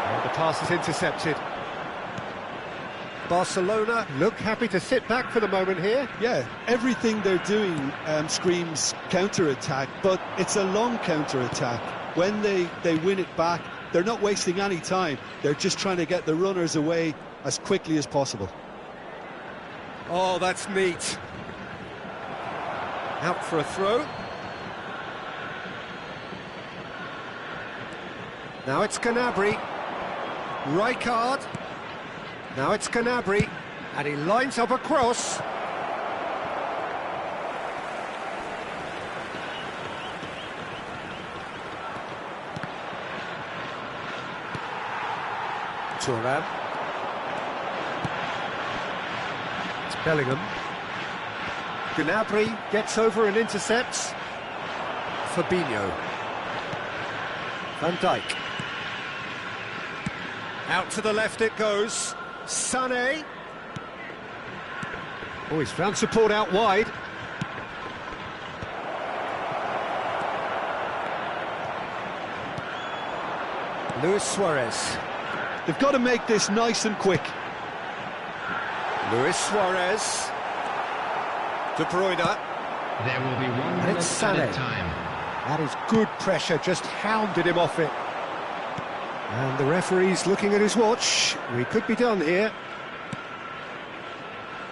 [SPEAKER 2] And the pass is intercepted. Barcelona look happy to sit back for the moment here.
[SPEAKER 3] Yeah, everything they're doing screams counter-attack, but it's a long counter-attack. When they win it back, they're not wasting any time. They're just trying to get the runners away as quickly as possible.
[SPEAKER 2] Oh, that's neat. Out for a throw. Now it's Gnabry. Rijkaard. Now it's Gnabry, and he lines up a cross. Thuram. It's Bellingham. Gnabry gets over and intercepts. Fabinho. Van Dijk. Out to the left it goes. Sané. Oh, he's found support out wide. Luis Suarez.
[SPEAKER 3] They've got to make this nice and quick.
[SPEAKER 2] Luis Suarez. De Bruyne.
[SPEAKER 4] There will be 1 minute
[SPEAKER 2] It's
[SPEAKER 4] added
[SPEAKER 2] Sané.
[SPEAKER 4] time.
[SPEAKER 2] That is good pressure, just hounded him off it. And the referee's looking at his watch. We could be done here.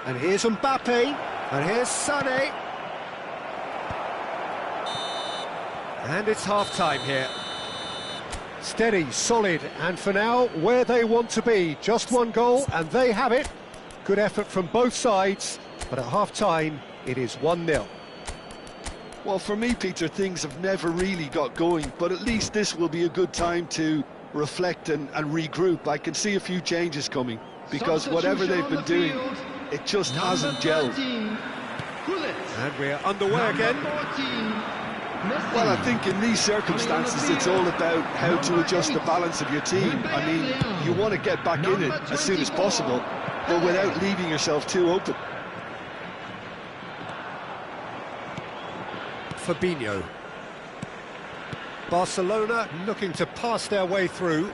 [SPEAKER 2] And here's Mbappe. And here's Sané. And it's half-time here. Steady, solid, and for now, where they want to be. Just one goal, and they have it. Good effort from both sides, but at half-time, it is 1-0.
[SPEAKER 3] Well, for me, Peter, things have never really got going, but at least this will be a good time to reflect and regroup. I can see a few changes coming, because whatever they've been doing, it just hasn't gelled.
[SPEAKER 2] And we're underway again.
[SPEAKER 3] Well, I think in these circumstances, it's all about how to adjust the balance of your team. I mean, you want to get back in it as soon as possible, but without leaving yourself too open.
[SPEAKER 2] Fabinho. Barcelona looking to pass their way through.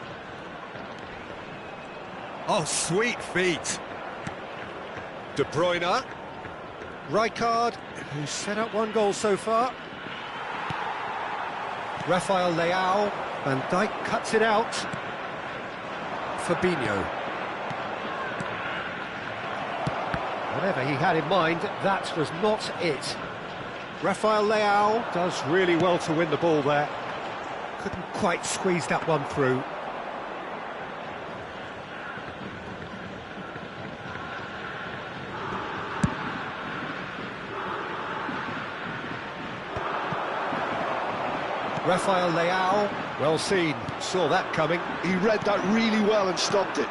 [SPEAKER 2] Oh, sweet feet. De Bruyne. Rijkaard, who's set up 1 goal so far. Rafael Leao. Van Dijk cuts it out. Fabinho. Whatever he had in mind, that was not it. Rafael Leao does really well to win the ball there. Couldn't quite squeeze that one through. Rafael Leao, well seen, saw that coming.
[SPEAKER 3] He read that really well and stopped it.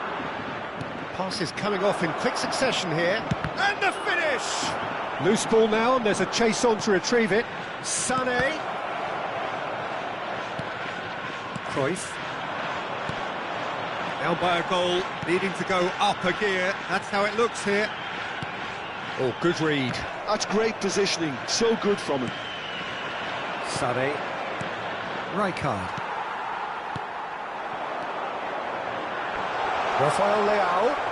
[SPEAKER 2] Pass is coming off in quick succession here. And the finish! Loose ball now, and there's a chase on to retrieve it. Sané. Cruyff. Down by a goal, needing to go up a gear. That's how it looks here. Oh, good read.
[SPEAKER 3] That's great positioning, so good from him.
[SPEAKER 2] Sané. Rijkaard. Rafael Leao.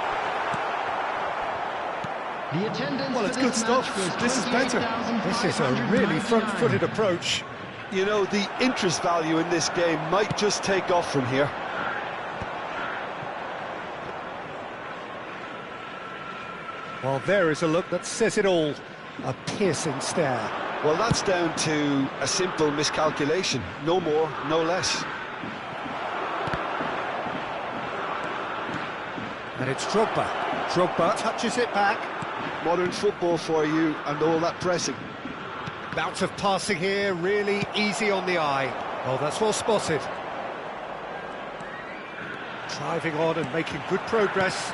[SPEAKER 3] Well, it's good stuff. This is better.
[SPEAKER 2] This is a really front-footed approach.
[SPEAKER 3] You know, the interest value in this game might just take off from here.
[SPEAKER 2] Well, there is a look that says it all. A piercing stare.
[SPEAKER 3] Well, that's down to a simple miscalculation. No more, no less.
[SPEAKER 2] And it's Drogba. Drogba touches it back.
[SPEAKER 3] Modern football for you and all that pressing.
[SPEAKER 2] Bout of passing here, really easy on the eye. Oh, that's well spotted. Driving on and making good progress.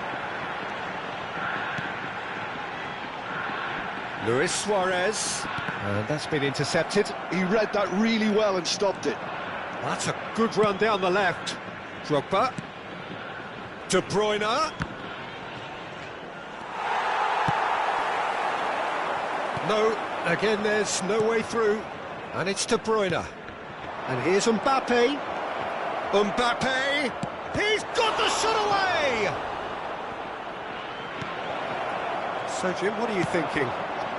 [SPEAKER 2] Luis Suarez. And that's been intercepted.
[SPEAKER 3] He read that really well and stopped it.
[SPEAKER 2] That's a good run down the left. Drogba. De Bruyne. No, again there's no way through. And it's De Bruyne. And here's Mbappe. Mbappe! He's got the shot away! So, Jim, what are you thinking?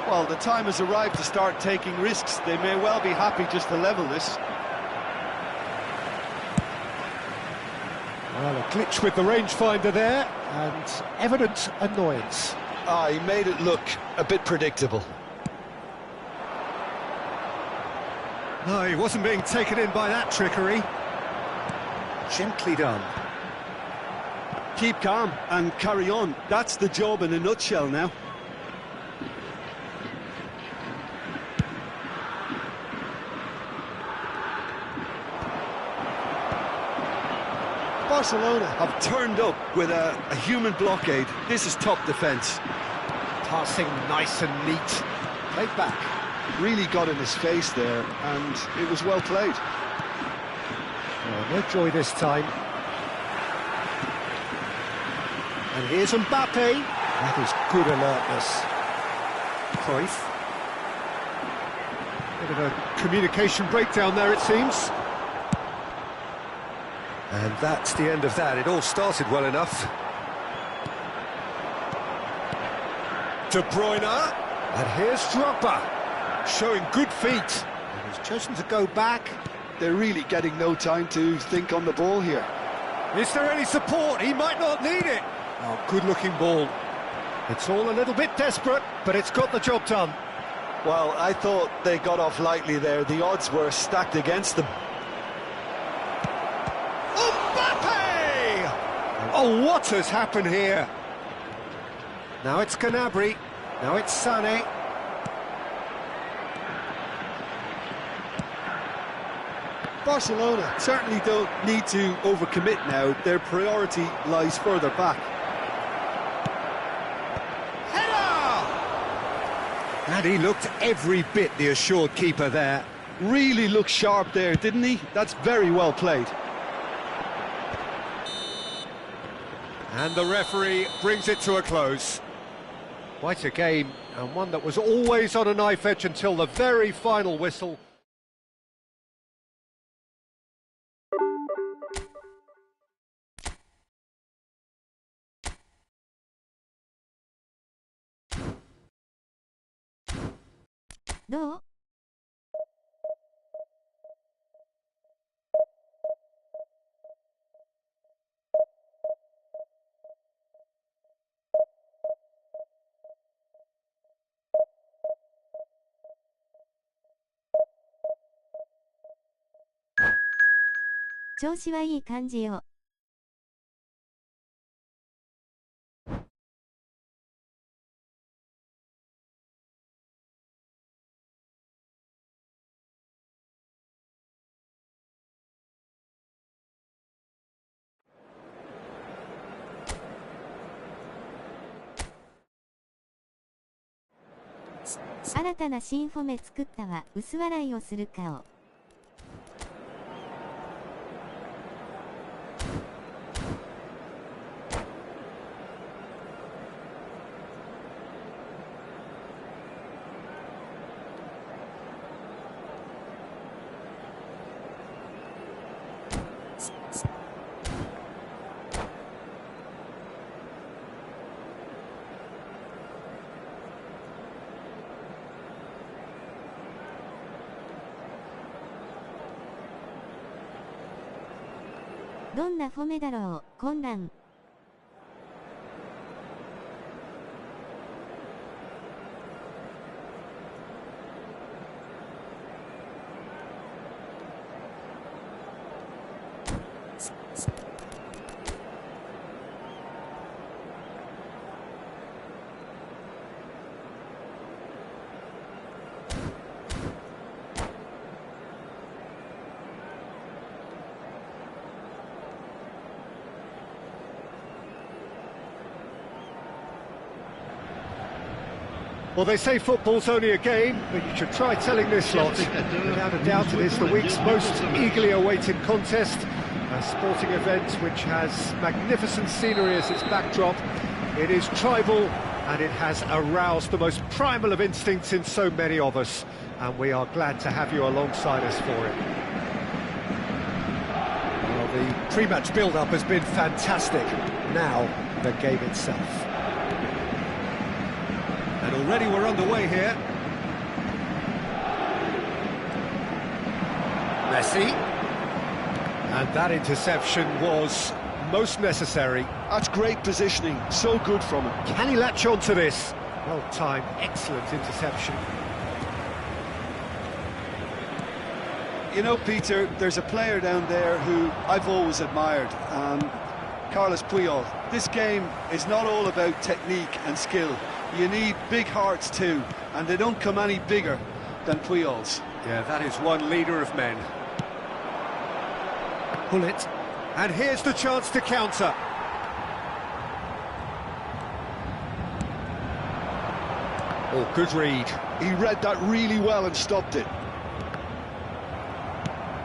[SPEAKER 3] Well, the time has arrived to start taking risks. They may well be happy just to level this.
[SPEAKER 2] Well, a glitch with the rangefinder there, and evident annoyance.
[SPEAKER 3] He made it look a bit predictable.
[SPEAKER 2] No, he wasn't being taken in by that trickery. Gently done.
[SPEAKER 3] keep calm and carry on. That's the job in a nutshell now. Barcelona have turned up with a human blockade. This is top defence.
[SPEAKER 2] Passing nice and neat. Played back.
[SPEAKER 3] Really got in his face there, and it was well played.
[SPEAKER 2] Oh, no joy this time. And here's Mbappe. That is good alertness. Cruyff. Bit of a communication breakdown there, it seems. And that's the end of that. It all started well enough. De Bruyne. And here's Drogba, showing good feet. And he's chosen to go back.
[SPEAKER 3] They're really getting no time to think on the ball here.
[SPEAKER 2] Is there any support? He might not need it. Oh, good-looking ball. It's all a little bit desperate, but it's got the job done.
[SPEAKER 3] Well, I thought they got off lightly there. The odds were stacked against them.
[SPEAKER 2] Mbappe! Oh, what has happened here? Now it's Gnabry. Now it's Sané.
[SPEAKER 3] Barcelona certainly don't need to overcommit now. Their priority lies further back.
[SPEAKER 2] Header! And he looked every bit the assured keeper there.
[SPEAKER 3] Really looked sharp there, didn't he? That's very well played.
[SPEAKER 2] And the referee brings it to a close. Quite a game, and one that was always on a knife edge until the very final whistle.
[SPEAKER 1] どう？調子はいい感じよ。新たな新フォメ作ったわ。薄笑いをする顔。どんなフォメだろう、混乱。
[SPEAKER 2] Well, they say football's only a game, but you should try telling this lot. Without a doubt, it is the week's most eagerly awaited contest. A sporting event which has magnificent scenery as its backdrop. It is tribal, and it has aroused the most primal of instincts in so many of us. And we are glad to have you alongside us for it. Well, the pre-match build-up has been fantastic. Now, the game itself. And already we're underway here. Messi. And that interception was most necessary.
[SPEAKER 3] That's great positioning, so good from him.
[SPEAKER 2] Can he latch on to this? Well timed, excellent interception.
[SPEAKER 3] You know, Peter, there's a player down there who I've always admired. Carlos Puyol. This game is not all about technique and skill. You need big hearts too, and they don't come any bigger than Puyol's.
[SPEAKER 2] Yeah, that is one leader of men. Pull it, and here's the chance to counter. Oh, good read.
[SPEAKER 3] He read that really well and stopped it.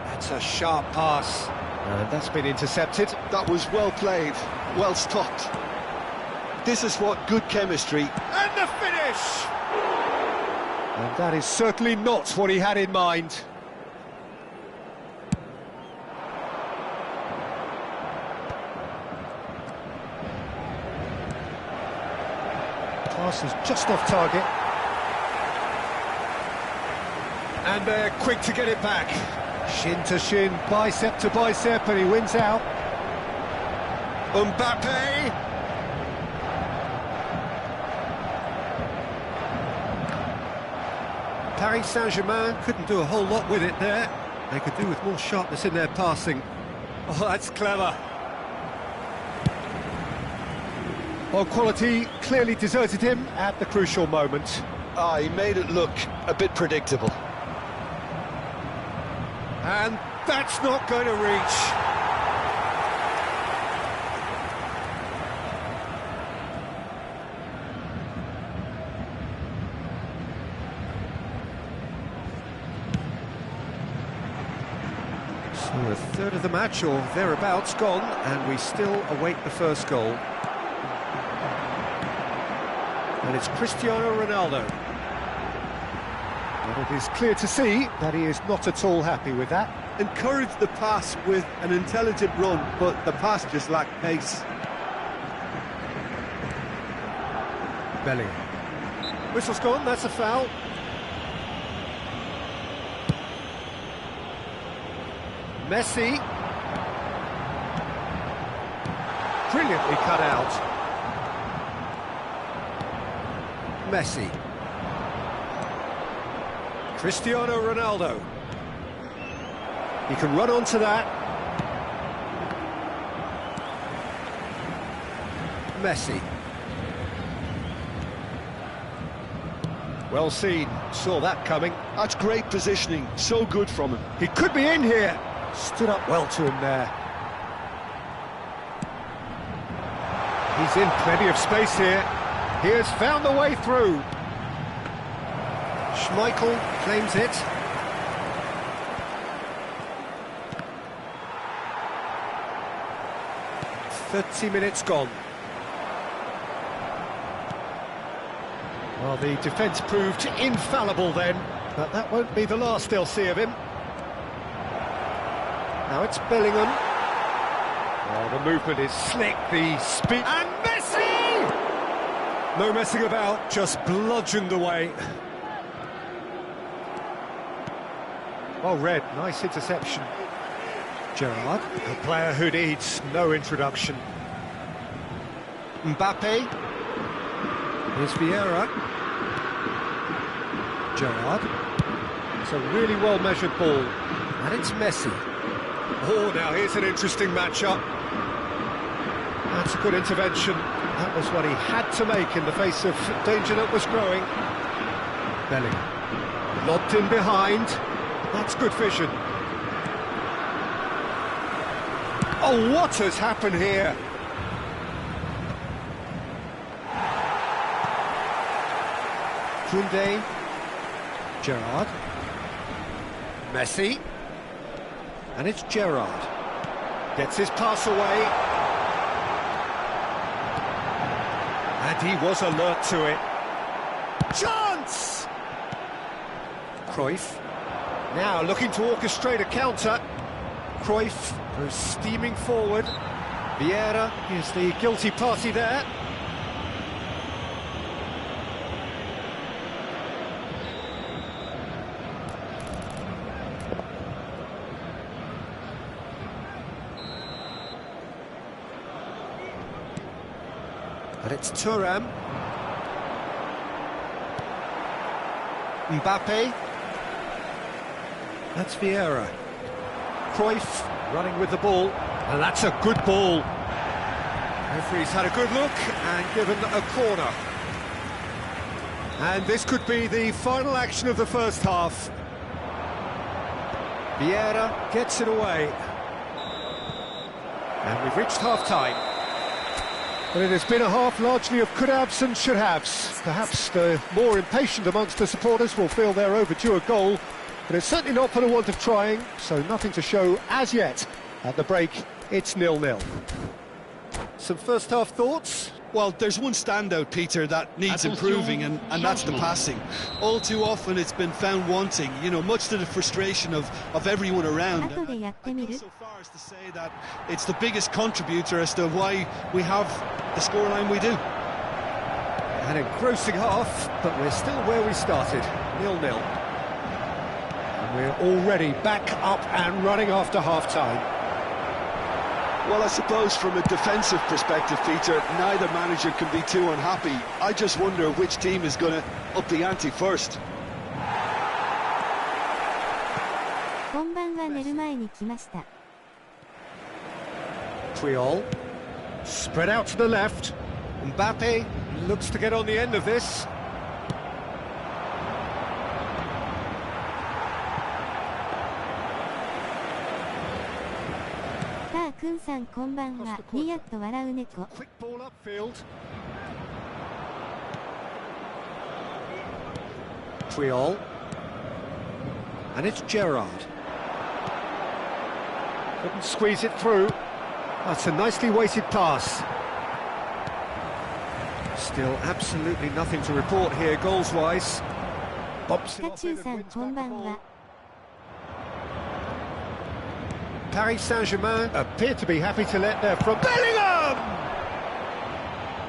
[SPEAKER 2] That's a sharp pass. And that's been intercepted.
[SPEAKER 3] That was well played, well stopped. This is what good chemistry...
[SPEAKER 2] And the finish! And that is certainly not what he had in mind. Pass is just off target. And they're quick to get it back. Shin to shin, bicep to bicep, and he wins out. Mbappe! Paris Saint-Germain couldn't do a whole lot with it there. They could do with more sharpness in their passing. Oh, that's clever. Well, quality clearly deserted him at the crucial moment.
[SPEAKER 3] Ah, he made it look a bit predictable.
[SPEAKER 2] And that's not going to reach. So a third of the match or thereabouts gone, and we still await the first goal. And it's Cristiano Ronaldo. But it is clear to see that he is not at all happy with that.
[SPEAKER 3] Encouraged the pass with an intelligent run, but the pass just lacked pace.
[SPEAKER 2] Bellingham. Whistle's gone, that's a foul. Messi. Brilliantly cut out. Messi. Cristiano Ronaldo. He can run onto that. Messi. Well seen, saw that coming.
[SPEAKER 3] That's great positioning, so good from him.
[SPEAKER 2] He could be in here. Stood up well to him there. He's in plenty of space here. He has found the way through. Schmeichel claims it. "30 minutes gone." Well, the defence proved infallible then, but that won't be the last they'll see of him. Now it's Bellingham. Oh, the movement is slick, the speed... And Messi! No messing about, just bludgeoned away. Well read, nice interception. Gerrard, a player who needs no introduction. Mbappe. Here's Vieira. Gerrard. It's a really well-measured ball. And it's Messi. Oh, now here's an interesting matchup. That's a good intervention. That was what he had to make in the face of danger that was growing. Bellingham. Lobbed in behind. That's good vision. Oh, what has happened here? Koundé. Gerrard. Messi. And it's Gerrard. Gets his pass away. And he was alert to it. Chance! Cruyff. Now looking to orchestrate a counter. Cruyff goes steaming forward. Vieira is the guilty party there. And it's Thuram. Mbappe. That's Vieira. Cruyff running with the ball. And that's a good ball. Referee's had a good look and given a corner. And this could be the final action of the first half. Vieira gets it away. And we've reached half-time. But it has been a half largely of could-haves and should-haves. Perhaps the more impatient amongst the supporters will feel they're overdue a goal, but it's certainly not for the want of trying, so nothing to show as yet. At the break, it's 0-0. Some first-half thoughts?
[SPEAKER 3] Well, there's one standout, Peter, that needs improving, and that's the passing. All too often it's been found wanting, you know, much to the frustration of everyone around. And I'd go so far as to say that it's the biggest contributor as to why we have the scoreline we do.
[SPEAKER 2] An engrossing half, but we're still where we started, 0-0. And we're already back up and running after half-time.
[SPEAKER 3] Well, I suppose from a defensive perspective, Peter, neither manager can be too unhappy. I just wonder which team is going to up the ante first.
[SPEAKER 2] Triol, spread out to the left. Mbappe looks to get on the end of this.
[SPEAKER 1] Quick
[SPEAKER 2] ball upfield. Triol. And it's Gerrard. Couldn't squeeze it through. That's a nicely weighted pass. Still absolutely nothing to report here goals-wise. Bobs it off in and wins back the ball. Paris Saint-Germain appear to be happy to let their front... Bellingham!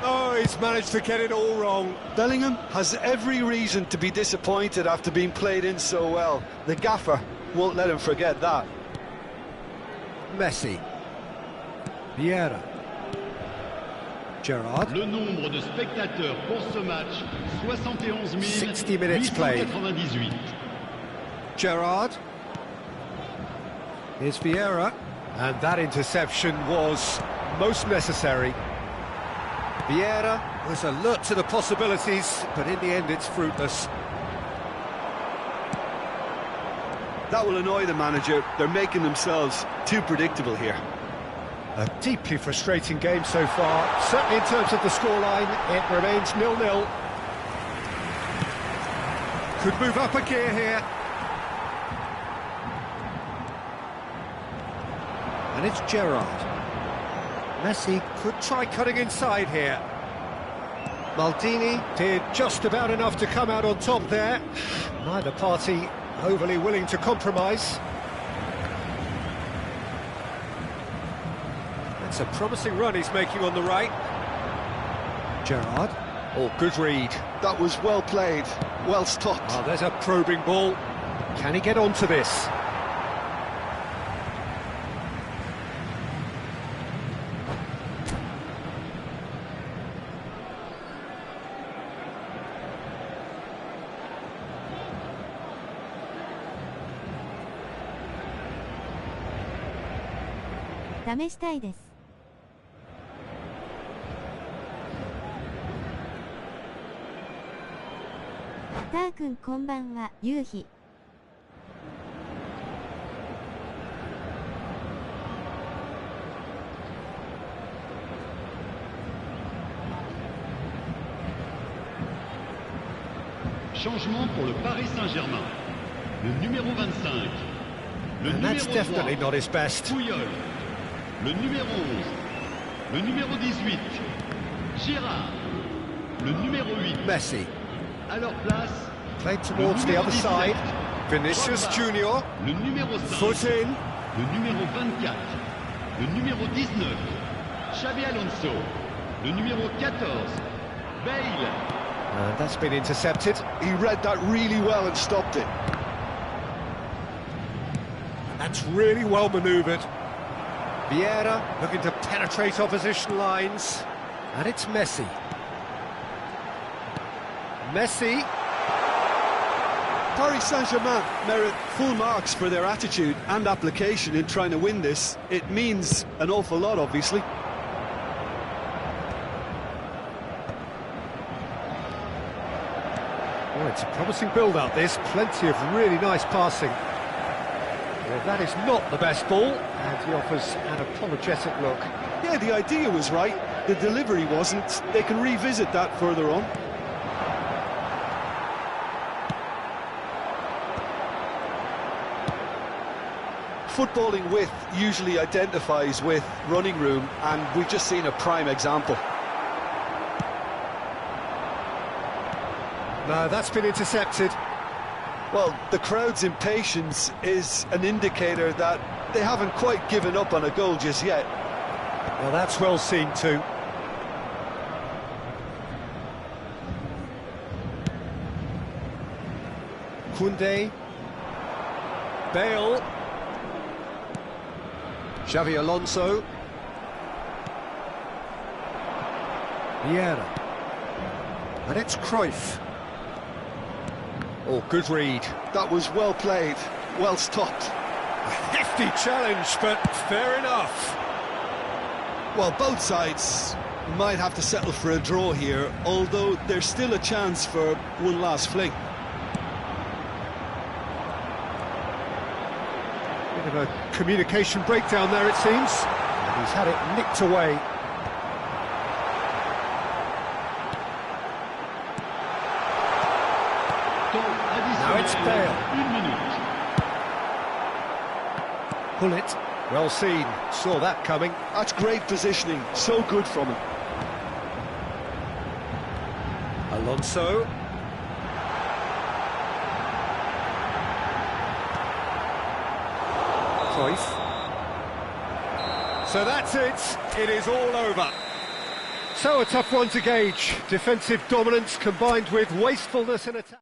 [SPEAKER 2] Oh, he's managed to get it all wrong.
[SPEAKER 3] Bellingham has every reason to be disappointed after being played in so well. The gaffer won't let him forget that.
[SPEAKER 2] Messi. Vieira. Gerrard.
[SPEAKER 5] Le nombre de spectateurs pour ce match, 71
[SPEAKER 2] 60 minutes played.
[SPEAKER 5] 898.
[SPEAKER 2] Gerrard. Here's Vieira, and that interception was most necessary. Vieira was alert to the possibilities, but in the end it's fruitless.
[SPEAKER 3] That will annoy the manager. They're making themselves too predictable here.
[SPEAKER 2] A deeply frustrating game so far. Certainly in terms of the scoreline, it remains 0-0. Could move up a gear here. And it's Gerrard. Messi could try cutting inside here. Maldini did just about enough to come out on top there. Neither party overly willing to compromise. That's a promising run he's making on the right. Gerrard. Oh, good read.
[SPEAKER 3] That was well played, well stopped.
[SPEAKER 2] Oh, there's a probing ball. Can he get onto this?
[SPEAKER 5] Changement pour le Paris Saint-Germain. Le numéro 25. Le
[SPEAKER 2] And that's definitely not his best.
[SPEAKER 5] Puyol. Le numéro 11. Le numéro 18. Girard. Le numéro 8.
[SPEAKER 2] Messi.
[SPEAKER 5] À leur place.
[SPEAKER 2] Played towards the other side. Vinicius Junior.
[SPEAKER 5] Le numéro 5.
[SPEAKER 2] Foot in.
[SPEAKER 5] Le numéro 24. Le numéro 19. Xabi Alonso. Le numéro 14. Bale.
[SPEAKER 2] And that's been intercepted.
[SPEAKER 3] He read that really well and stopped it.
[SPEAKER 2] That's really well manoeuvred. Vieira looking to penetrate opposition lines. And it's Messi. Messi.
[SPEAKER 3] Paris Saint-Germain merit full marks for their attitude and application in trying to win this. It means an awful lot, obviously.
[SPEAKER 2] It's a promising build-up, this. Plenty of really nice passing. Well, that is not the best ball, and he offers an apologetic look.
[SPEAKER 3] Yeah, the idea was right, the delivery wasn't. They can revisit that further on. Footballing width usually identifies with running room, and we've just seen a prime example.
[SPEAKER 2] No, that's been intercepted.
[SPEAKER 3] Well, the crowd's impatience is an indicator that they haven't quite given up on a goal just yet.
[SPEAKER 2] Well, that's well seen too. Koundé. Bale. Xavi Alonso. Vieira. And it's Cruyff. Oh, good read.
[SPEAKER 3] That was well played, well stopped.
[SPEAKER 2] A hefty challenge, but fair enough.
[SPEAKER 3] Well, both sides might have to settle for a draw here, although there's still a chance for one last fling.
[SPEAKER 2] Bit of a communication breakdown there, it seems. And he's had it nicked away. Now it's Bale. Pull it. Well seen. Saw that coming.
[SPEAKER 3] That's great positioning. So good from him.
[SPEAKER 2] Alonso. Cruyff. So that's it. It is all over. So a tough one to gauge. Defensive dominance combined with wastefulness in attack.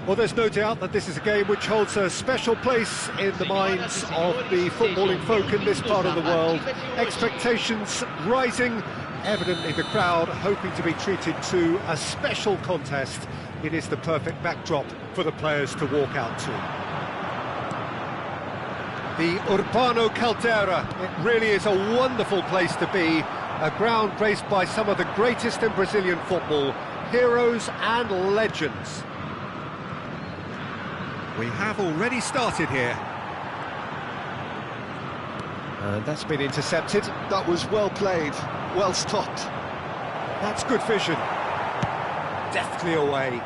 [SPEAKER 2] Well, there's no doubt that this is a game which holds a special place in the minds of the footballing folk in this part of the world. Expectations rising, evidently the crowd hoping to be treated to a special contest. It is the perfect backdrop for the players to walk out to. The Urbano Caldera, it really is a wonderful place to be, a ground graced by some of the greatest in Brazilian football, heroes and legends. We have already started here. And that's been intercepted.
[SPEAKER 3] That was well played, well stopped.
[SPEAKER 2] That's good vision. Deftly away.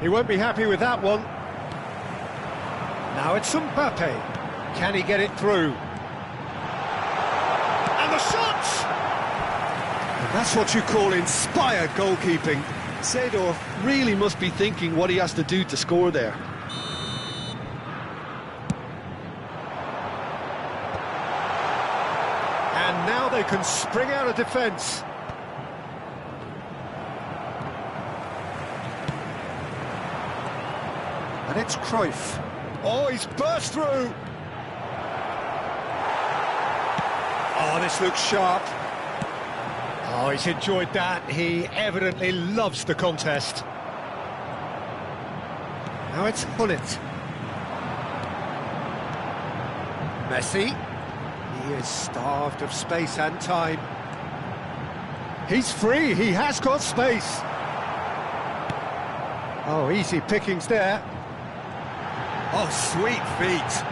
[SPEAKER 2] He won't be happy with that one. Now it's Mbappe. Can he get it through? And the shot! And that's what you call inspired goalkeeping.
[SPEAKER 3] Seedorf really must be thinking what he has to do to score there.
[SPEAKER 2] And now they can spring out of defence. And it's Cruyff. Oh, he's burst through! Oh, this looks sharp. Oh, he's enjoyed that. He evidently loves the contest. Now it's Hullet. Messi. He is starved of space and time. He's free. He has got space. Oh, easy pickings there. Oh, sweet feet.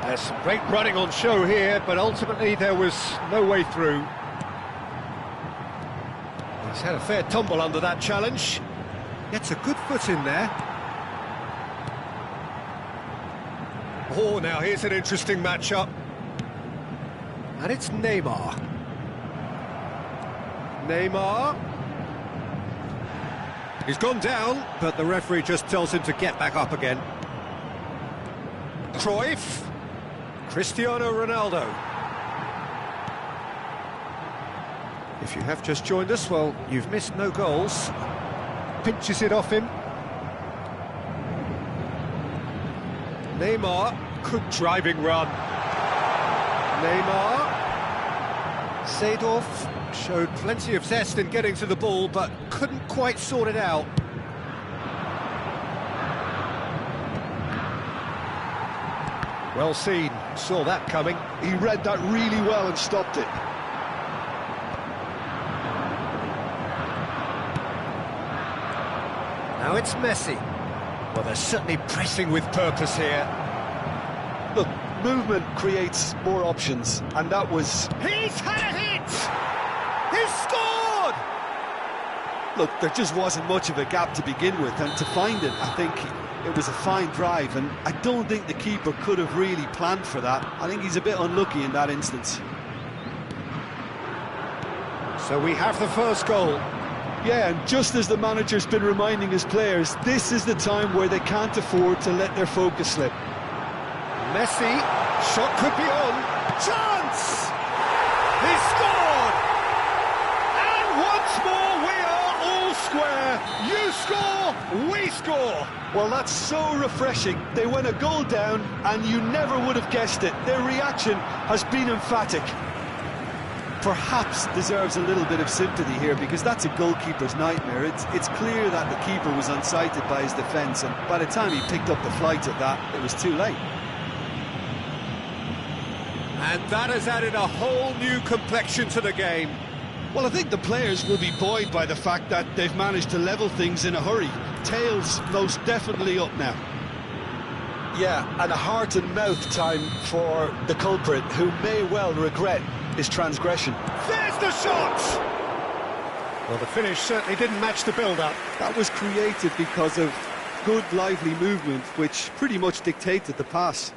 [SPEAKER 2] There's some great running on show here, but ultimately there was no way through. He's had a fair tumble under that challenge. Gets a good foot in there. Oh, now here's an interesting matchup. And it's Neymar. Neymar. He's gone down, but the referee just tells him to get back up again. Cruyff. Cristiano Ronaldo. If you have just joined us, well, you've missed no goals. Pinches it off him. Neymar, good driving run. Neymar. Seedorf showed plenty of zest in getting to the ball, but couldn't quite sort it out. Well seen, saw that coming.
[SPEAKER 3] He read that really well and stopped it.
[SPEAKER 2] Now it's Messi. Well, they're certainly pressing with purpose here.
[SPEAKER 3] Look, movement creates more options, and that was...
[SPEAKER 2] He's had a hit! He's scored!
[SPEAKER 3] Look, there just wasn't much of a gap to begin with, and to find it, I think it was a fine drive, and I don't think the keeper could have really planned for that. I think he's a bit unlucky in that instance.
[SPEAKER 2] So we have the first goal.
[SPEAKER 3] Yeah, and just as the manager's been reminding his players, this is the time where they can't afford to let their focus slip.
[SPEAKER 2] Messi, shot could be on. Chance! He scored! And once more we are all square. You score, we score.
[SPEAKER 3] Well, that's so refreshing. They went a goal down, and you never would have guessed it. Their reaction has been emphatic. perhaps deserves a little bit of sympathy here, because that's a goalkeeper's nightmare. It's clear that the keeper was unsighted by his defence, and by the time he picked up the flight of that, it was too late.
[SPEAKER 2] And that has added a whole new complexion to the game.
[SPEAKER 3] Well, I think the players will be buoyed by the fact that they've managed to level things in a hurry. Tails most definitely up now. Yeah, and a heart and mouth time for the culprit, who may well regret his transgression.
[SPEAKER 2] There's the shot! Well, the finish certainly didn't match the build-up.
[SPEAKER 3] That was created because of good, lively movement, which pretty much dictated the pass.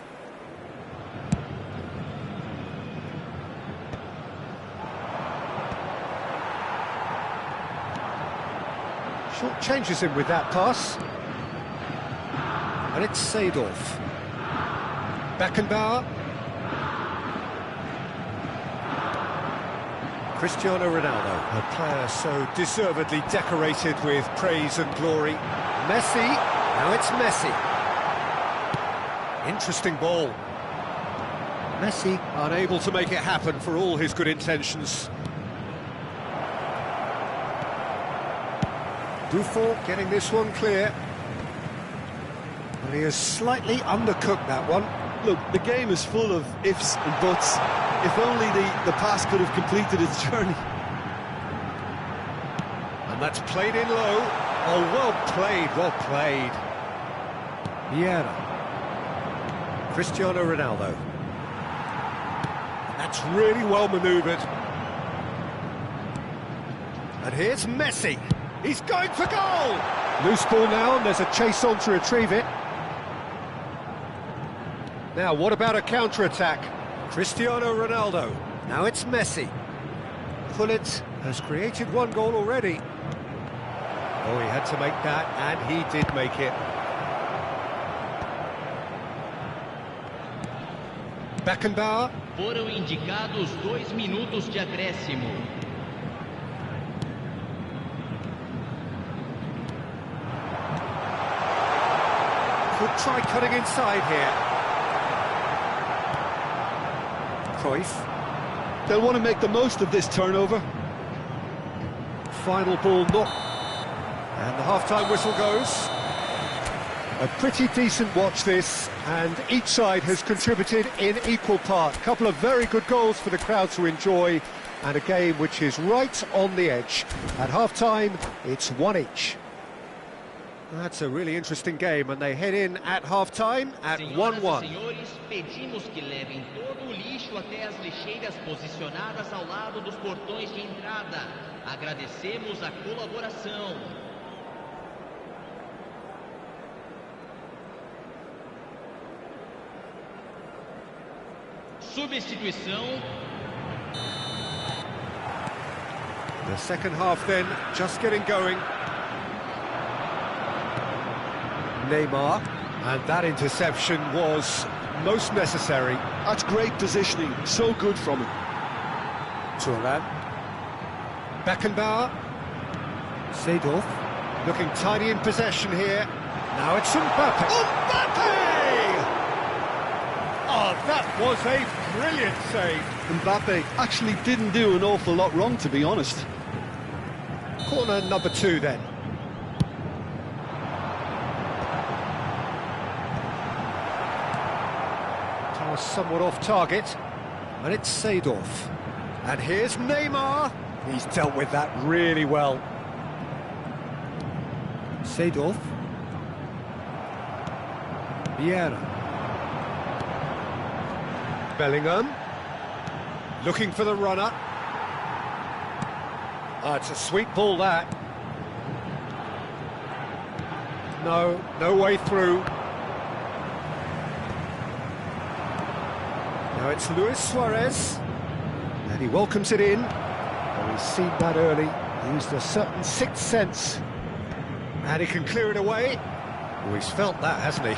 [SPEAKER 2] Short changes him with that pass. And it's Seedorf. Beckenbauer. Cristiano Ronaldo, a player so deservedly decorated with praise and glory. Messi, now it's Messi. Interesting ball. Messi unable to make it happen for all his good intentions. Buffon getting this one clear. And he has slightly undercooked that one.
[SPEAKER 3] Look, the game is full of ifs and buts. If only the pass could have completed its journey.
[SPEAKER 2] And that's played in low. Oh, well played, well played. Vieira. Cristiano Ronaldo. That's really well manoeuvred. And here's Messi. He's going for goal! Loose ball now, and there's a chase on to retrieve it. Now, what about a counter-attack? Cristiano Ronaldo. Now it's Messi. Gullit has created one goal already. Oh, he had to make that, and he did make it. Beckenbauer.
[SPEAKER 5] Foram indicados 2 minutos de acréscimo.
[SPEAKER 2] Could try cutting inside here. Cruyff.
[SPEAKER 3] They'll want to make the most of this turnover.
[SPEAKER 2] Final ball not. And the half-time whistle goes. A pretty decent watch this, and each side has contributed in equal part. A couple of very good goals for the crowd to enjoy, and a game which is right on the edge. At half-time, it's 1 each. That's a really interesting game, and they head in at half-time at 1-1.
[SPEAKER 5] Senhores, pedimos que levem todo o lixo até as lixeiras posicionadas ao lado dos portões de entrada. Agradecemos a colaboração. Substituição.
[SPEAKER 2] The second half then, just getting going. Neymar, and that interception was most necessary.
[SPEAKER 3] That's great positioning, so good from him.
[SPEAKER 2] Thuram. Beckenbauer. Seedorf, looking tidy in possession here. Now it's Mbappe. Mbappe! Oh, that was a brilliant save.
[SPEAKER 3] Mbappe actually didn't do an awful lot wrong, to be honest.
[SPEAKER 2] Corner number 2 then. Somewhat off target, and it's Seedorf. And here's Neymar. He's dealt with that really well. Seedorf. Vieira. Bellingham. Looking for the runner. Oh, it's a sweet ball, that. No way through. Now it's Luis Suarez, and he welcomes it in. Oh, he's seen that early, used a certain sixth sense, and he can clear it away. Oh, he's felt that, hasn't he?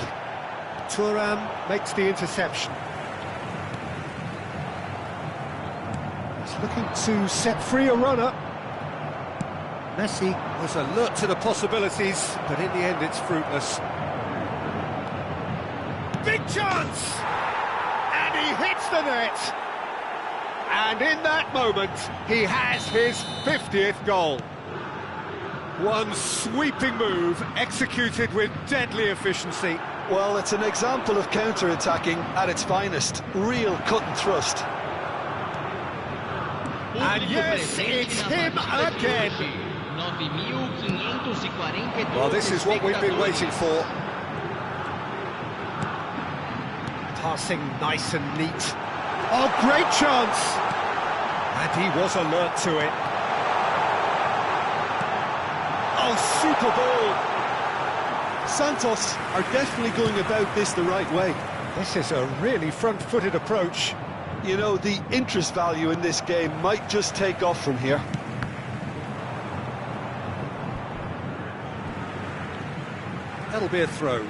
[SPEAKER 2] Thuram makes the interception. He's looking to set free a runner. Messi was alert to the possibilities, but in the end it's fruitless. Big chance! He hits the net, And in that moment, he has his 50th goal. One sweeping move, executed with deadly efficiency.
[SPEAKER 3] Well, it's an example of counter-attacking at its finest. Real cut and thrust.
[SPEAKER 2] And yes, it's him again. Well, this is what we've been waiting for. Passing nice and neat. Oh, great chance! And he was alert to it. Oh, super ball!
[SPEAKER 3] Santos are definitely going about this the right way.
[SPEAKER 2] This is a really front-footed approach.
[SPEAKER 3] You know, the interest value in this game might just take off from here.
[SPEAKER 2] That'll be a throw.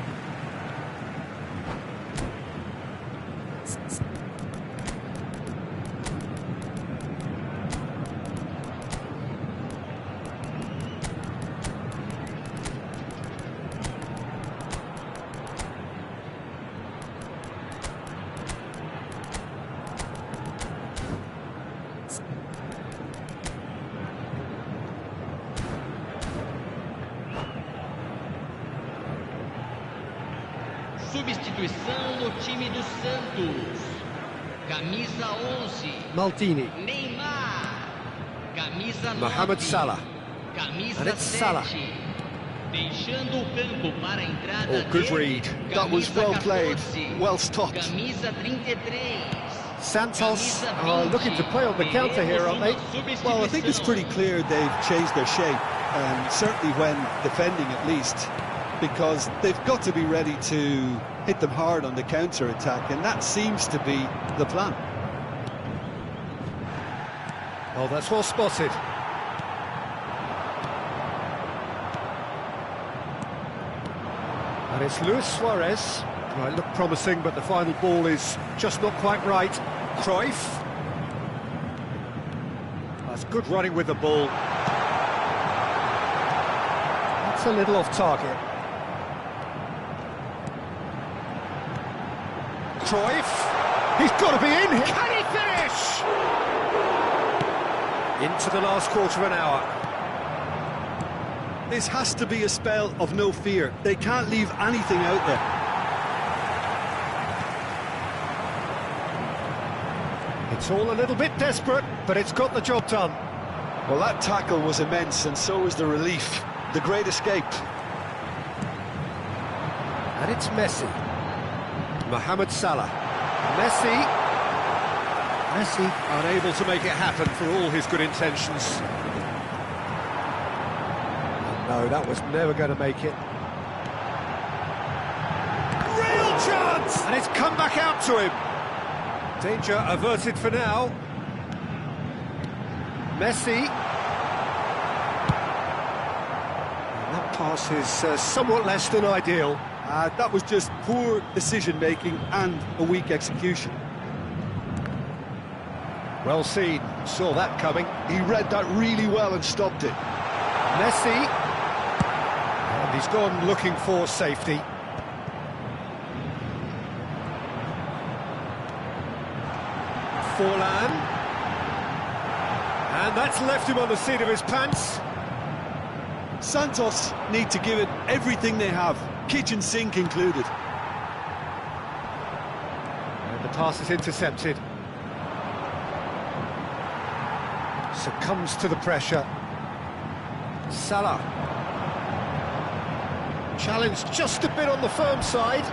[SPEAKER 5] Substituição no time do Santos. Camisa 11.
[SPEAKER 2] Maldini.
[SPEAKER 5] Neymar. Camisa 9.
[SPEAKER 2] Mohamed Salah.
[SPEAKER 5] Camisa
[SPEAKER 2] And it's Salah.
[SPEAKER 5] 7. Deixando o campo para a entrada
[SPEAKER 2] Oh, good
[SPEAKER 5] dele.
[SPEAKER 2] read.
[SPEAKER 3] That was well played,
[SPEAKER 5] 14.
[SPEAKER 3] well stopped.
[SPEAKER 5] Camisa 33.
[SPEAKER 2] Santos are looking to play on the counter here, aren't they?
[SPEAKER 3] Well, I think it's pretty clear they've changed their shape, certainly when defending at least, because they've got to be ready to hit them hard on the counter-attack, and that seems to be the plan.
[SPEAKER 2] Oh, that's well spotted. And it's Luis Suarez. Right, look promising, but the final ball is just not quite right. Cruyff. That's good running with the ball. That's a little off target. Cruyff. He's got to be in here. Can he finish? Into the last quarter of an hour.
[SPEAKER 3] This has to be a spell of no fear. They can't leave anything out there.
[SPEAKER 2] It's all a little bit desperate, but it's got the job done.
[SPEAKER 3] Well, that tackle was immense, and so was the relief. The great escape.
[SPEAKER 2] And it's Messi. Mohamed Salah. Messi. Messi unable to make it happen for all his good intentions. No, that was never going to make it. Real chance! And it's come back out to him. Danger averted for now. Messi. And that pass is somewhat less than ideal.
[SPEAKER 3] That was just poor decision-making and a weak execution.
[SPEAKER 2] Well seen, saw that coming.
[SPEAKER 3] He read that really well and stopped it.
[SPEAKER 2] Messi. And he's gone looking for safety. Forlan. And that's left him on the seat of his pants.
[SPEAKER 3] Santos need to give it everything they have, kitchen sink included.
[SPEAKER 2] And the pass is intercepted. Succumbs to the pressure. Salah. Challenged just a bit on the firm side.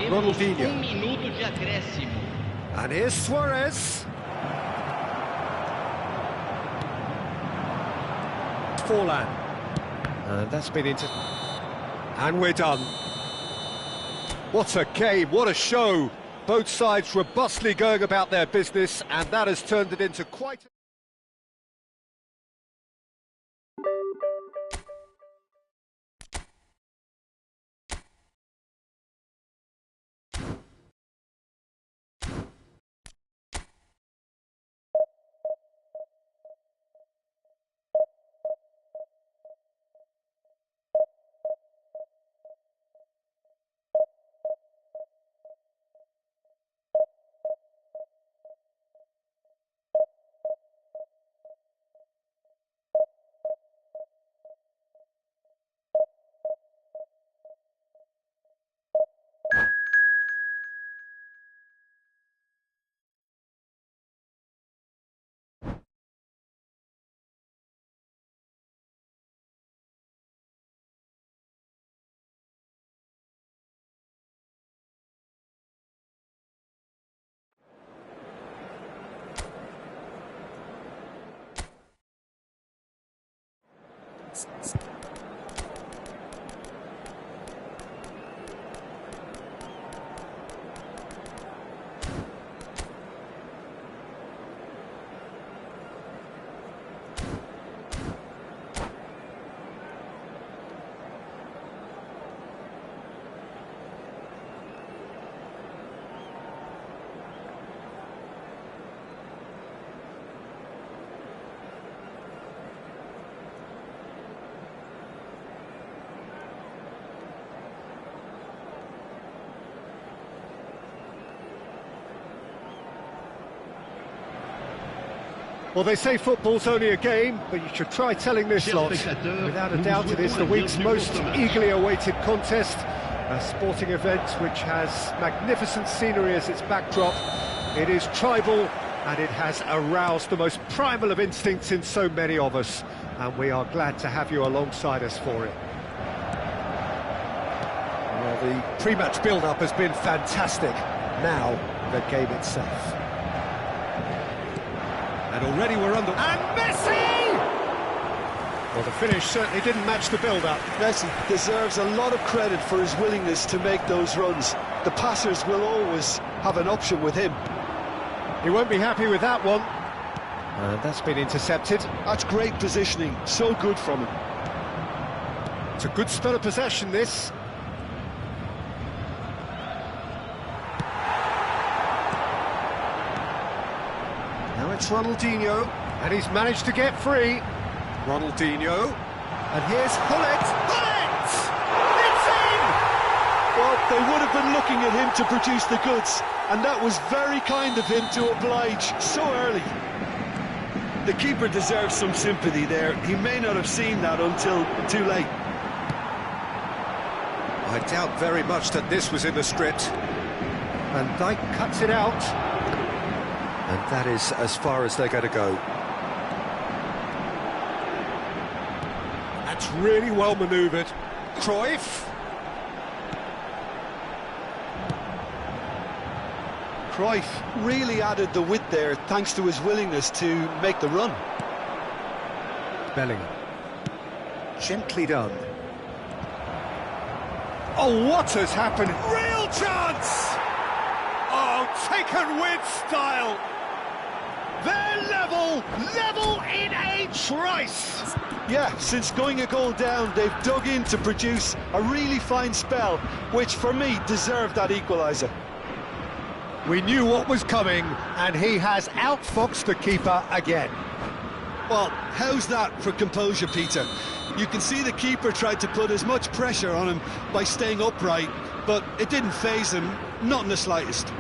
[SPEAKER 2] Ronaldinho.
[SPEAKER 5] Minuto de acréscimo.
[SPEAKER 2] And here's Suarez. Forlan. And that's been into... And we're done. What a game, what a show. Both sides robustly going about their business, and that has turned it into quite... Well, they say football's only a game, but you should try telling this lot. Without a doubt, it is the week's most eagerly awaited contest. A sporting event which has magnificent scenery as its backdrop. It is tribal, and it has aroused the most primal of instincts in so many of us. And we are glad to have you alongside us for it. Well, the pre-match build-up has been fantastic. Now, the game itself. And already we're under... And Messi! Well, the finish certainly didn't match the build-up.
[SPEAKER 3] Messi deserves a lot of credit for his willingness to make those runs. The passers will always have an option with him.
[SPEAKER 2] He won't be happy with that one. And that's been intercepted.
[SPEAKER 3] That's great positioning, so good from him.
[SPEAKER 2] It's a good spell of possession, this. Now it's Ronaldinho, and he's managed to get free. Ronaldinho, and here's Hullet. Hullet! It's in!
[SPEAKER 3] Well, they would have been looking at him to produce the goods, and that was very kind of him to oblige so early. The keeper deserves some sympathy there. He may not have seen that until too late.
[SPEAKER 2] I doubt very much that this was in the script. Van Dijk cuts it out. And that is as far as they're going to go. That's really well manoeuvred. Cruyff.
[SPEAKER 3] Cruyff really added the width there thanks to his willingness to make the run.
[SPEAKER 2] Bellingham. Gently done. Oh, what has happened? Real chance! Oh, taken with style. They're level in a trice.
[SPEAKER 3] Yeah, since going a goal down, they've dug in to produce a really fine spell, which for me deserved that equaliser.
[SPEAKER 2] We knew what was coming, and he has outfoxed the keeper again.
[SPEAKER 3] Well, how's that for composure, Peter? You can see the keeper tried to put as much pressure on him by staying upright, but it didn't faze him, not in the slightest.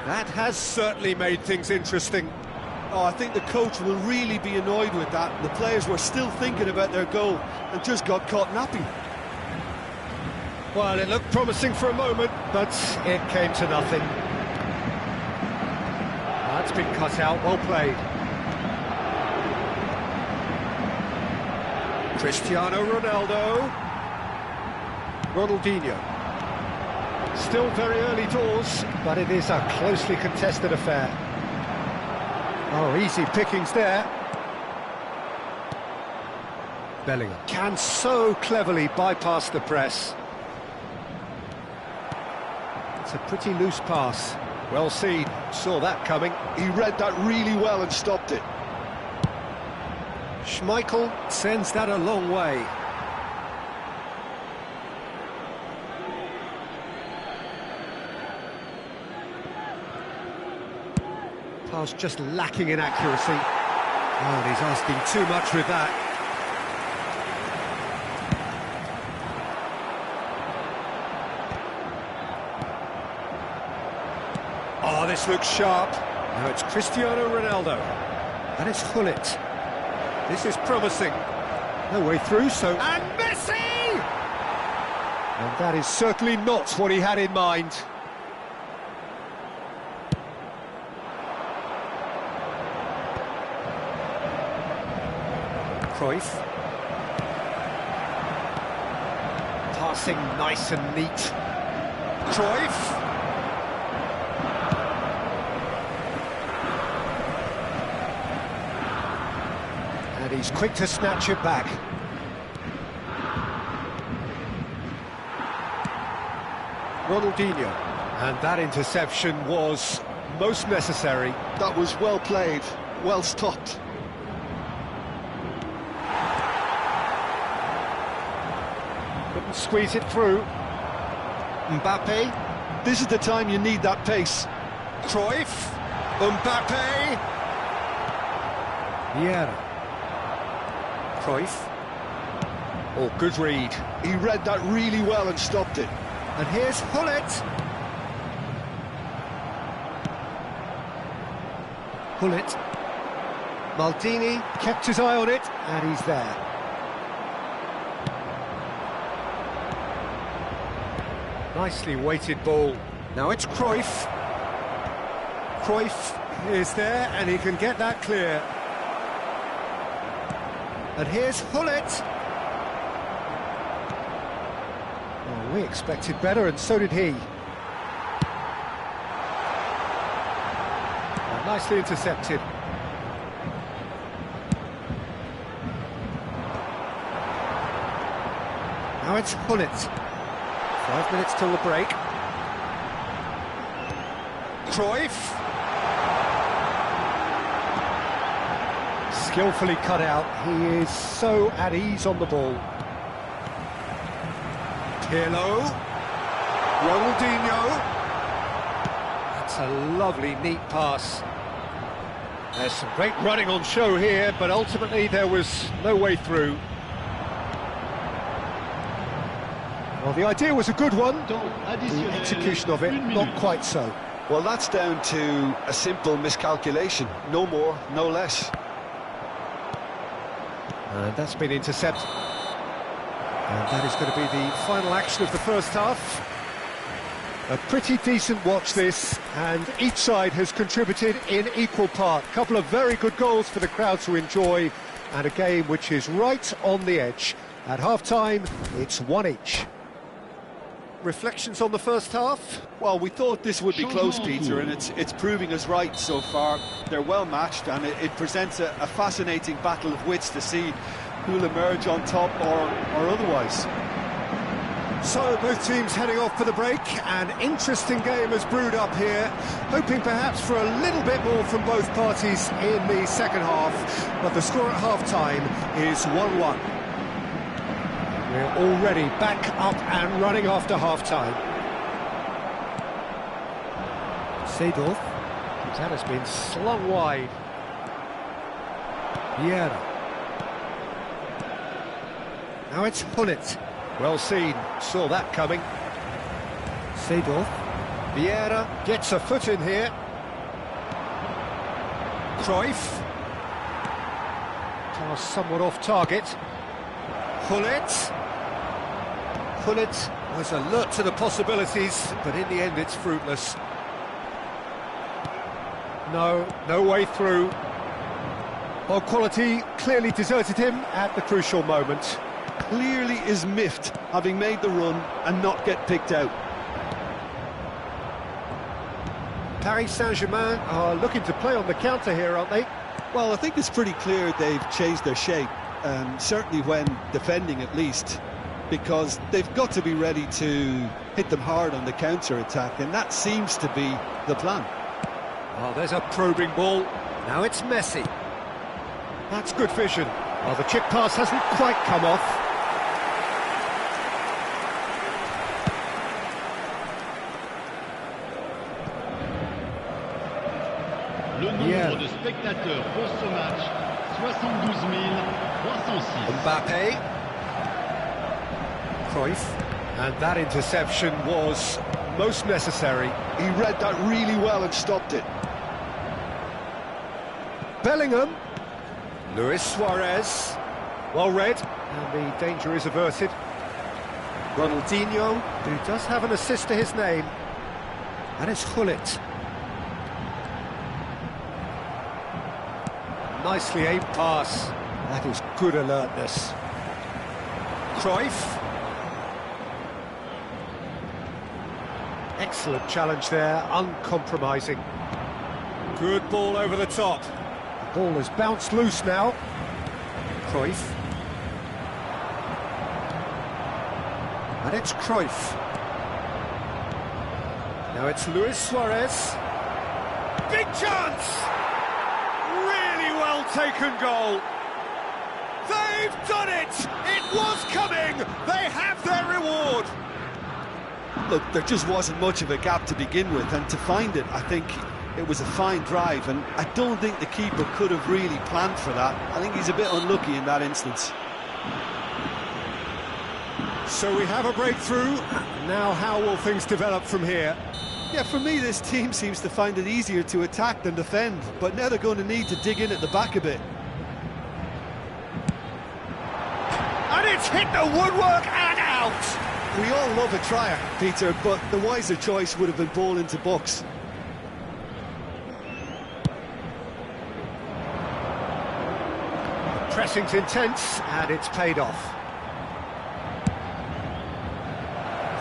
[SPEAKER 2] That has certainly made things interesting.
[SPEAKER 3] Oh, I think the coach will really be annoyed with that. The players were still thinking about their goal and just got caught napping.
[SPEAKER 2] Well, it looked promising for a moment, but it came to nothing. That's been cut out, well played. Cristiano Ronaldo. Ronaldinho. Still very early doors, but it is a closely contested affair. Oh, easy pickings there. Bellingham can so cleverly bypass the press. It's a pretty loose pass. Well seen, saw that coming.
[SPEAKER 3] He read that really well and stopped it.
[SPEAKER 2] Schmeichel sends that a long way. Pass just lacking in accuracy. Oh, and he's asking too much with that. Oh, this looks sharp. Now it's Cristiano Ronaldo. And it's Hullet. This is promising. No way through, so... And Messi! And that is certainly not what he had in mind. Cruyff. Passing nice and neat. Cruyff. he's quick to snatch it back. Ronaldinho. And that interception was most necessary.
[SPEAKER 3] That was well played, well stopped.
[SPEAKER 2] Couldn't squeeze it through. Mbappe.
[SPEAKER 3] This is the time you need that pace.
[SPEAKER 2] Cruyff. Mbappe. Vieira. Cruyff. Oh, good read.
[SPEAKER 3] He read that really well and stopped it.
[SPEAKER 2] And here's Hullet. Hullet. Maldini kept his eye on it, and he's there. Nicely weighted ball. Now it's Cruyff. Cruyff is there, and he can get that clear. And here's Hullet. Oh, we expected better, and so did he. Oh, nicely intercepted. Now it's Hullet. 5 minutes till the break. Cruyff. Skillfully cut out. He is so at ease on the ball. Pirlo. Ronaldinho. That's a lovely, neat pass. There's some great running on show here, but ultimately there was no way through. Well, the idea was a good one, the execution of it, not quite so.
[SPEAKER 3] Well, that's down to a simple miscalculation, no more, no less.
[SPEAKER 2] And that's been intercepted. And that is going to be the final action of the first half. A pretty decent watch this, and each side has contributed in equal part. A couple of very good goals for the crowd to enjoy, and a game which is right on the edge. At half-time, it's 1 each. Reflections on the first half?
[SPEAKER 3] Well, we thought this would be close, Peter, and it's proving us right so far. They're well matched, and it presents a fascinating battle of wits to see who'll emerge on top or otherwise.
[SPEAKER 2] So, both teams heading off for the break. An interesting game has brewed up here, hoping perhaps for a little bit more from both parties in the second half, but the score at half-time is 1-1. We're already back up and running after half-time. Seedorf. That has been slung wide. Vieira. Now it's Hullet. Well seen, saw that coming. Seedorf. Vieira gets a foot in here. Cruyff. Pass somewhat off target. Hullet. Hullet was alert to the possibilities, but in the end it's fruitless. No way through. Well, quality clearly deserted him at the crucial moment.
[SPEAKER 3] Clearly is miffed, having made the run and not get picked out.
[SPEAKER 2] Paris Saint-Germain are looking to play on the counter here, aren't they?
[SPEAKER 3] Well, I think it's pretty clear they've changed their shape, certainly when defending at least, because they've got to be ready to hit them hard on the counter-attack, and that seems to be the plan.
[SPEAKER 2] Oh, there's a probing ball. Now it's Messi. That's good vision. Well, the chip pass hasn't quite come off.
[SPEAKER 4] Le nombre de spectateurs pour ce match, 72 306.
[SPEAKER 2] Mbappe. Cruyff. And that interception was most necessary.
[SPEAKER 3] He read that really well and stopped it.
[SPEAKER 2] Bellingham. Luis Suarez. Well read. And the danger is averted. Ronaldinho, who does have an assist to his name. And it's Hullet. Nicely aimed pass. That is good alertness. Cruyff. Excellent challenge there, uncompromising. Good ball over the top. The ball has bounced loose now. Cruyff. And it's Cruyff. Now it's Luis Suarez. Big chance! Really well taken goal. They've done it! It was coming! They have their reward!
[SPEAKER 3] Look, there just wasn't much of a gap to begin with, and to find it, I think it was a fine drive, and I don't think the keeper could have really planned for that. I think he's a bit unlucky in that instance.
[SPEAKER 2] So we have a breakthrough. Now how will things develop from here?
[SPEAKER 3] Yeah, for me, this team seems to find it easier to attack than defend, but now they're going to need to dig in at the back a bit.
[SPEAKER 2] And it's hit the woodwork and out!
[SPEAKER 3] We all love a tryer, Peter, but the wiser choice would have been ball into box.
[SPEAKER 2] Pressing's intense, and it's paid off.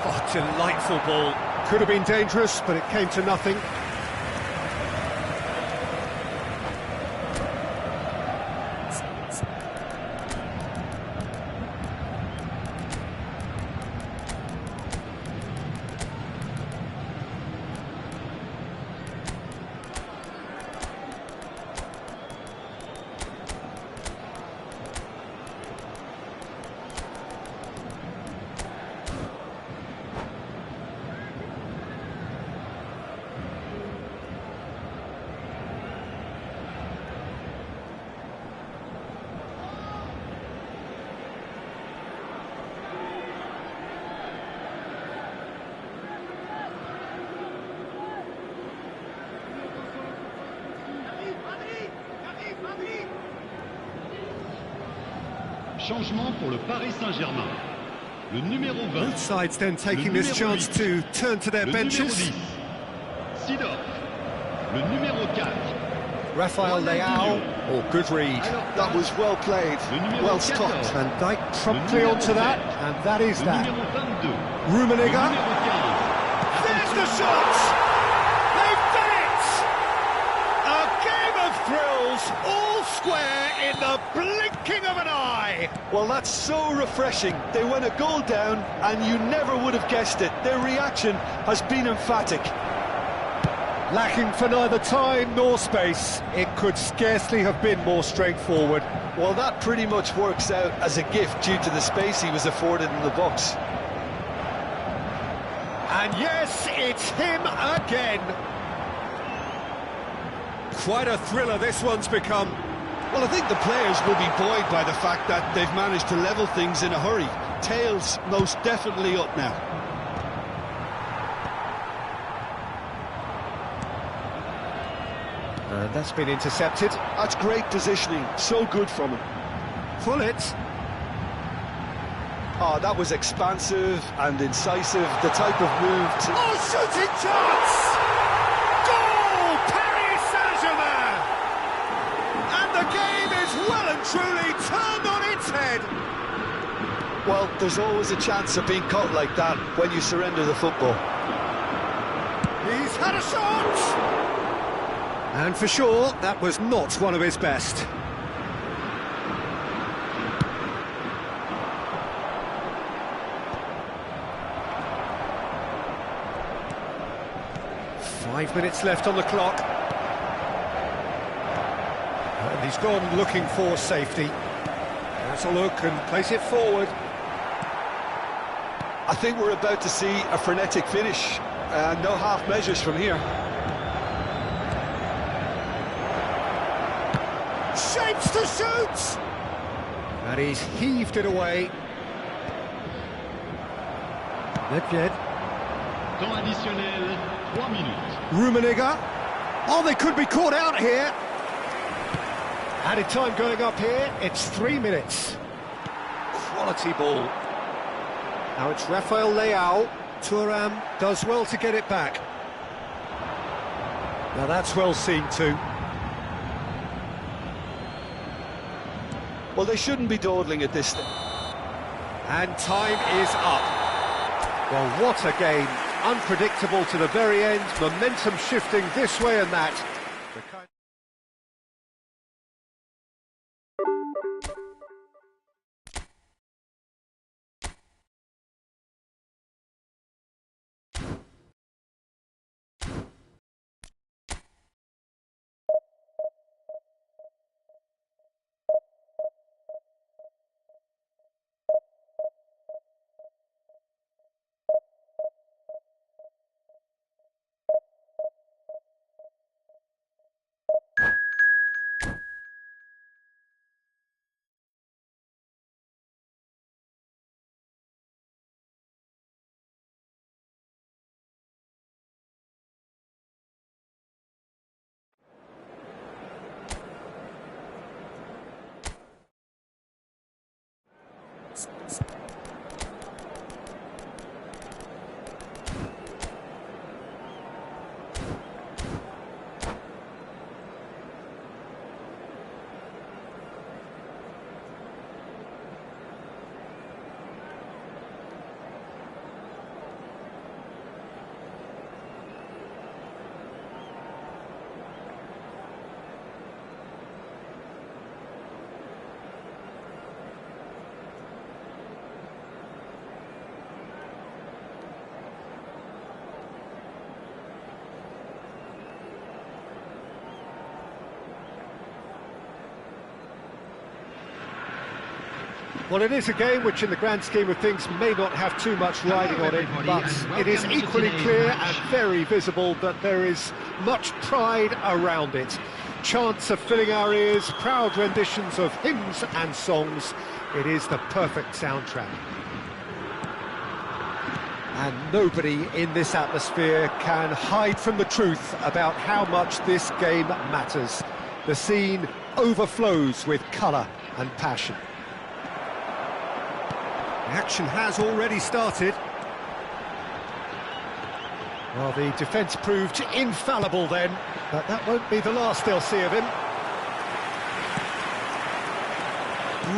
[SPEAKER 2] Oh, delightful ball. Could have been dangerous, but it came to nothing.
[SPEAKER 6] Changement pour le Paris Saint-Germain. Le numéro 20.
[SPEAKER 2] Both sides then taking this chance to turn to their benches.
[SPEAKER 6] Sidor. Le numéro 4.
[SPEAKER 2] Rafael Leao. Oh, good read.
[SPEAKER 3] That was well played, well stopped.
[SPEAKER 2] Van Dijk promptly onto that, and that is that. Rummenigge. There's the shot! They've done it! A game of thrills, all square in the blinking of an eye.
[SPEAKER 3] Well, that's so refreshing. They went a goal down, and you never would have guessed it. Their reaction has been emphatic.
[SPEAKER 2] Lacking for neither time nor space, it could scarcely have been more straightforward.
[SPEAKER 3] Well, that pretty much works out as a gift due to the space he was afforded in the box.
[SPEAKER 2] And yes, it's him again. Quite a thriller this one's become.
[SPEAKER 3] Well, I think the players will be buoyed by the fact that they've managed to level things in a hurry. Tails most definitely up now.
[SPEAKER 2] And that's been intercepted.
[SPEAKER 3] That's great positioning, so good from him.
[SPEAKER 2] Pull it.
[SPEAKER 3] Oh, that was expansive and incisive, the type of move to...
[SPEAKER 2] Oh, shooting chance! Goal! Paris Saint-Germain! And the game is well and truly turned on its head.
[SPEAKER 3] Well, there's always a chance of being caught like that when you surrender the football.
[SPEAKER 2] He's had a shot! And for sure, that was not one of his best. Five minutes left on the clock. And he's gone looking for safety. Has a look and place it forward.
[SPEAKER 3] I think we're about to see a frenetic finish. No half measures from here.
[SPEAKER 2] Shapes to shoot! And he's heaved it away. Nedved.
[SPEAKER 6] Temps additionnel, 3 minutes.
[SPEAKER 2] Rummenigge. Oh, they could be caught out here. Added time going up here, it's 3 minutes. Quality ball. Now it's Rafael Leao. Thuram does well to get it back. Now that's well seen too.
[SPEAKER 3] Well, they shouldn't be dawdling at this stage.
[SPEAKER 2] And time is up. Well, what a game. Unpredictable to the very end, momentum shifting this way and that. Well, it is a game which in the grand scheme of things may not have too much riding on it, but it is equally clear and very visible that there is much pride around it. Chants are filling our ears, proud renditions of hymns and songs. It is the perfect soundtrack. And nobody in this atmosphere can hide from the truth about how much this game matters. The scene overflows with colour and passion. The action has already started. Well, the defence proved infallible then, but that won't be the last they'll see of him.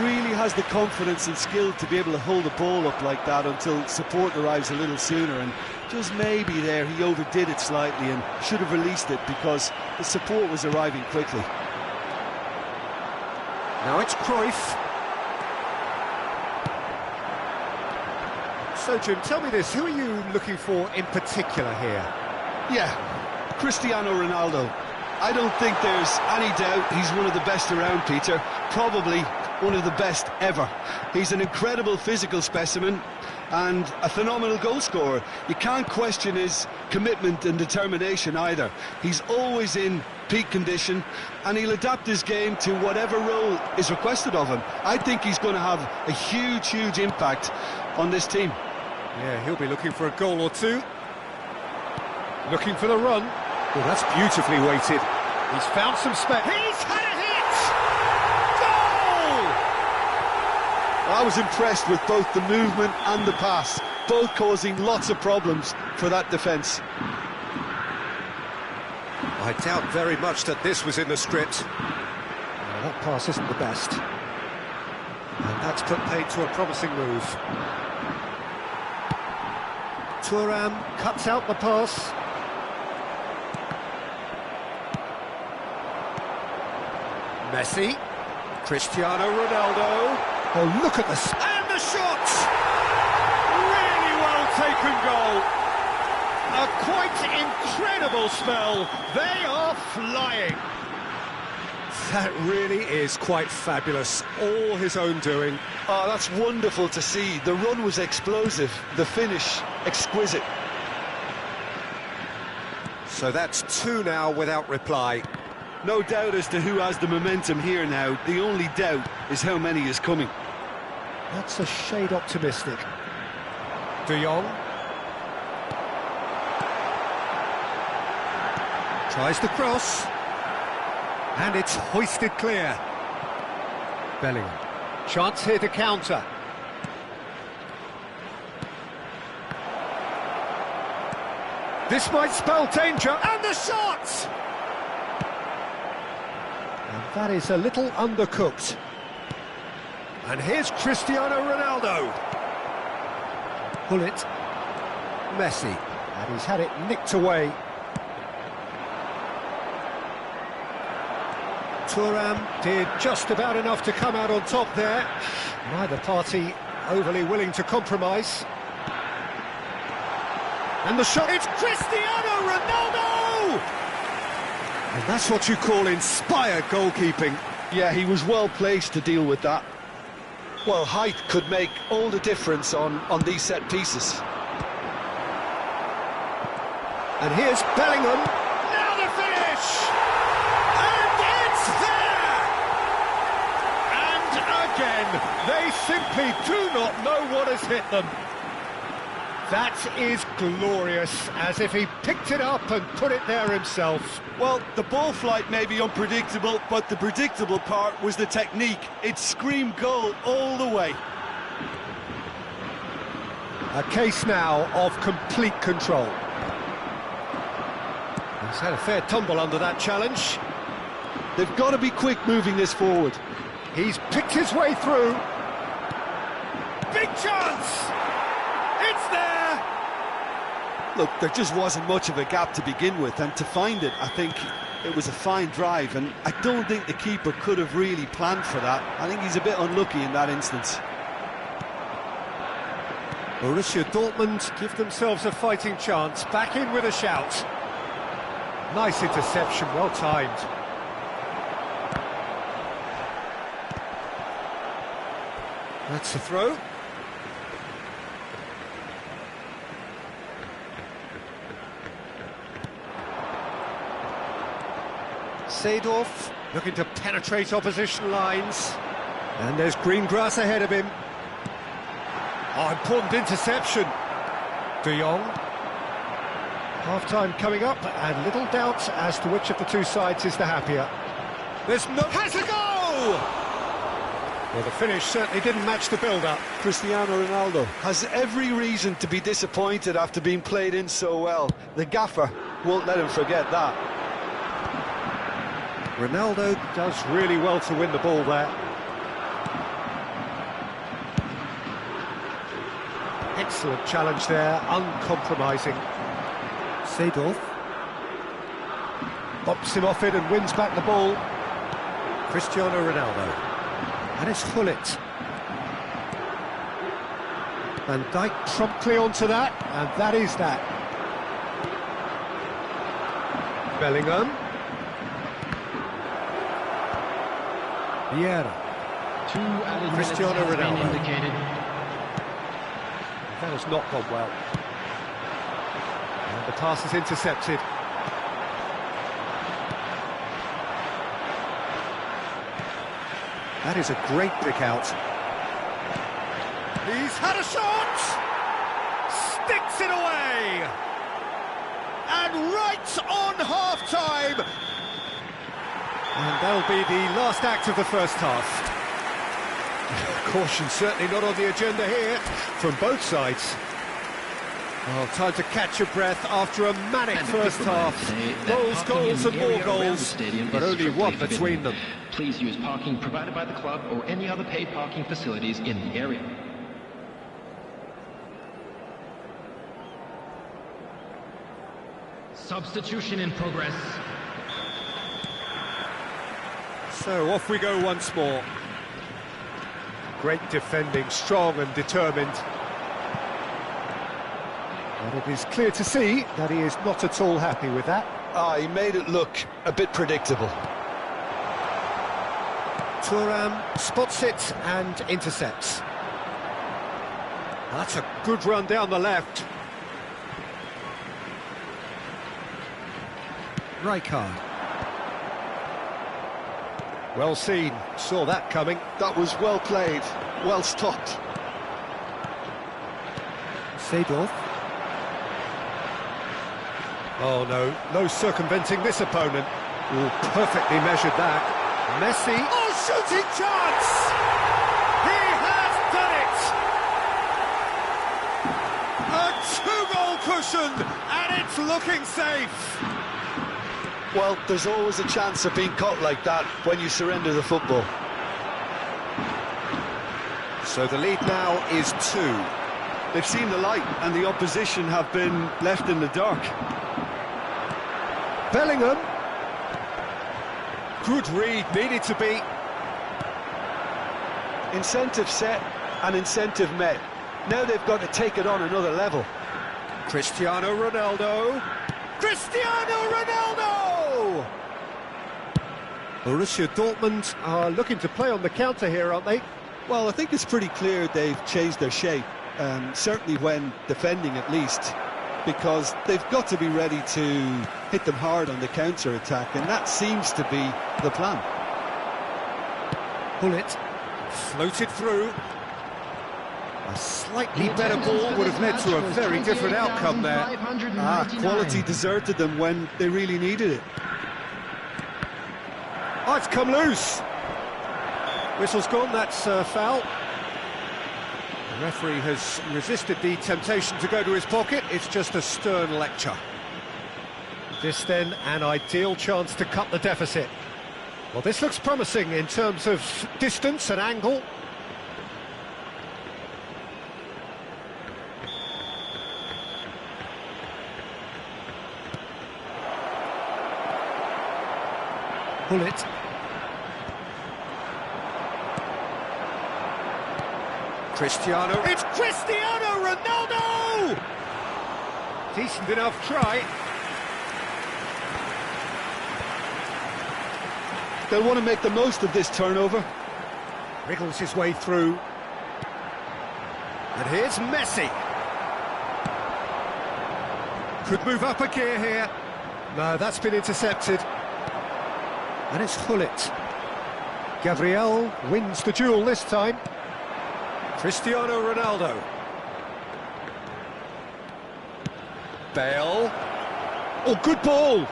[SPEAKER 3] Really has the confidence and skill to be able to hold the ball up like that until support arrives a little sooner, and just maybe there he overdid it slightly and should have released it because the support was arriving quickly.
[SPEAKER 2] Now it's Cruyff. So, Jim, tell me this, who are you looking for in particular here?
[SPEAKER 3] Yeah, Cristiano Ronaldo. I don't think there's any doubt he's one of the best around, Peter. Probably one of the best ever. He's an incredible physical specimen and a phenomenal goal scorer. You can't question his commitment and determination either. He's always in peak condition and he'll adapt his game to whatever role is requested of him. I think he's going to have a huge impact on this team.
[SPEAKER 2] Yeah, he'll be looking for a goal or two. Looking for the run. Well, that's beautifully weighted. He's found some space. He's had a hit! Goal!
[SPEAKER 3] I was impressed with both the movement and the pass, both causing lots of problems for that defence.
[SPEAKER 2] I doubt very much that this was in the script. Well, that pass isn't the best. And that's put paid to a promising move. Thuram cuts out the pass. Messi. Cristiano Ronaldo. Oh, look at this. And the shot! Really well taken goal. A quite incredible spell. They are flying. That really is quite fabulous. All his own doing.
[SPEAKER 3] Oh, that's wonderful to see. The run was explosive, the finish exquisite.
[SPEAKER 2] So that's two now without reply.
[SPEAKER 3] No doubt as to who has the momentum here now. The only doubt is how many is coming.
[SPEAKER 2] That's a shade optimistic. De Jong. Tries the cross. And it's hoisted clear. Bellingham. Chance here to counter. This might spell danger. And the shot! And that is a little undercooked. And here's Cristiano Ronaldo. Pull it. Messi. And he's had it nicked away. Thuram did just about enough to come out on top there. Neither party overly willing to compromise. And the shot, it's Cristiano Ronaldo! And that's what you call inspired goalkeeping.
[SPEAKER 3] Yeah, he was well placed to deal with that. Well, height could make all the difference on these set pieces.
[SPEAKER 2] And here's Bellingham. Now the finish! And it's there! And again, they simply do not know what has hit them. That is glorious, as if he picked it up and put it there himself.
[SPEAKER 3] Well, the ball flight may be unpredictable, but the predictable part was the technique. It screamed goal all the way.
[SPEAKER 2] A case now of complete control. He's had a fair tumble under that challenge.
[SPEAKER 3] They've got to be quick moving this forward.
[SPEAKER 2] He's picked his way through. Big chance! It's there!
[SPEAKER 3] Look, there just wasn't much of a gap to begin with, and to find it, I think it was a fine drive, and I don't think the keeper could have really planned for that. I think he's a bit unlucky in that instance.
[SPEAKER 2] Borussia Dortmund give themselves a fighting chance, back in with a shout. Nice interception, well timed. That's the throw. Seedorf looking to penetrate opposition lines. And there's green grass ahead of him. Oh, important interception. De Jong. Half-time coming up, and little doubt as to which of the two sides is the happier. There's no... Has a goal! Well, the finish certainly didn't match the build-up.
[SPEAKER 3] Cristiano Ronaldo has every reason to be disappointed after being played in so well. The gaffer won't let him forget that.
[SPEAKER 2] Ronaldo does really well to win the ball there. Excellent challenge there, uncompromising. Seedorf bops him off it and wins back the ball. Cristiano Ronaldo. And it's Gullit. Van Dijk promptly onto that, and that is that. Bellingham. Vieira. Cristiano Ronaldo. That has not gone well. And the pass is intercepted. That is a great pick out. He's had a shot! Sticks it away! And right on half-time! And that'll be the last act of the first half. Caution certainly not on the agenda here from both sides. Oh, time to catch your breath after a manic first half. Goals, goals and more goals, but only one between them.
[SPEAKER 7] Please use parking provided by the club or any other paid parking facilities in the area.
[SPEAKER 5] Substitution in progress.
[SPEAKER 2] So off we go once more. Great defending, strong and determined. And it is clear to see that he is not at all happy with that.
[SPEAKER 3] He made it look a bit predictable.
[SPEAKER 2] Thuram spots it and intercepts. That's a good run down the left. Rijkaard. Well seen, saw that coming.
[SPEAKER 3] That was well played, well stopped.
[SPEAKER 2] Seedorf. Oh no, no circumventing this opponent. Ooh, perfectly measured that. Messi. Oh, shooting chance! He has done it! A two-goal cushion, and it's looking safe.
[SPEAKER 3] Well, there's always a chance of being caught like that when you surrender the football.
[SPEAKER 2] So the lead now is 2.
[SPEAKER 3] They've seen the light and the opposition have been left in the dark.
[SPEAKER 2] Bellingham. Good read, needed to be.
[SPEAKER 3] Incentive set and incentive met. Now they've got to take it on another level.
[SPEAKER 2] Cristiano Ronaldo. Cristiano Ronaldo! Borussia Dortmund are looking to play on the counter here, aren't they?
[SPEAKER 3] Well, I think it's pretty clear they've changed their shape, certainly when defending at least, because they've got to be ready to hit them hard on the counter-attack, and that seems to be the plan.
[SPEAKER 2] Gullit floated through. A slightly better ball would have led to a very different outcome there.
[SPEAKER 3] Quality deserted them when they really needed it.
[SPEAKER 2] Oh, it's come loose. Whistle's gone, that's foul. The referee has resisted the temptation to go to his pocket. It's just a stern lecture. This then, an ideal chance to cut the deficit. Well, this looks promising in terms of distance and angle. Gullit. Cristiano. It's Cristiano Ronaldo! Decent enough try.
[SPEAKER 3] They'll want to make the most of this turnover.
[SPEAKER 2] Wriggles his way through. And here's Messi. Could move up a gear here. No, that's been intercepted. And it's Hullet. Gabriel wins the duel this time. Cristiano Ronaldo. Bale. Oh, good ball!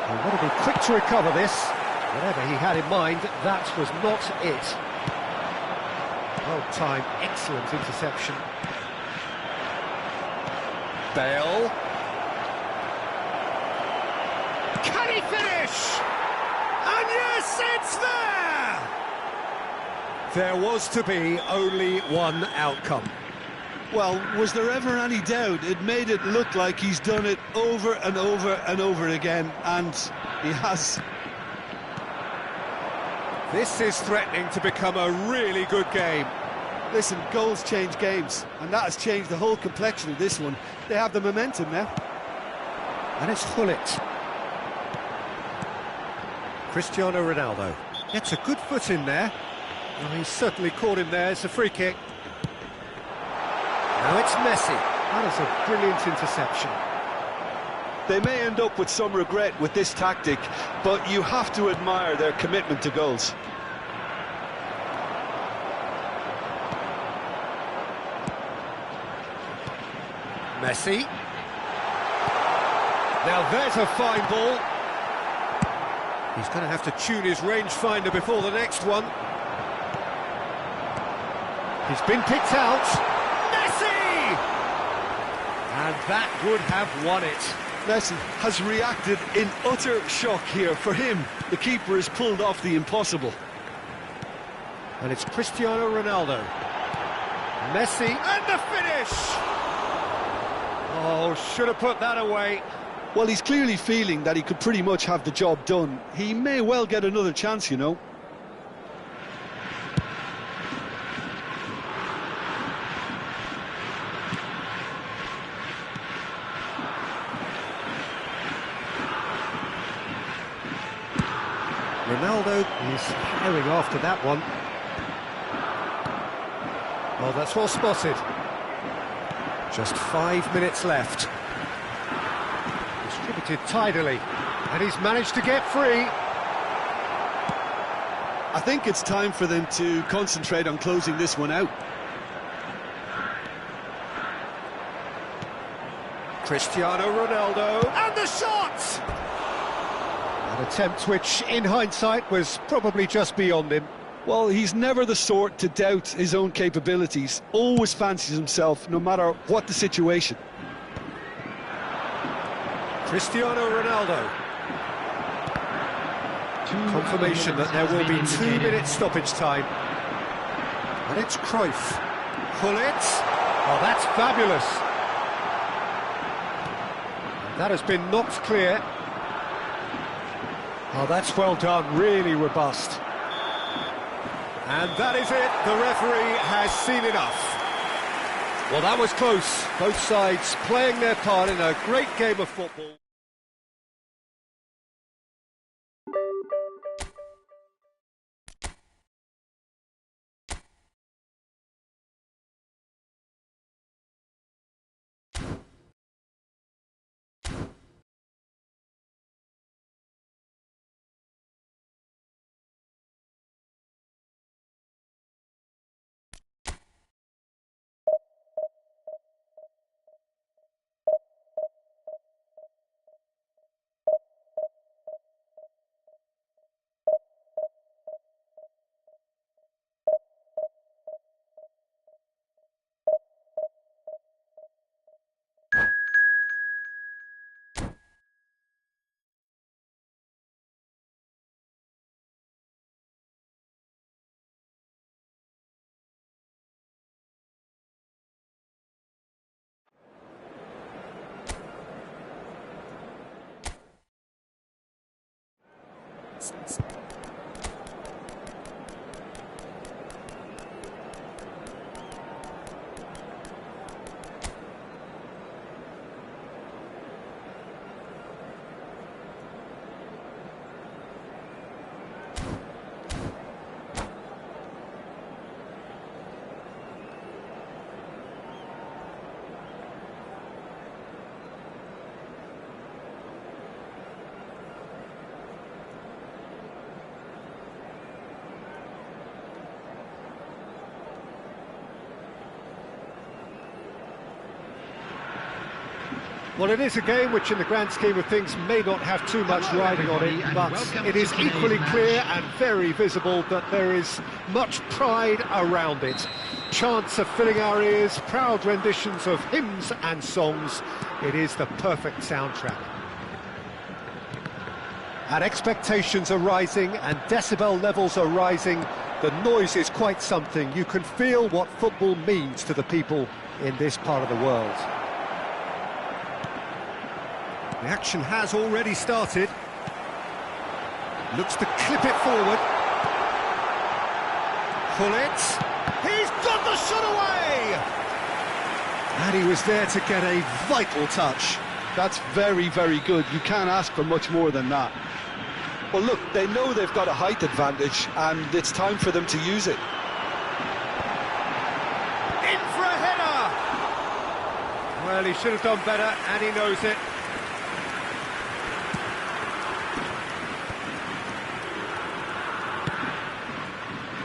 [SPEAKER 2] He'll want to be quick to recover this. Whatever he had in mind, that was not it. Well timed, excellent interception. Bale. Can he finish? And yes, it's there! There was to be only one outcome.
[SPEAKER 3] Well, was there ever any doubt? It made it look like he's done it over and over and over again, and he has.
[SPEAKER 2] This is threatening to become a really good game.
[SPEAKER 3] Listen, goals change games, and that has changed the whole complexion of this one. They have the momentum now.
[SPEAKER 2] And it's Hullet. Cristiano Ronaldo gets a good foot in there. Well, he's certainly caught him there. It's a free kick. Now it's Messi. That is a brilliant interception.
[SPEAKER 3] They may end up with some regret with this tactic, but you have to admire their commitment to goals.
[SPEAKER 2] Messi. Now there's a fine ball. He's going to have to tune his rangefinder before the next one. He's been picked out. Messi! And that would have won it.
[SPEAKER 3] Messi has reacted in utter shock here. For him, the keeper has pulled off the impossible.
[SPEAKER 2] And it's Cristiano Ronaldo. Messi, and the finish! Oh, should have put that away.
[SPEAKER 3] Well, he's clearly feeling that he could pretty much have the job done. He may well get another chance, you know.
[SPEAKER 2] Ronaldo is herring after that one. Well, that's well spotted. Just 5 minutes left. Distributed tidily, and he's managed to get free.
[SPEAKER 3] I think it's time for them to concentrate on closing this one out.
[SPEAKER 2] Cristiano Ronaldo, and the shot! An attempt which, in hindsight, was probably just beyond him.
[SPEAKER 3] Well, he's never the sort to doubt his own capabilities. Always fancies himself, no matter what the situation.
[SPEAKER 2] Cristiano Ronaldo. Confirmation that there will be 2 minutes stoppage time. And it's Cruyff. Hullet. Oh, that's fabulous. And that has been knocked clear. Oh, that's well done, really robust. And that is it, the referee has seen enough. Well, that was close. Both sides playing their part in a great game of football. Well, it is a game which, in the grand scheme of things, may not have too much riding on it, but it is equally clear and very visible that there is much pride around it. Chants are filling our ears, proud renditions of hymns and songs. It is the perfect soundtrack. And expectations are rising and decibel levels are rising. The noise is quite something. You can feel what football means to the people in this part of the world. The action has already started. Looks to clip it forward. Pull it. He's got the shot away! And he was there to get a vital touch.
[SPEAKER 3] That's very, very good. You can't ask for much more than that. Well, look, they know they've got a height advantage, and it's time for them to use it.
[SPEAKER 2] In for a header! Well, he should have done better, and he knows it.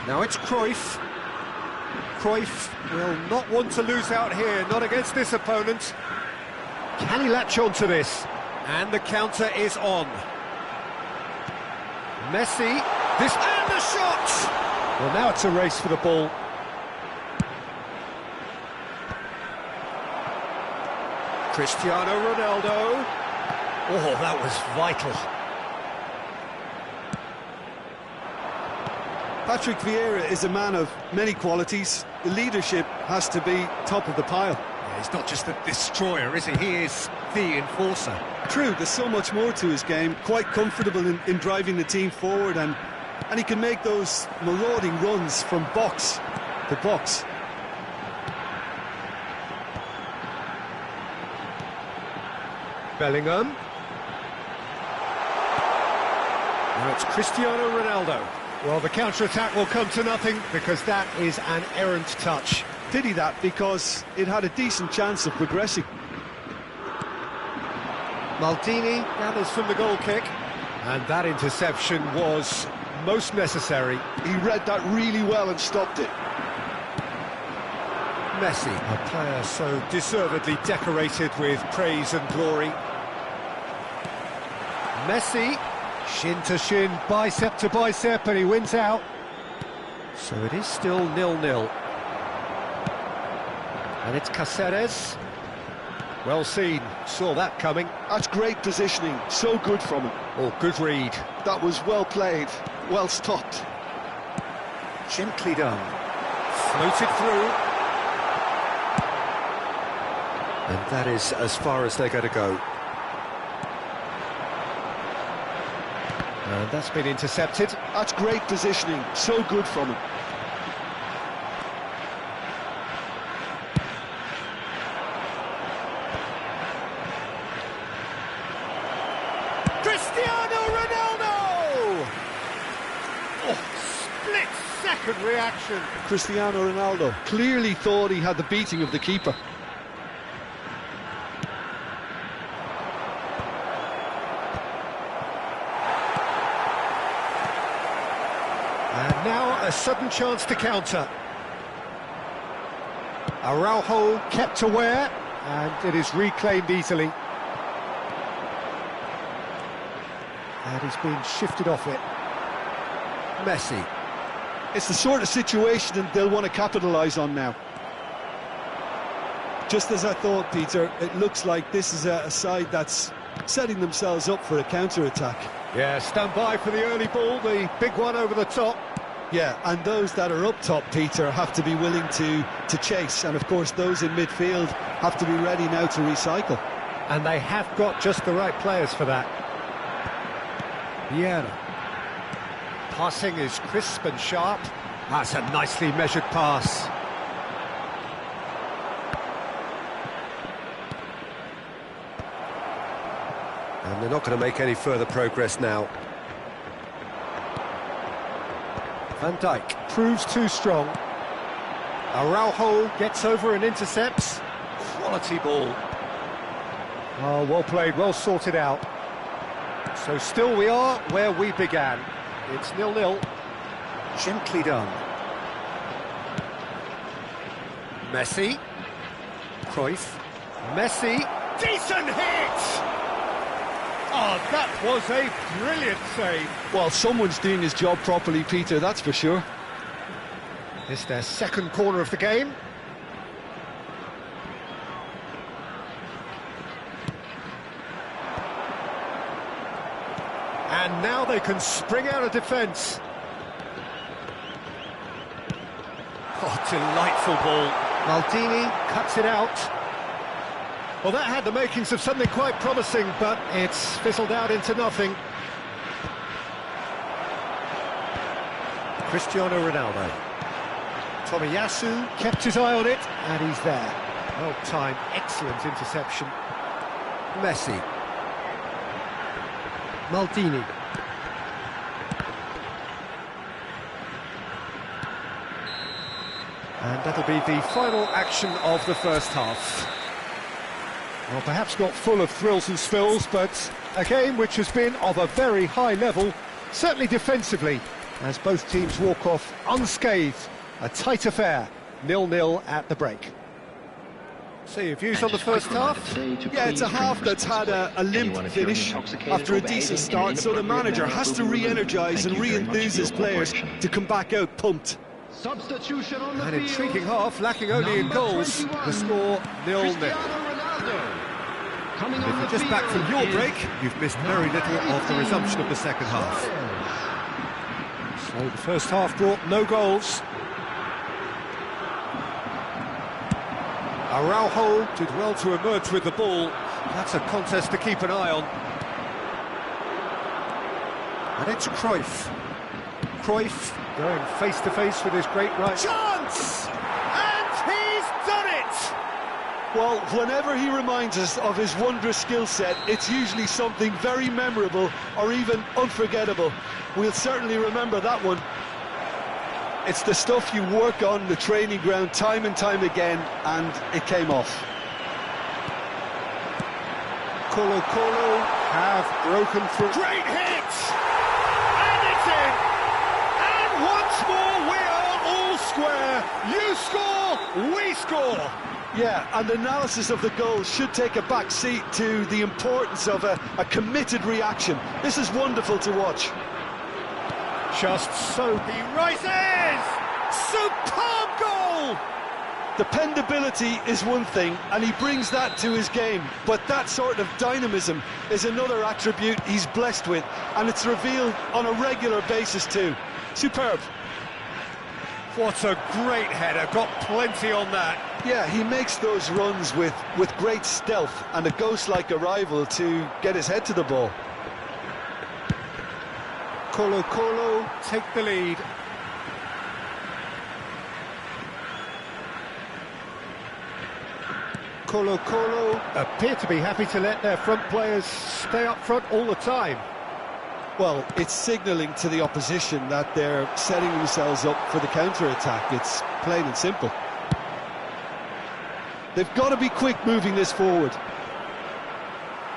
[SPEAKER 2] Now it's Cruyff. Cruyff will not want to lose out here, not against this opponent. Can he latch on to this? And the counter is on. Messi, this and the shot! Well, now it's a race for the ball. Cristiano Ronaldo. Oh, that was vital.
[SPEAKER 3] Patrick Vieira is a man of many qualities. The leadership has to be top of the pile.
[SPEAKER 2] Yeah, he's not just a destroyer, is he? He is the enforcer.
[SPEAKER 3] True, there's so much more to his game. Quite comfortable in driving the team forward, and he can make those marauding runs from box to box.
[SPEAKER 2] Bellingham. Now it's Cristiano Ronaldo. Well, the counter-attack will come to nothing because that is an errant touch.
[SPEAKER 3] Pity that, because it had a decent chance of progressing.
[SPEAKER 2] Maldini gathers from the goal kick, and that interception was most necessary.
[SPEAKER 3] He read that really well and stopped it.
[SPEAKER 2] Messi, a player so deservedly decorated with praise and glory. Messi, shin to shin, bicep to bicep, and he wins out. So it is still 0-0. And it's Cáceres. Well seen, saw that coming.
[SPEAKER 3] That's great positioning, so good from him.
[SPEAKER 2] Oh, good read.
[SPEAKER 3] That was well played, well stopped.
[SPEAKER 2] Gently done. Floated through. And that is as far as they're going to go. And that's been intercepted.
[SPEAKER 3] That's great positioning, so good from him.
[SPEAKER 2] Cristiano Ronaldo! Oh, split-second reaction.
[SPEAKER 3] Cristiano Ronaldo clearly thought he had the beating of the keeper.
[SPEAKER 2] And now a sudden chance to counter. Araujo kept aware, and it is reclaimed easily. And he's been shifted off it. Messi.
[SPEAKER 3] It's the sort of situation that they'll want to capitalise on now. Just as I thought, Peter, it looks like this is a side that's setting themselves up for a counter-attack.
[SPEAKER 2] Yeah, stand by for the early ball, the big one over the top.
[SPEAKER 3] Yeah, and those that are up top, Peter, have to be willing to chase. And, of course, those in midfield have to be ready now to recycle.
[SPEAKER 2] And they have got just the right players for that. Vieira. Passing is crisp and sharp. That's a nicely measured pass. And they're not going to make any further progress now. Van Dijk proves too strong. Araujo gets over and intercepts. Quality ball. Oh, well played, well sorted out. So still we are where we began. It's 0-0. Gently done. Messi. Cruyff. Messi decent hit! Oh, that was a brilliant save.
[SPEAKER 3] Well, someone's doing his job properly, Peter, that's for sure.
[SPEAKER 2] It's their second corner of the game. And now they can spring out of defence. Oh, delightful ball. Maldini cuts it out. Well, that had the makings of something quite promising, but it's fizzled out into nothing. Cristiano Ronaldo. Tomiyasu kept his eye on it, and he's there. Well-timed, excellent interception. Messi. Maldini. And that'll be the final action of the first half. Well, perhaps not full of thrills and spills, but a game which has been of a very high level, certainly defensively, as both teams walk off unscathed. A tight affair, 0-0 at the break. So your views on the first half?
[SPEAKER 3] Yeah, it's a half that's had a limp finish after a decent start, so the manager has to re-energise and re-enthuse his players to come back out pumped.
[SPEAKER 4] Substitution on the
[SPEAKER 2] An
[SPEAKER 4] field.
[SPEAKER 2] intriguing half, lacking only in goals. The score 0-0.
[SPEAKER 4] Coming
[SPEAKER 2] If
[SPEAKER 4] on
[SPEAKER 2] you're
[SPEAKER 4] the
[SPEAKER 2] just back from
[SPEAKER 4] field
[SPEAKER 2] your
[SPEAKER 4] is
[SPEAKER 2] break, you've missed very little of the resumption of the second half. So the first half brought no goals. Araujo did well to emerge with the ball. That's a contest to keep an eye on. And it's Cruyff. Cruyff going face-to-face with his great right. Chance! And he's done it!
[SPEAKER 3] Well, whenever he reminds us of his wondrous skill set, it's usually something very memorable or even unforgettable. We'll certainly remember that one. It's the stuff you work on the training ground time and time again, and it came off.
[SPEAKER 2] Colo have broken through. Great hit! And it's in! And once more we are all square. You score, we score.
[SPEAKER 3] Yeah, and analysis of the goal should take a back seat to the importance of a committed reaction. This is wonderful to watch.
[SPEAKER 2] Just so he rises! Superb goal!
[SPEAKER 3] Dependability is one thing, and he brings that to his game, but that sort of dynamism is another attribute he's blessed with, and it's revealed on a regular basis too. Superb.
[SPEAKER 2] What a great header, got plenty on that.
[SPEAKER 3] Yeah, he makes those runs with great stealth and a ghost-like arrival to get his head to the ball.
[SPEAKER 2] Colo take the lead. Colo appear to be happy to let their front players stay up front all the time.
[SPEAKER 3] Well, it's signalling to the opposition that they're setting themselves up for the counter-attack. It's plain and simple. They've got to be quick moving this forward.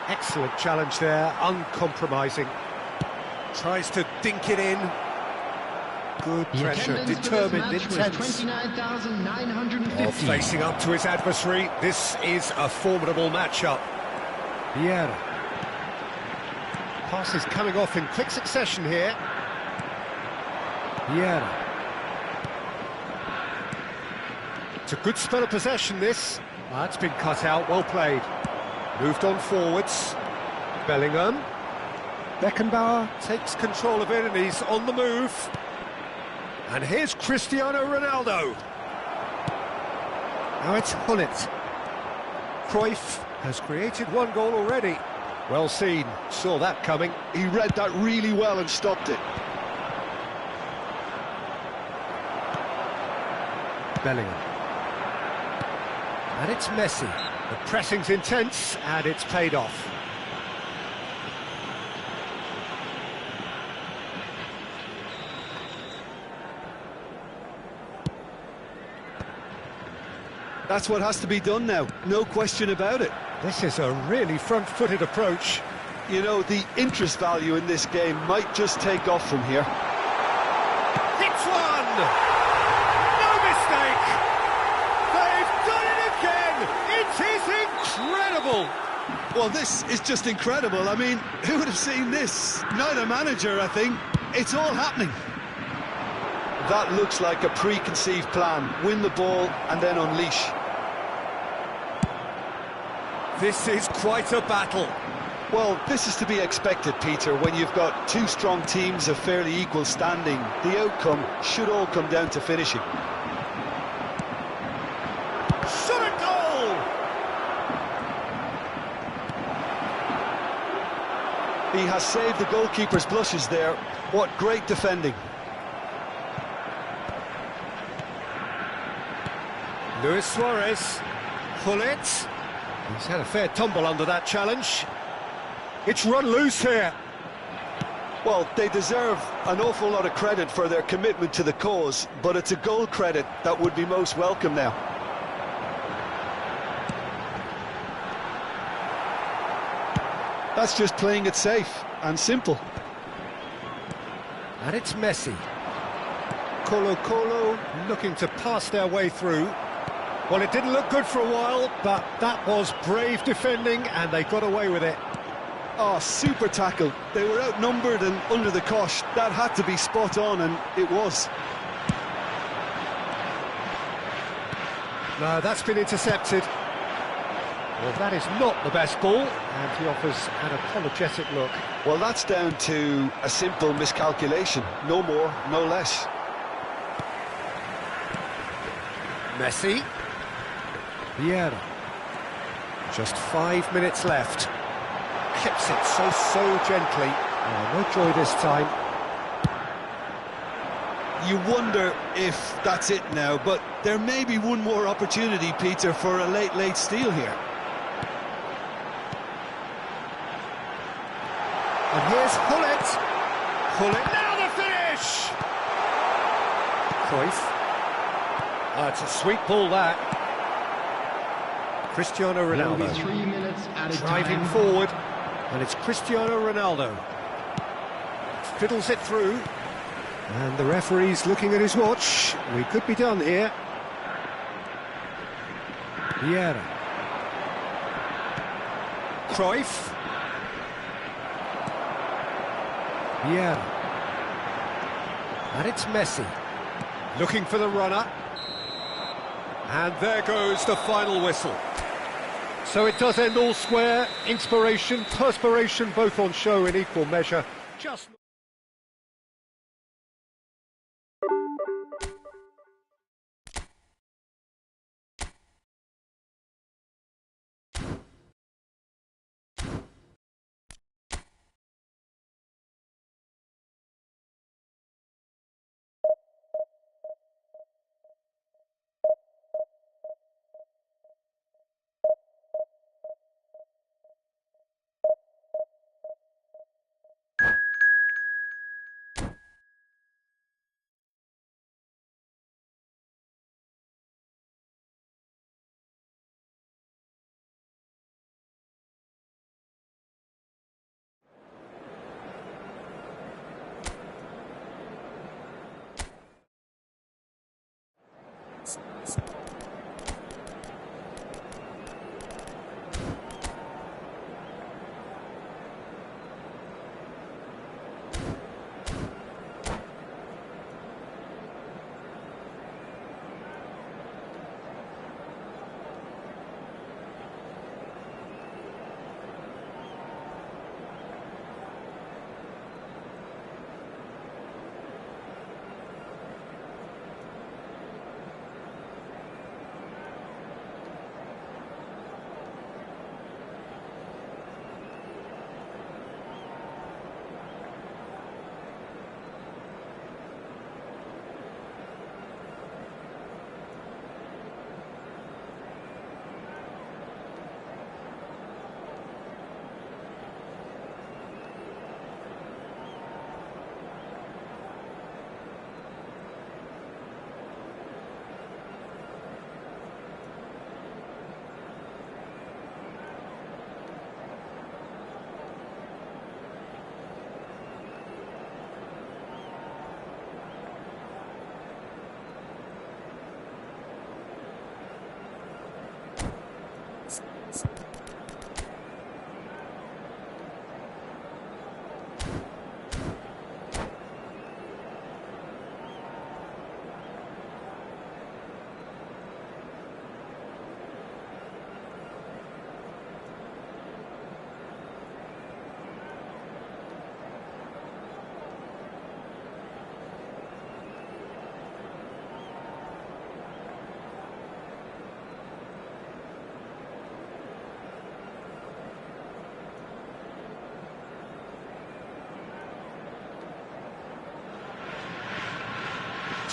[SPEAKER 2] Excellent challenge there, uncompromising. Tries to dink it in. Good pressure, determined, intense. Facing up to his adversary, this is a formidable matchup. Vieira. Passes coming off in quick succession here. Vieira. It's a good spell of possession, this. That's been cut out, well played. Moved on forwards. Bellingham. Beckenbauer takes control of it and he's on the move. And here's Cristiano Ronaldo. Now it's Hullet. Cruyff has created one goal already. Well seen, saw that coming.
[SPEAKER 3] He read that really well and stopped it.
[SPEAKER 2] Bellingham. And it's Messi. The pressing's intense and it's paid off.
[SPEAKER 3] That's what has to be done now, no question about it.
[SPEAKER 2] This is a really front-footed approach.
[SPEAKER 3] You know, the interest value in this game might just take off from here.
[SPEAKER 2] Hits one! No mistake! They've done it again! It is incredible!
[SPEAKER 3] Well, this is just incredible. I mean, who would have seen this? Not a manager, I think. It's all happening. That looks like a preconceived plan. Win the ball and then unleash.
[SPEAKER 2] This is quite a battle.
[SPEAKER 3] Well, this is to be expected, Peter. When you've got two strong teams of fairly equal standing, the outcome should all come down to finishing.
[SPEAKER 2] Shot a goal!
[SPEAKER 3] He has saved the goalkeeper's blushes there. What great defending.
[SPEAKER 2] Luis Suarez. Hullet. He's had a fair tumble under that challenge. It's run loose here.
[SPEAKER 3] Well, they deserve an awful lot of credit for their commitment to the cause, but it's a goal credit that would be most welcome now. That's just playing it safe and simple.
[SPEAKER 2] And it's Messi. Colo looking to pass their way through. Well, it didn't look good for a while, but that was brave defending, and they got away with it.
[SPEAKER 3] Oh, super tackle. They were outnumbered and under the cosh. That had to be spot on, and it was.
[SPEAKER 2] No, that's been intercepted. Well, that is not the best ball, and he offers an apologetic look.
[SPEAKER 3] Well, that's down to a simple miscalculation. No more, no less.
[SPEAKER 2] Messi. Vieira. Just 5 minutes left. Clips it so gently. Oh, no joy this time.
[SPEAKER 3] You wonder if that's it now, but there may be one more opportunity, Peter, for a late steal here.
[SPEAKER 2] And here's Hullet. Hullet, now the finish! Cruyff. Oh, it's a sweet ball, that. Cristiano Ronaldo.
[SPEAKER 4] 3 minutes added
[SPEAKER 2] Driving
[SPEAKER 4] time.
[SPEAKER 2] forward. And it's Cristiano Ronaldo. Fiddles it through. And the referee's looking at his watch. We could be done here. Vieira. Cruyff. Vieira. And it's Messi. Looking for the runner. And there goes the final whistle. So it does end all square. Inspiration, perspiration, both on show in equal measure. Just...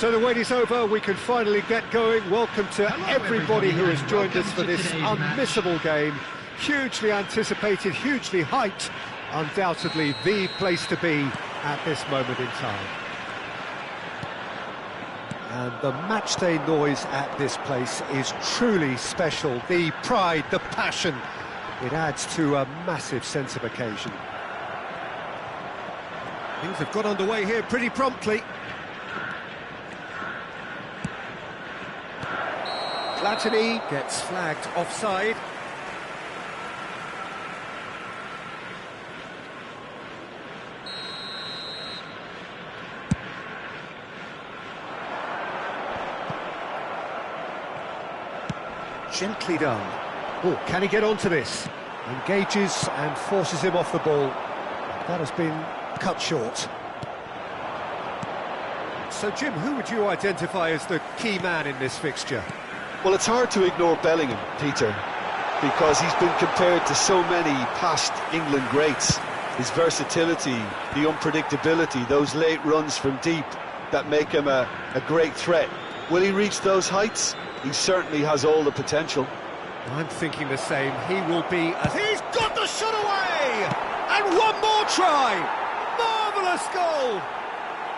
[SPEAKER 2] So the wait is over, we can finally get going. Welcome to everybody who has joined us for this unmissable game. Hugely anticipated, hugely hyped. Undoubtedly the place to be at this moment in time. And the matchday noise at this place is truly special. The pride, the passion, it adds to a massive sense of occasion. Things have got underway here pretty promptly. Platini gets flagged offside. Gently done. Oh, can he get onto this? Engages and forces him off the ball. That has been cut short. So, Jim, who would you identify as the key man in this fixture?
[SPEAKER 3] Well, it's hard to ignore Bellingham, Peter, because he's been compared to so many past England greats. His versatility, the unpredictability, those late runs from deep that make him a great threat. Will he reach those heights? He certainly has all the potential.
[SPEAKER 2] I'm thinking the same. He will be... He's got the shot away! And one more try! Marvellous goal!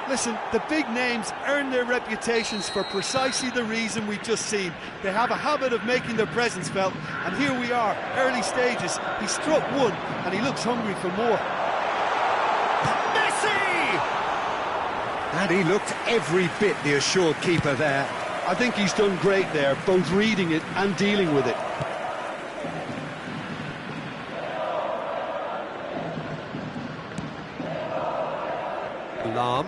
[SPEAKER 3] Listen, the big names earn their reputations for precisely the reason we've just seen. They have a habit of making their presence felt, and here we are, early stages. He struck one, and he looks hungry for more.
[SPEAKER 2] Messi! And he looked every bit the assured keeper there.
[SPEAKER 3] I think he's done great there, both reading it and dealing with it.
[SPEAKER 2] Lam.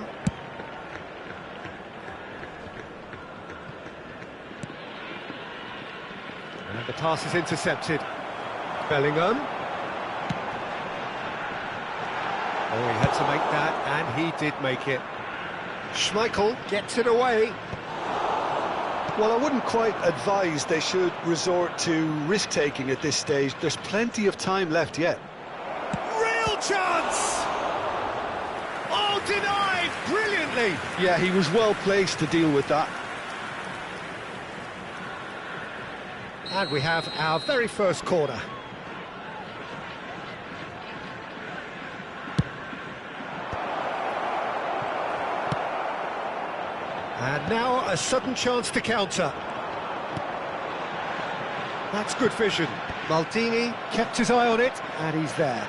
[SPEAKER 2] And the pass is intercepted. Bellingham. Oh, he had to make that, and he did make it. Schmeichel gets it away.
[SPEAKER 3] Well, I wouldn't quite advise they should resort to risk-taking at this stage. There's plenty of time left yet.
[SPEAKER 2] Real chance! Oh, denied brilliantly!
[SPEAKER 3] Yeah, he was well placed to deal with that.
[SPEAKER 2] And we have our very first corner. And now a sudden chance to counter. That's good vision. Maldini kept his eye on it, and he's there.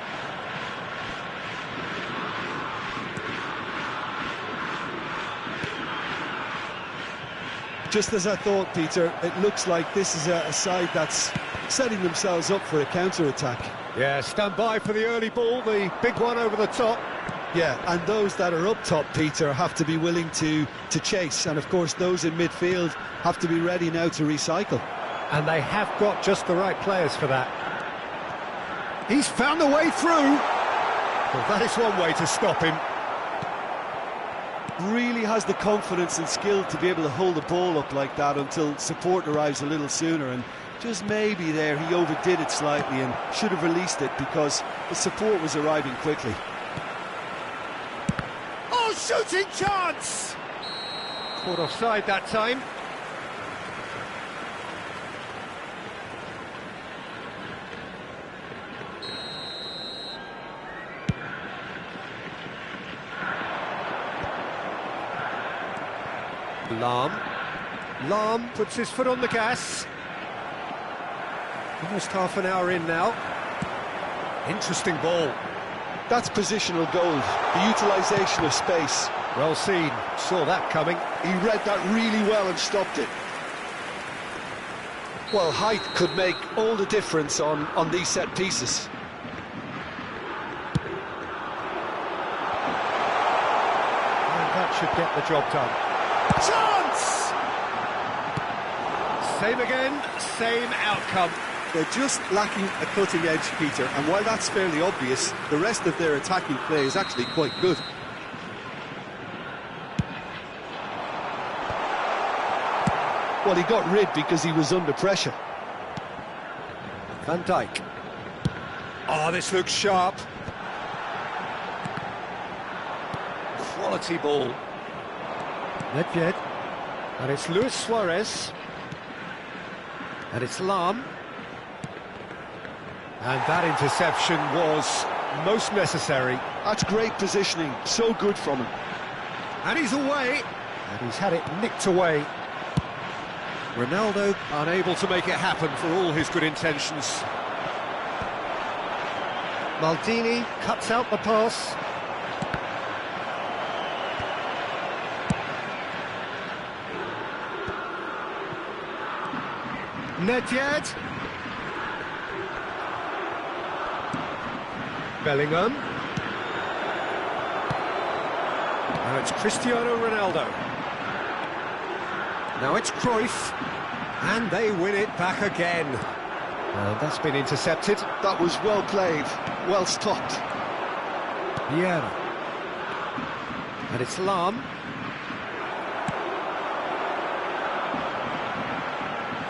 [SPEAKER 3] Just as I thought, Peter, it looks like this is a side that's setting themselves up for a counter-attack.
[SPEAKER 2] Yeah, stand by for the early ball, the big one over the top.
[SPEAKER 3] Yeah, and those that are up top, Peter, have to be willing to chase. And, of course, those in midfield have to be ready now to recycle.
[SPEAKER 2] And they have got just the right players for that. He's found a way through. Well, that is one way to stop him.
[SPEAKER 3] Really has the confidence and skill to be able to hold the ball up like that until support arrives a little sooner. And just maybe there he overdid it slightly and should have released it because the support was arriving quickly.
[SPEAKER 2] Oh, shooting chance! Caught offside that time. Lam puts his foot on the gas. Almost half an hour in now. Interesting ball.
[SPEAKER 3] That's positional gold, the utilisation of space.
[SPEAKER 2] Well seen, saw that coming.
[SPEAKER 3] He read that really well and stopped it. Well, height could make all the difference on these set pieces.
[SPEAKER 2] And that should get the job done. Chance! Same again, same outcome.
[SPEAKER 3] They're just lacking a cutting edge, Peter, and while that's fairly obvious, the rest of their attacking play is actually quite good. Well, he got rid because he was under pressure.
[SPEAKER 2] Van Dijk. Oh, this looks sharp. Quality ball. Nedved. And it's Luis Suarez. And it's Lam. And that interception was most necessary.
[SPEAKER 3] That's great positioning, so good from him.
[SPEAKER 2] And he's away. And he's had it nicked away. Ronaldo unable to make it happen for all his good intentions. Maldini cuts out the pass. Nedved. Bellingham. Now it's Cristiano Ronaldo. Now it's Cruyff. And they win it back again. That's been intercepted.
[SPEAKER 3] That was well played, well stopped.
[SPEAKER 2] Vieira. And it's Lam.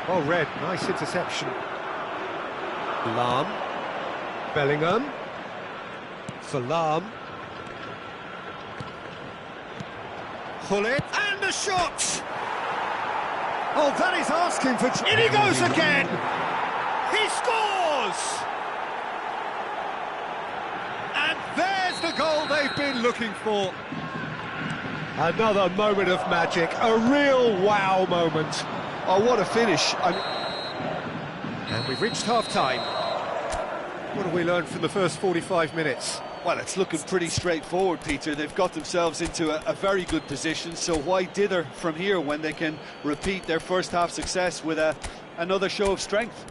[SPEAKER 2] Well read, nice interception. Lam. Bellingham. For Lam. Gullit. And the shot! Oh, that is asking for... In he goes again! He scores! And there's the goal they've been looking for. Another moment of magic, a real wow moment.
[SPEAKER 3] Oh, what a finish.
[SPEAKER 2] And we've reached half-time. What have we learned from the first 45 minutes?
[SPEAKER 3] Well, it's looking pretty straightforward, Peter. They've got themselves into a very good position, so why dither from here when they can repeat their first half success with another show of strength?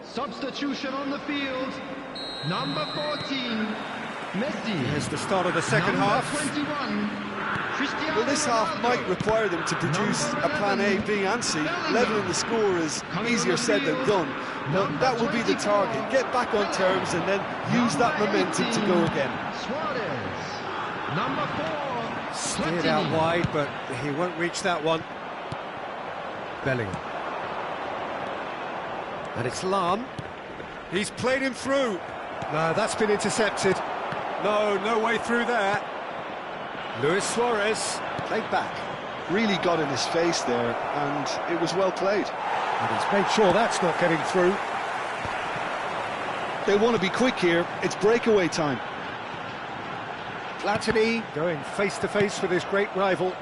[SPEAKER 4] Substitution on the field. Number 14, Messi.
[SPEAKER 2] Here's the start of the second half.
[SPEAKER 4] 21, Cristiano
[SPEAKER 3] Well, this half
[SPEAKER 4] Ronaldo.
[SPEAKER 3] might require them to produce a plan A, B and C. Levelling the score is easier said than done, but that will be the target. Get back on terms and then use that momentum to go again.
[SPEAKER 4] Suarez. Number 4,
[SPEAKER 2] Steered out wide, but he won't reach that one. Bellingham. And it's Lam. He's played him through. No, that's been intercepted. No way through there. Luis Suarez played back.
[SPEAKER 3] Really got in his face there, and it was well played.
[SPEAKER 2] And he's made sure that's not getting through.
[SPEAKER 3] They want to be quick here. It's breakaway time.
[SPEAKER 2] Platini going face-to-face with his great rival.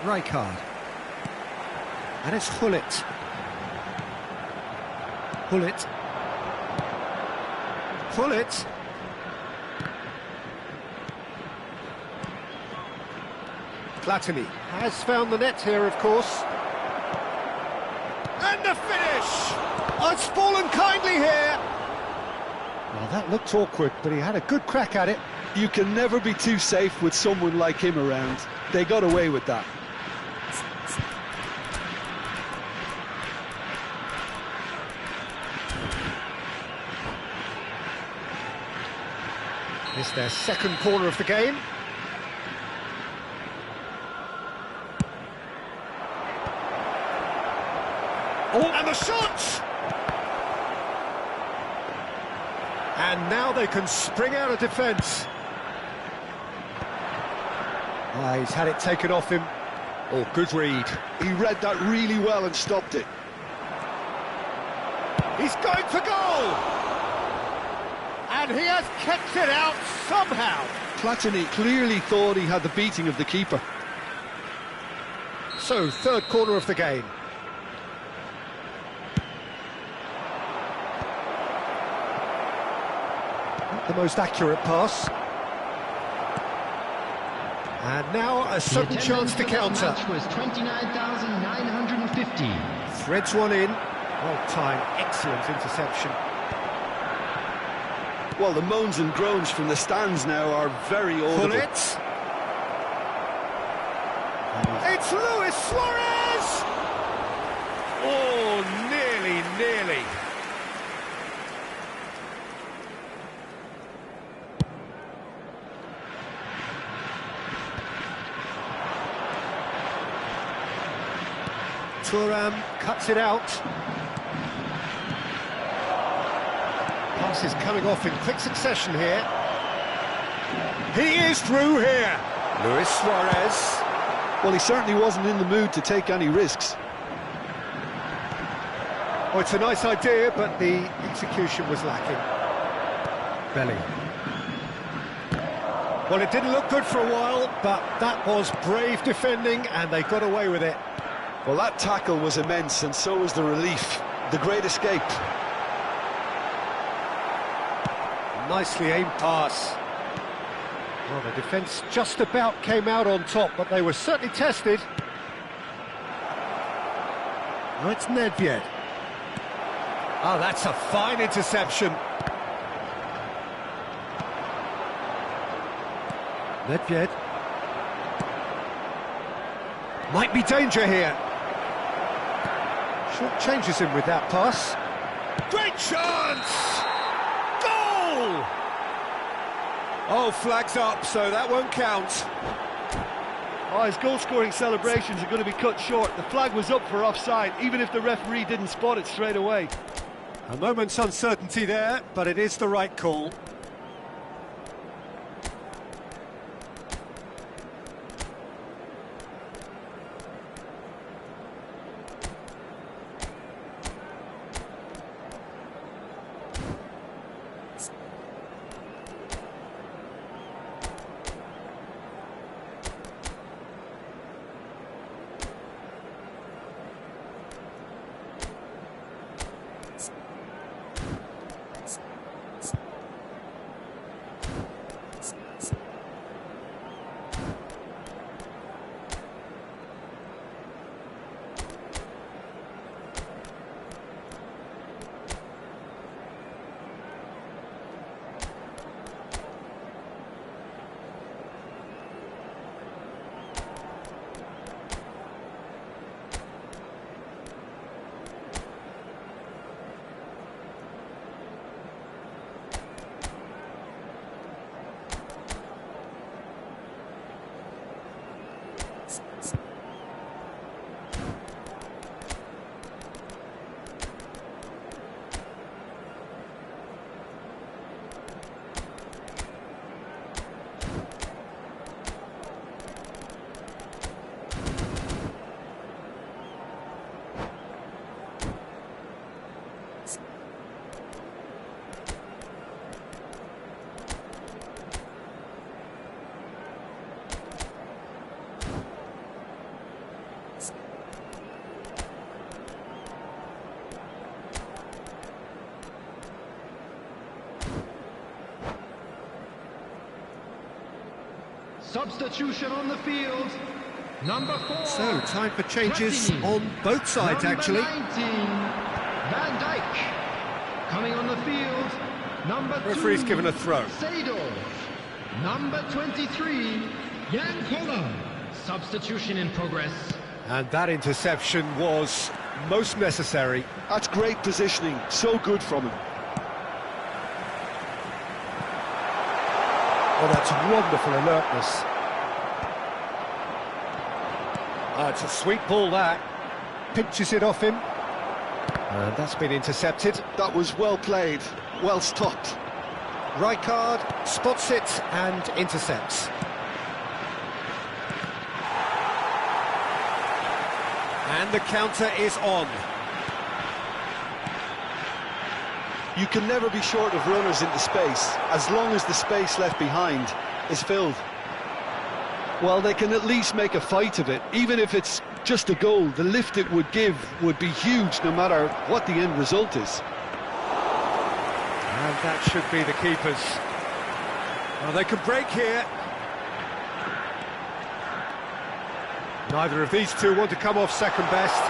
[SPEAKER 2] Rijkaard. And it's Gullit. Gullit. Gullit. Platini has found the net here, of course. And the finish! Oh, it's fallen kindly here. Well, that looked awkward, but he had a good crack at it.
[SPEAKER 3] You can never be too safe with someone like him around. They got away with that.
[SPEAKER 2] It's their second corner of the game. Oh, and the shot! And now they can spring out of defence. He's had it taken off him. Oh, good read.
[SPEAKER 3] He read that really well and stopped it.
[SPEAKER 2] He's going for goal! And he has kept it out somehow.
[SPEAKER 3] Platini clearly thought he had the beating of the keeper.
[SPEAKER 2] So, third corner of the game. Not the most accurate pass. And now a sudden chance to counter.
[SPEAKER 4] Match was 29,950.
[SPEAKER 2] Threads one in. Well timed, excellent interception.
[SPEAKER 3] Well, the moans and groans from the stands now are very audible.
[SPEAKER 2] Gullit. It's Luis Suarez! Oh, nearly. Thuram cuts it out. Passes coming off in quick succession here. He is through here. Luis Suarez.
[SPEAKER 3] Well, he certainly wasn't in the mood to take any risks.
[SPEAKER 2] Oh, it's a nice idea, but the execution was lacking. Belly. Well, it didn't look good for a while, but that was brave defending, and they got away with it.
[SPEAKER 3] Well, that tackle was immense, and so was the relief. The great escape.
[SPEAKER 2] Nicely aimed pass. Well, the defence just about came out on top, but they were certainly tested. Oh, it's Nedved. Oh, that's a fine interception. Nedved. Might be danger here. Short changes him with that pass. Great chance! Goal! Oh, flags up, so that won't count.
[SPEAKER 3] Oh, his goal-scoring celebrations are going to be cut short. The flag was up for offside, even if the referee didn't spot it straight away.
[SPEAKER 2] A moment's uncertainty there, but it is the right call.
[SPEAKER 4] Substitution on the field. Number 4.
[SPEAKER 2] So, time for changes on both sides, actually.
[SPEAKER 4] Number 19, Van Dijk. Coming on the field, number 2.
[SPEAKER 2] Referee's given a throw.
[SPEAKER 4] Seedorf. Number 23, Yankola.
[SPEAKER 5] Substitution in progress.
[SPEAKER 2] And that interception was most necessary.
[SPEAKER 3] That's great positioning, so good from him.
[SPEAKER 2] Oh, that's wonderful alertness. Oh, it's a sweet ball, that. Pinches it off him. And that's been intercepted.
[SPEAKER 3] That was well played, well stopped.
[SPEAKER 2] Rijkaard spots it and intercepts. And the counter is on.
[SPEAKER 3] You can never be short of runners into space, as long as the space left behind is filled. Well, they can at least make a fight of it. Even if it's just a goal, the lift it would give would be huge, no matter what the end result is.
[SPEAKER 2] And that should be the keepers. Well, they could break here. Neither of these two want to come off second best.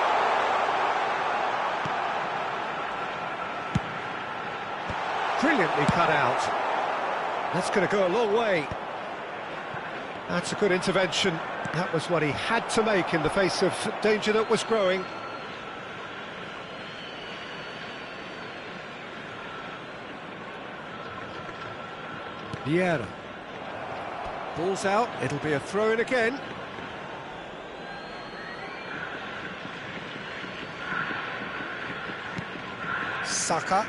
[SPEAKER 2] Brilliantly cut out. That's going to go a long way. That's a good intervention. That was what he had to make in the face of danger that was growing. Vieira. Ball's out, it'll be a throw-in again. Saka.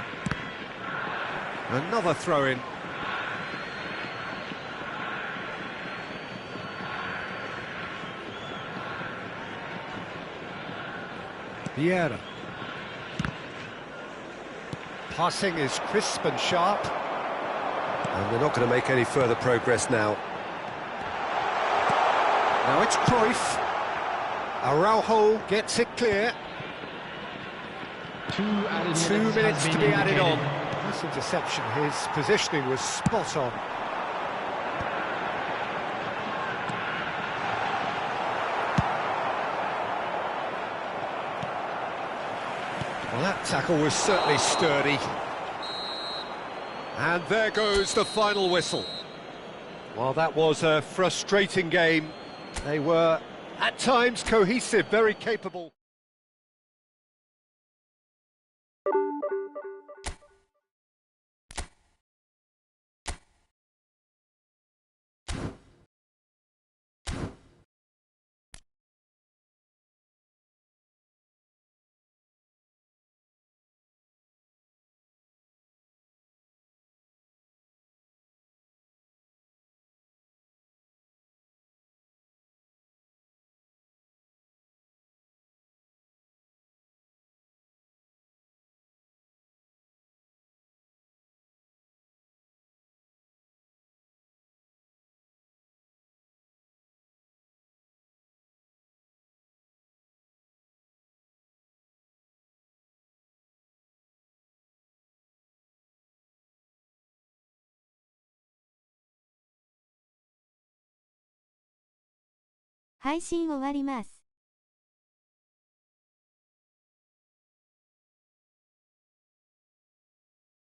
[SPEAKER 2] Another throw-in. Vieira. Passing is crisp and sharp.
[SPEAKER 8] And they're not going to make any further progress now.
[SPEAKER 2] Now it's Cruyff. Araujo gets it clear.
[SPEAKER 4] 2
[SPEAKER 2] minutes to be added on. This interception, his positioning was spot on. Well, that tackle was certainly sturdy. And there goes the final whistle. Well, that was a frustrating game. They were, at times, cohesive, very capable.
[SPEAKER 1] 配信終わります。